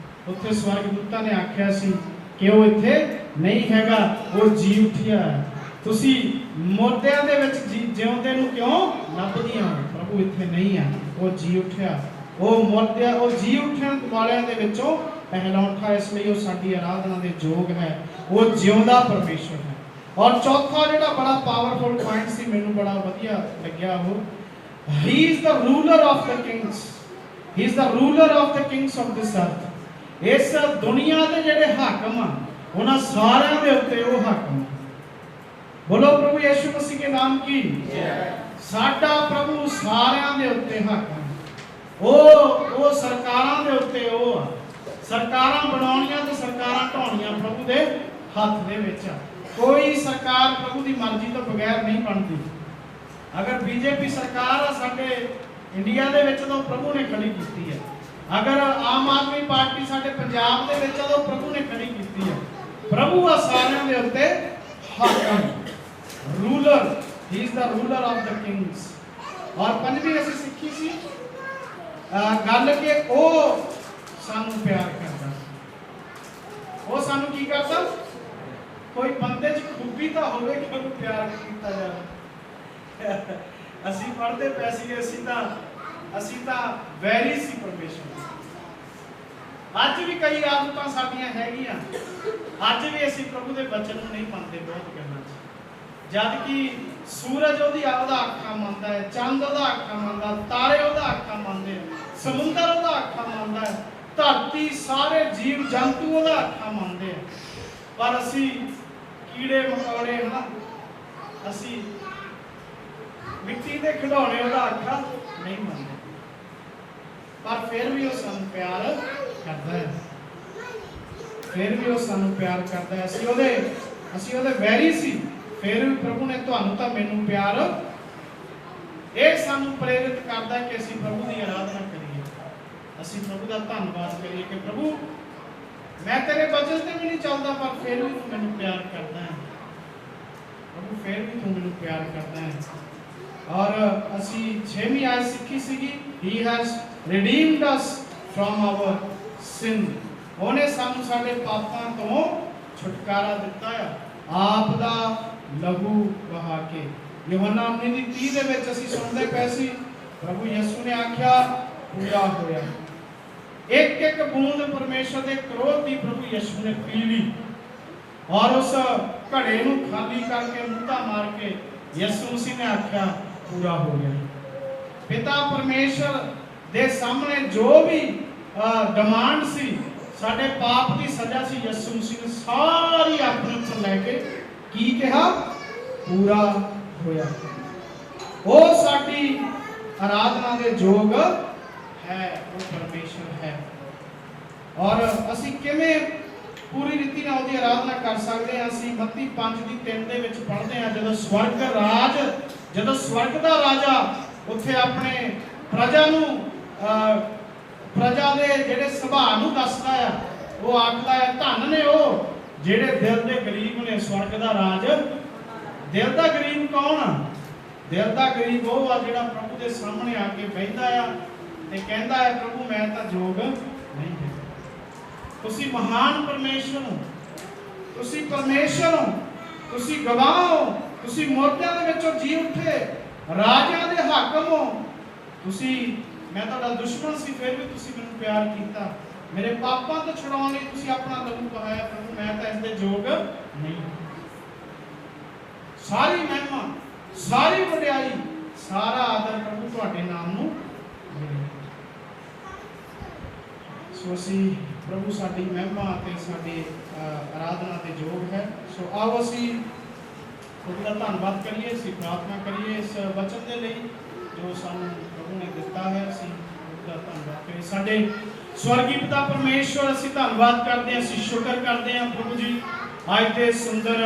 ਉੱਥੇ ਸਵਰਗਦੂਤਾਂ ਨੇ ਆਖਿਆ ਸੀ ਕਿ ਉਹ ਇੱਥੇ ਨਹੀਂ ਹੈਗਾ, ਉਹ ਜੀ ਉੱਠਿਆ। ਤੁਸੀਂ ਮੁਰਦਿਆਂ ਦੇ ਵਿੱਚ ਜਿਉਂਦੇ ਨੂੰ ਕਿਉਂ ਲੱਭਦੀਆਂ ਹੋ? ਪ੍ਰਭੂ ਇੱਥੇ ਨਹੀਂ ਆ, ਉਹ ਜੀ ਉੱਠਿਆ। ਉਹ ਮੁਰਦਿਆਂ, ਉਹ ਜੀ ਉੱਠਣ ਵਾਲਿਆਂ ਦੇ ਵਿੱਚੋਂ ਪਹਿਲੌਠਾ, ਇਸ ਲਈ ਉਹ ਸਾਡੀ ਆਰਾਧਨਾ ਦੇ ਯੋਗ ਹੈ। ਉਹ ਜਿਉਂਦਾ ਪਰਮੇਸ਼ਰ ਹੈ। ਔਰ ਚੌਥਾ ਜਿਹੜਾ ਬੜਾ ਪਾਵਰਫੁਲ ਪੁਆਇੰਟ ਸੀ, ਮੈਨੂੰ ਬੜਾ ਵਧੀਆ ਲੱਗਿਆ, ਉਹ he is the ruler of the kings, he is the ruler of the kings of this earth। ਇਸ ਦੁਨੀਆ ਦੇ ਜਿਹੜੇ ਹਾਕਮ ਆ, ਉਹਨਾਂ ਸਾਰਿਆਂ ਦੇ ਉੱਤੇ ਉਹ ਹਾਕਮ। ਬੋਲੋ ਪ੍ਰਭੂ ਯਿਸੂ ਮਸੀਹ ਕੇ ਨਾਮ ਕੀ ਜੈ। ਸਾਡਾ ਪ੍ਰਭੂ ਸਾਰਿਆਂ ਦੇ ਉੱਤੇ ਹਾਕਮ। ਉਹ ਸਰਕਾਰਾਂ ਦੇ ਉੱਤੇ ਉਹ ਆ। ਸਰਕਾਰਾਂ ਬਣਾਉਣੀਆਂ ਤੇ ਸਰਕਾਰਾਂ ਢਾਉਣੀਆਂ ਪ੍ਰਭੂ ਦੇ ਹੱਥ ਦੇ ਵਿੱਚ ਆ। ਕੋਈ ਸਰਕਾਰ ਪ੍ਰਭੂ ਦੀ ਮਰਜ਼ੀ ਤੋਂ ਬਗੈਰ ਨਹੀਂ ਬਣਦੀ। ਅਗਰ ਬੀਜੇਪੀ ਸਰਕਾਰ ਆ ਸਾਡੇ ਇੰਡੀਆ ਦੇ ਵਿੱਚ ਤਾਂ ਪ੍ਰਭੂ ਨੇ ਖੜੀ ਕੀਤੀ ਹੈ। ਅਗਰ ਆਮ ਆਦਮੀ ਪਾਰਟੀ ਸਾਡੇ ਪੰਜਾਬ ਦੇ ਵਿੱਚ ਤਾਂ ਪ੍ਰਭੂ ਨੇ ਖੜੀ ਕੀਤੀ ਹੈ। ਪ੍ਰਭੂ ਆ ਸਾਰਿਆਂ ਦੇ ਉੱਤੇ ਹਾਕਮ, ruler, he is the ruler of the kings. ਔਰ ਪੰਜਵੀਂ ਅਸੀਂ ਸਿੱਖੀ ਸੀ ਗੱਲ ਕਿ ਉਹ ਸਾਨੂੰ ਪਿਆਰ ਕਰਦਾ। ਉਹ ਸਾਨੂੰ ਕੀ ਕਰਦਾ? ਕੋਈ ਬੰਦੇ 'ਚ ਖੂਬੀ ਖੂਬੀ ਤਾਂ ਹੋਵੇ ਕਿ ਉਹਨੂੰ ਪਿਆਰ ਕੀਤਾ ਜਾਵੇ। ਅਸੀਂ ਪੜ੍ਹਦੇ ਪਏ ਸੀ, ਅਸੀਂ ਤਾਂ ਵੈਰੀ ਸੀ ਪਰਮੇਸ਼ਰ। ਅੱਜ ਵੀ ਕਈ ਆਦਤਾਂ ਸਾਡੀਆਂ ਹੈਗੀਆਂ, ਅੱਜ ਵੀ ਅਸੀਂ ਪ੍ਰਭੂ ਦੇ ਬਚਨ ਨੂੰ ਨਹੀਂ ਮੰਨਦੇ ਬਹੁਤ ਗੱਲਾਂ 'ਚ। ਜਦ ਕਿ ਸੂਰਜ ਉਹਦਾ ਅੱਖਾਂ ਮੰਨਦਾ ਹੈ, ਚੰਦ ਉਹਦਾ ਅੱਖਾਂ ਮੰਨਦਾ, ਤਾਰੇ ਉਹਦਾ ਅੱਖਾਂ ਮੰਨਦੇ, ਸਮੁੰਦਰ ਉਹਦਾ ਅੱਖਾਂ ਮੰਨਦਾ ਹੈ, ਧਰਤੀ ਸਾਰੇ ਜੀਵ ਜੰਤੂ ਉਹਦਾ ਅੱਖਾਂ ਮੰਨਦੇ ਆ। ਪਰ ਅਸੀਂ ਕੀੜੇ ਮਕੌੜੇ ਹਨਾ, ਅਸੀਂ ਮਿੱਟੀ ਦੇ ਖਿਡੌਣੇ ਉਹਦਾ ਅੱਖਾਂ ਨਹੀਂ ਮੰਨਦੇ। ਪਰ ਫਿਰ ਵੀ ਉਹ ਸਾਨੂੰ ਪਿਆਰ ਕਰਦਾ ਹੈ, ਫਿਰ ਵੀ ਉਹ ਸਾਨੂੰ ਪਿਆਰ ਕਰਦਾ ਹੈ। ਅਸੀਂ ਉਹਦੇ ਵੈਰੀ ਸੀ, ਫਿਰ ਵੀ ਪ੍ਰਭੂ ਨੇ ਤੁਹਾਨੂੰ ਤਾਂ ਮੈਨੂੰ ਪਿਆਰ। ਇਹ ਸਾਨੂੰ ਪ੍ਰੇਰਿਤ ਕਰਦਾ ਹੈ ਕਿ ਅਸੀਂ ਪ੍ਰਭੂ ਦੀ ਆਰਾਧਨਾ ਕਰੀਏ, ਅਸੀਂ ਪ੍ਰਭੂ ਦਾ ਧੰਨਵਾਦ ਕਰੀਏ ਕਿ ਪ੍ਰਭੂ ਮੈਂ ਤੇਰੇ ਬਚਨ ਤੇ ਵੀ ਨਹੀਂ ਚੱਲਦਾ, ਪਰ ਫਿਰ ਵੀ ਤੂੰ ਮੈਨੂੰ ਪਿਆਰ ਕਰਦਾ ਹੈ ਪ੍ਰਭੂ, ਫਿਰ ਵੀ ਤੂੰ ਮੈਨੂੰ ਪਿਆਰ ਕਰਦਾ ਹੈ। ਔਰ ਅਸੀਂ 6ਵੀਂ ਆਇਤ ਸਿੱਖੀ ਸੀਗੀ, He has redeemed us from our sin। ਉਹਨੇ ਸਾਨੂੰ ਸਾਡੇ ਪਾਪਾਂ ਤੋਂ ਛੁਟਕਾਰਾ ਦਿੱਤਾ ਹੈ ਆਪ ਦਾ ਲਹੂ ਵਹਾ ਕੇ। ਯੋਹੰਨਾ 19:30 ਦੇ ਵਿੱਚ ਅਸੀਂ ਸੁਣਦੇ ਪਏ ਸੀ, ਪ੍ਰਭੂ ਯਿਸੂ ਨੇ ਆਖਿਆ ਪੂਰਾ ਹੋਇਆ। ਇੱਕ ਇੱਕ ਬੂੰਦ ਪਰਮੇਸ਼ਰ ਦੇ ਕ੍ਰੋਧ ਦੀ ਪ੍ਰਭੂ ਯਿਸੂ ਨੇ ਪੀ ਲਈ, ਔਰ ਉਸ ਘੜੇ ਨੂੰ ਖਾਲੀ ਕਰਕੇ ਮੁੱਦਾ ਮਾਰ ਕੇ ਯਿਸੂ ਮਸੀਹ ਨੇ ਆਖਿਆ ਪੂਰਾ ਹੋ ਗਿਆ। ਪਿਤਾ ਪਰਮੇਸ਼ਰ ਦੇ ਸਾਹਮਣੇ ਜੋ ਵੀ ਡਿਮਾਂਡ ਸੀ, ਸਾਡੇ ਪਾਪ ਦੀ ਸਜ਼ਾ ਸੀ, ਯਿਸੂ ਮਸੀਹ ਨੇ ਸਾਰੀ ਆਪਣੇ ਉੱਪਰ ਲੈ ਕੇ ਕੀ ਕਿਹਾ? ਪੂਰਾ ਹੋਇਆ। ਉਹ ਸਾਡੀ ਆਰਾਧਨਾ ਦੇ ਯੋਗ ਹੈ, ਉਹ ਪਰਮੇਸ਼ਰ ਹੈ। ਔਰ ਅਸੀਂ ਕਿਵੇਂ ਪੂਰੀ ਰੀਤੀ ਨਾਲ ਉਹਦੀ ਆਰਾਧਨਾ ਕਰ ਸਕਦੇ ਹਾਂ? ਅਸੀਂ ਮੱਤੀ 5:3 ਦੇ ਵਿੱਚ ਪੜ੍ਹਦੇ ਹਾਂ, ਜਦੋਂ ਸਵਰਗ ਦਾ ਰਾਜਾ ਉੱਥੇ ਆਪਣੇ ਪ੍ਰਜਾ ਦੇ ਜਿਹੜੇ ਸੁਭਾਅ ਨੂੰ ਦੱਸਦਾ ਆ, ਉਹ ਆਖਦਾ ਹੈ ਧੰਨ ਨੇ ਉਹ ਜਿਹੜੇ ਦਿਲ ਦੇ ਗਰੀਬ ਨੇ, ਸਵਰਗ ਦਾ ਰਾਜ। ਦਿਲ ਦਾ ਗਰੀਬ ਕੌਣ ਆ? ਦਿਲ ਦਾ ਗਰੀਬ ਉਹ ਆ ਜਿਹੜਾ ਪ੍ਰਭੂ ਦੇ ਸਾਹਮਣੇ ਆ ਕੇ ਬੈਠਦਾ ਆ ਤੇ ਕਹਿੰਦਾ ਹੈ ਪ੍ਰਭੂ ਮੈਂ ਤਾਂ ਯੋਗ ਨਹੀਂ ਹਾਂ। ਤੁਸੀਂ ਮਹਾਨ ਪਰਮੇਸ਼ਰ ਹੋ, ਤੁਸੀਂ ਪਰਮੇਸ਼ਰ ਹੋ, ਤੁਸੀਂ ਗਵਾਹ ਹੋ, ਤੁਸੀਂ ਮੁਰਦਿਆਂ ਦੇ ਵਿੱਚੋਂ ਜੀ ਉੱਠੇ ਰਾਜਿਆਂ ਦੇ ਹਾਕਮ ਹੋ। ਮੈਂ ਤੁਹਾਡਾ ਦੁਸ਼ਮਣ ਸੀ, ਫਿਰ ਵੀ ਤੁਸੀਂ ਮੈਨੂੰ ਪਿਆਰ ਕੀਤਾ। ਮੇਰੇ ਪਾਪਾਂ ਤੋਂ ਛੁਡਾਉਣ ਲਈ ਤੁਸੀਂ ਆਪਣਾ ਲਹੂ ਬਹਾਇਆ। ਪ੍ਰਭੂ ਮੈਂ ਤਾਂ ਇਸ ਦੇ ਯੋਗ ਨਹੀਂ। ਸਾਰੀ ਮਹਿਮਾ, ਸਾਰੀ ਵਡਿਆਈ, ਸਾਰਾ ਆਦਰ ਪ੍ਰਭੂ ਤੁਹਾਡੇ ਨਾਮ ਨੂੰ ਮਿਲੇ। ਸੋ ਅਸੀਂ ਪ੍ਰਭੂ ਸਾਡੀ ਮਹਿਮਾ ਤੇ ਸਾਡੀ ਆਰਾਧਨਾ ਦੇ ਯੋਗ ਹੈ। ਸੋ ਆਓ ਅਸੀਂ ਪ੍ਰਭੂ ਦਾ ਧੰਨਵਾਦ ਕਰੀਏ, ਅਸੀਂ ਪ੍ਰਾਰਥਨਾ ਕਰੀਏ ਇਸ ਵਚਨ ਦੇ ਲਈ ਜੋ ਸਾਨੂੰ ਪ੍ਰਭੂ ਨੇ ਦਿੱਤਾ ਹੈ। ਅਸੀਂ ਪ੍ਰਭੂ ਦਾ ਧੰਨਵਾਦ ਕਰੀਏ। ਸਾਡੇ ਸਵਰਗੀ ਪਿਤਾ ਪਰਮੇਸ਼ਵਰ, ਅਸੀਂ ਧੰਨਵਾਦ ਕਰਦੇ ਹਾਂ, ਅਸੀਂ ਸ਼ੁਕਰ ਕਰਦੇ ਹਾਂ ਪ੍ਰਭੂ ਜੀ ਅੱਜ ਦੇ ਸੁੰਦਰ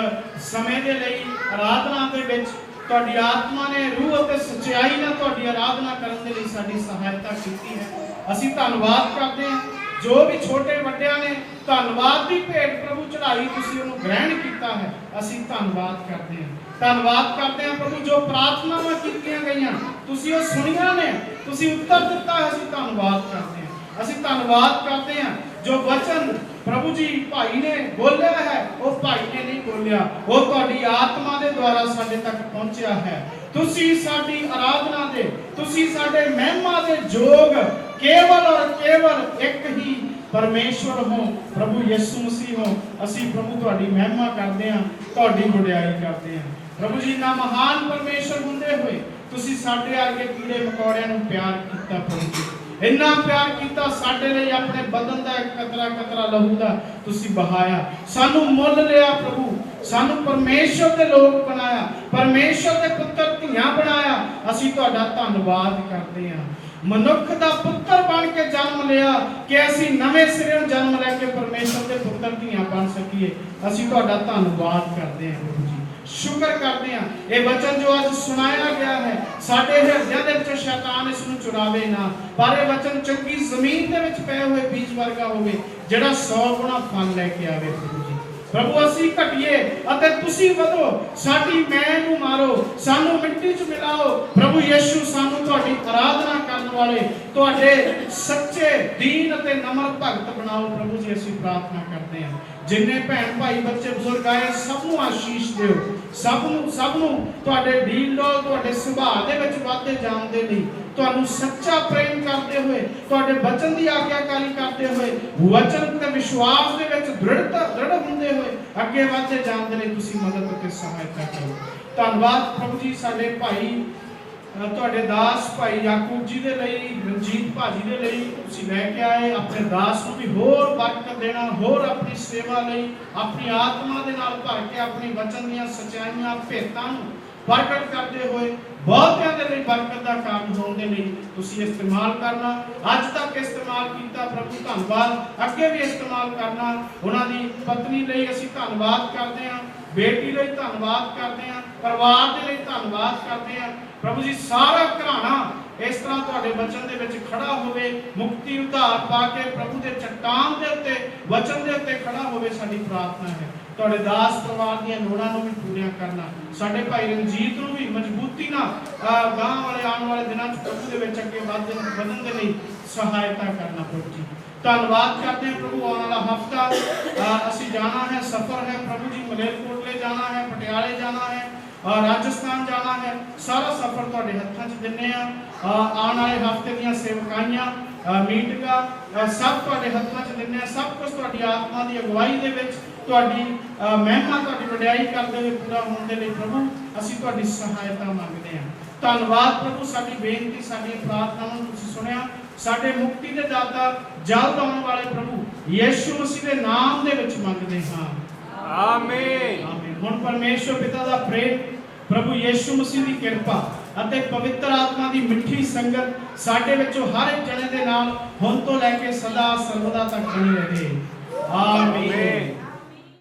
ਸਮੇਂ ਦੇ ਲਈ। ਆਰਾਧਨਾ ਦੇ ਵਿੱਚ ਤੁਹਾਡੀ ਆਤਮਾ ਨੇ ਰੂਹ ਅਤੇ ਸੱਚਾਈ ਨਾਲ ਤੁਹਾਡੀ ਆਰਾਧਨਾ ਕਰਨ ਦੇ ਲਈ ਸਾਡੀ ਸਹਾਇਤਾ ਕੀਤੀ ਹੈ। ਅਸੀਂ ਧੰਨਵਾਦ ਕਰਦੇ ਹਾਂ। ਜੋ ਵੀ ਛੋਟੇ ਵੱਡਿਆਂ ਨੇ ਧੰਨਵਾਦ ਦੀ ਭੇਟ ਪ੍ਰਭੂ ਚੜਾਈ, ਤੁਸੀਂ ਉਹਨੂੰ ਗ੍ਰਹਿਣ ਕੀਤਾ ਹੈ। ਅਸੀਂ ਧੰਨਵਾਦ ਕਰਦੇ ਹਾਂ, ਧੰਨਵਾਦ ਕਰਦੇ ਹਾਂ ਪ੍ਰਭੂ। ਜੋ ਪ੍ਰਾਰਥਨਾਵਾਂ ਕੀਤੀਆਂ ਗਈਆਂ ਤੁਸੀਂ ਉਹ ਸੁਣੀਆਂ ਨੇ, ਤੁਸੀਂ ਉੱਤਰ ਦਿੱਤਾ ਹੈ। ਅਸੀਂ ਧੰਨਵਾਦ ਕਰਦੇ ਹਾਂ, ਅਸੀਂ ਧੰਨਵਾਦ ਕਰਦੇ ਹਾਂ। ਜੋ ਵਚਨ ਪ੍ਰਭੂ ਜੀ ਭਾਈ ਨੇ ਬੋਲਿਆ ਹੈ, ਉਹ ਭਾਈ ਨੇ ਨਹੀਂ ਬੋਲਿਆ, ਉਹ ਤੁਹਾਡੀ ਆਤਮਾ ਦੇ ਦੁਆਰਾ ਸਾਡੇ ਤੱਕ ਪਹੁੰਚਿਆ ਹੈ। ਤੁਸੀਂ ਸਾਡੀ ਆਰਾਧਨਾ ਦੇ, ਤੁਸੀਂ ਸਾਡੇ ਮਹਿਮਾ ਦੇ ਯੋਗ ਕੇਵਲ ਔਰ ਕੇਵਲ ਇੱਕ ਹੀ ਪਰਮੇਸ਼ਵਰ ਹੋ, ਪ੍ਰਭੂ ਯਿਸੂ ਮਸੀਹ ਹੋ। ਅਸੀਂ ਪ੍ਰਭੂ ਤੁਹਾਡੀ ਮਹਿਮਾ ਕਰਦੇ ਹਾਂ, ਤੁਹਾਡੀ ਵਡਿਆਈ ਕਰਦੇ ਹਾਂ। ਪ੍ਰਭੂ ਜੀ ਨਾ ਮਹਾਨ ਪਰਮੇਸ਼ਵਰ ਹੁੰਦੇ ਹੋਏ ਤੁਸੀਂ ਸਾਡੇ ਵਰਗੇ ਕੀੜੇ ਮਕੌੜਿਆਂ ਨੂੰ ਪਿਆਰ ਕੀਤਾ। ਪ੍ਰਭੂ ਜੀ ਇੰਨਾ ਪਿਆਰ ਕੀਤਾ, ਸਾਡੇ ਲਈ ਆਪਣੇ ਬਦਨ ਦਾ ਕਤਰਾ ਕਤਰਾ ਲਹੂ ਦਾ ਤੁਸੀਂ ਬਹਾਇਆ, ਸਾਨੂੰ ਮੁੱਲ ਲਿਆ ਪ੍ਰਭੂ, ਸਾਨੂੰ ਪਰਮੇਸ਼ਵਰ ਦੇ ਲੋਕ ਬਣਾਇਆ, ਪਰਮੇਸ਼ਵਰ ਦੇ ਪੁੱਤਰ ਧੀਆਂ ਬਣਾਇਆ। ਅਸੀਂ ਤੁਹਾਡਾ ਧੰਨਵਾਦ ਕਰਦੇ ਹਾਂ। ਮਨੁੱਖ ਦਾ ਪੁੱਤਰ ਬਣ ਕੇ ਜਨਮ ਲਿਆ ਕਿ ਅਸੀਂ ਨਵੇਂ ਸਿਰੇ ਜਨਮ ਲੈ ਕੇ ਪਰਮੇਸ਼ਵਰ ਦੇ ਪੁੱਤਰ ਧੀਆਂ ਬਣ ਸਕੀਏ। ਅਸੀਂ ਤੁਹਾਡਾ ਧੰਨਵਾਦ ਕਰਦੇ ਹਾਂ ਪ੍ਰਭੂ ਜੀ, ਸ਼ੁਕਰ ਕਰਦੇ ਹਾਂ। ਇਹ ਵਚਨ ਜੋ ਅੱਜ ਸੁਣਾਇਆ ਗਿਆ ਹੈ, ਸਾਡੇ ਹਿਰਦਿਆਂ ਦੇ ਵਿੱਚੋਂ ਸ਼ੈਤਾਨ ਇਸ ਨੂੰ ਚੁਰਾਵੇ ਨਾ, ਪਰ ਇਹ ਵਚਨ ਚੰਗੀ ਜ਼ਮੀਨ ਦੇ ਵਿੱਚ ਪਏ ਹੋਏ ਬੀਜ ਵਰਗਾ ਹੋਵੇ, ਜਿਹੜਾ 100 ਗੁਣਾ ਫਲ ਲੈ ਕੇ ਆਵੇ। ਪ੍ਰਭੂ ਜੀ ਪ੍ਰਭੂ ਅਸੀਂ ਘਟੀਏ ਅਤੇ ਤੁਸੀਂ ਵਧੋ, ਸਾਡੀ ਮੈਂ ਨੂੰ ਮਾਰੋ, ਸਾਨੂੰ ਮਿੱਟੀ 'ਚ ਮਿਲਾਓ। ਪ੍ਰਭੂ ਯਿਸੂ ਸਾਨੂੰ ਤੁਹਾਡੀ ਆਰਾਧਨਾ ਕਰਨ ਵਾਲੇ, ਤੁਹਾਡੇ ਸੱਚੇ ਦੀਨ ਅਤੇ ਨਮਰ ਭਗਤ ਬਣਾਓ। ਪ੍ਰਭੂ ਜੀ ਅਸੀਂ ਪ੍ਰਾਰਥਨਾ ਕਰਦੇ ਹਾਂ। ਜਿੰਨੇ ਭੈਣ ਭਾਈ ਬੱਚੇ ਬਜ਼ੁਰਗ ਆਏ ਸਭ ਨੂੰ ਆਸ਼ੀਸ਼ ਦਿਓ, ਸਭ ਨੂੰ ਤੁਹਾਡੇ ਡੀਲ ਲੋ ਤੁਹਾਡੇ ਸੁਭਾਅ ਦੇ ਵਿੱਚ ਵਾਧੇ ਜਾਣ ਦੇ ਲਈ, ਤੁਹਾਨੂੰ ਸੱਚਾ ਪ੍ਰੇਮ ਕਰਦੇ ਹੋਏ, ਤੁਹਾਡੇ ਬਚਨ ਦੀ ਆਗਿਆਕਾਰੀ ਕਰਦੇ ਹੋਏ, ਵਚਨ ਤੇ ਵਿਸ਼ਵਾਸ ਦੇ ਵਿੱਚ ਦ੍ਰਿੜ ਹੁੰਦੇ ਹੋਏ ਅੱਗੇ ਵਧਦੇ ਜਾਣ ਦੇ ਲਈ ਤੁਸੀਂ ਮਦਦ ਅਤੇ ਸਹਾਇਤਾ ਕਰੋ। ਧੰਨਵਾਦ ਪ੍ਰਭੂ ਜੀ, ਸਾਡੇ ਭਾਈ ਤੁਹਾਡੇ ਦਾਸ ਭਾਈ ਯਾਕੂਬ ਜੀ ਦੇ ਲਈ, ਰਣਜੀਤ ਭਾਜੀ ਦੇ ਲਈ ਤੁਸੀਂ ਲੈ ਕੇ ਆਏ, ਆਪਣੇ ਦਾਸ ਨੂੰ ਵੀ ਹੋਰ ਬਰਕਤ ਦੇਣਾ, ਹੋਰ ਆਪਣੀ ਸੇਵਾ ਲਈ ਆਪਣੀ ਆਤਮਾ ਦੇ ਨਾਲ ਭਰ ਕੇ ਆਪਣੀ ਵਚਨ ਦੀਆਂ ਸਚਾਈਆਂ ਭੇਤਾਂ ਨੂੰ ਪ੍ਰਗਟ ਕਰਦੇ ਹੋਏ ਬਹੁਤਿਆਂ ਦੇ ਲਈ ਬਰਕਤ ਦਾ ਕਾਰਨ ਹੋਣ ਦੇ ਲਈ ਤੁਸੀਂ ਇਸਤੇਮਾਲ ਕਰਨਾ। ਅੱਜ ਤੱਕ ਇਸਤੇਮਾਲ ਕੀਤਾ ਪ੍ਰਭੂ ਧੰਨਵਾਦ, ਅੱਗੇ ਵੀ ਇਸਤੇਮਾਲ ਕਰਨਾ। ਉਹਨਾਂ ਦੀ ਪਤਨੀ ਲਈ ਅਸੀਂ ਧੰਨਵਾਦ ਕਰਦੇ ਹਾਂ, ਬੇਟੀ ਲਈ ਧੰਨਵਾਦ ਕਰਦੇ ਹਾਂ, ਪਰਿਵਾਰ ਦੇ ਲਈ ਧੰਨਵਾਦ ਕਰਦੇ ਹਾਂ। ਪ੍ਰਭੂ ਜੀ ਸਾਰਾ ਘਰਾਣਾ ਇਸ ਤਰ੍ਹਾਂ ਤੁਹਾਡੇ ਵਚਨ ਦੇ ਵਿੱਚ ਖੜਾ ਹੋਵੇ, ਮੁਕਤੀ ਉਧਾਰ ਪਾ ਕੇ ਪ੍ਰਭੂ ਦੇ ਚਟਾਨ ਦੇ ਉੱਤੇ ਵਚਨ ਦੇ ਉੱਤੇ ਖੜਾ ਹੋਵੇ, ਸਾਡੀ ਪ੍ਰਾਰਥਨਾ ਹੈ। ਤੁਹਾਡੇ ਦਾਸ ਪਰਿਵਾਰ ਦੀਆਂ ਲੋੜਾਂ ਨੂੰ ਵੀ ਪੂਰੀਆਂ ਕਰਨਾ, ਸਾਡੇ ਭਾਈ ਰਣਜੀਤ ਨੂੰ ਵੀ ਮਜ਼ਬੂਤੀ ਨਾਲ ਗਾਂ ਵਾਲੇ ਆਉਣ ਵਾਲੇ ਦਿਨਾਂ 'ਚ ਪ੍ਰਭੂ ਦੇ ਵਿੱਚ ਅੱਗੇ ਵਧਣ ਦੇ ਲਈ ਸਹਾਇਤਾ ਕਰਨਾ। ਪ੍ਰਭੂ ਜੀ ਧੰਨਵਾਦ ਕਰਦੇ ਹਾਂ ਪ੍ਰਭੂ, ਆਉਣ ਵਾਲਾ ਹਫਤਾ ਅਸੀਂ ਜਾਣਾ ਹੈ, ਸਫ਼ਰ ਹੈ ਪ੍ਰਭੂ ਜੀ, ਮਲੇਰਕੋਟਲੇ ਜਾਣਾ ਹੈ, ਪਟਿਆਲੇ ਜਾਣਾ ਹੈ, ਰਾਜਸਥਾਨ ਜਾਣਾ ਹੈ, ਸਾਰਾ ਸਫ਼ਰ ਤੁਹਾਡੇ ਹੱਥਾਂ 'ਚ ਦਿੰਨੇ ਆ। ਆਉਣ ਵਾਲੇ ਹਫਤੇ ਦੀਆਂ ਸੇਵਕਾਈਆਂ ਮੀਟਿੰਗਾਂ ਸਭ ਤੁਹਾਡੇ ਹੱਥਾਂ 'ਚ ਦਿੰਨੇ ਆ। ਸਭ ਕੁਝ ਤੁਹਾਡੀ ਆਤਮਾ ਦੀ ਅਗਵਾਈ ਦੇ ਵਿੱਚ ਤੁਹਾਡੀ ਮਹਿਮਾ ਤੁਹਾਡੀ ਵਡਿਆਈ ਕਰਦੇ ਹੋਏ ਪੂਰਾ ਹੋਣ ਦੇ ਲਈ ਪ੍ਰਭੂ ਅਸੀਂ ਤੁਹਾਡੀ ਸਹਾਇਤਾ ਮੰਗਦੇ ਹਾਂ। ਧੰਨਵਾਦ ਪ੍ਰਭੂ, ਸਾਡੀ ਬੇਨਤੀ ਸਾਡੀਆਂ ਪ੍ਰਾਰਥਨਾਵਾਂ ਨੂੰ ਤੁਸੀਂ ਸੁਣਿਆ। ਸਾਡੇ ਮੁਕਤੀ ਦੇ ਦਾਤਾ ਜਲਦ ਆਉਣ ਵਾਲੇ ਪ੍ਰਭੂ ਯਿਸੂ ਮਸੀਹ ਦੇ ਨਾਮ ਦੇ ਵਿੱਚ ਮੰਗਦੇ ਹਾਂ, ਆਮੀਨ ਆਮੀਨ। ਹੁਣ ਪਰਮੇਸ਼ਵਰ ਪਿਤਾ ਦਾ ਪ੍ਰੇਮ, ਪ੍ਰਭੂ ਯਿਸੂ ਮਸੀਹ ਦੀ ਕਿਰਪਾ ਅਤੇ ਪਵਿੱਤਰ ਆਤਮਾ ਦੀ ਮਿੱਠੀ ਸੰਗਤ ਸਾਡੇ ਵਿੱਚੋਂ ਹਰ ਇੱਕ ਜਣੇ ਦੇ ਨਾਲ ਹੁਣ ਤੋਂ ਲੈ ਕੇ ਸਦਾ ਸਰਵਦਾ ਤੱਕ ਬਣੀ ਰਹੇ। ਆਮੀਨ।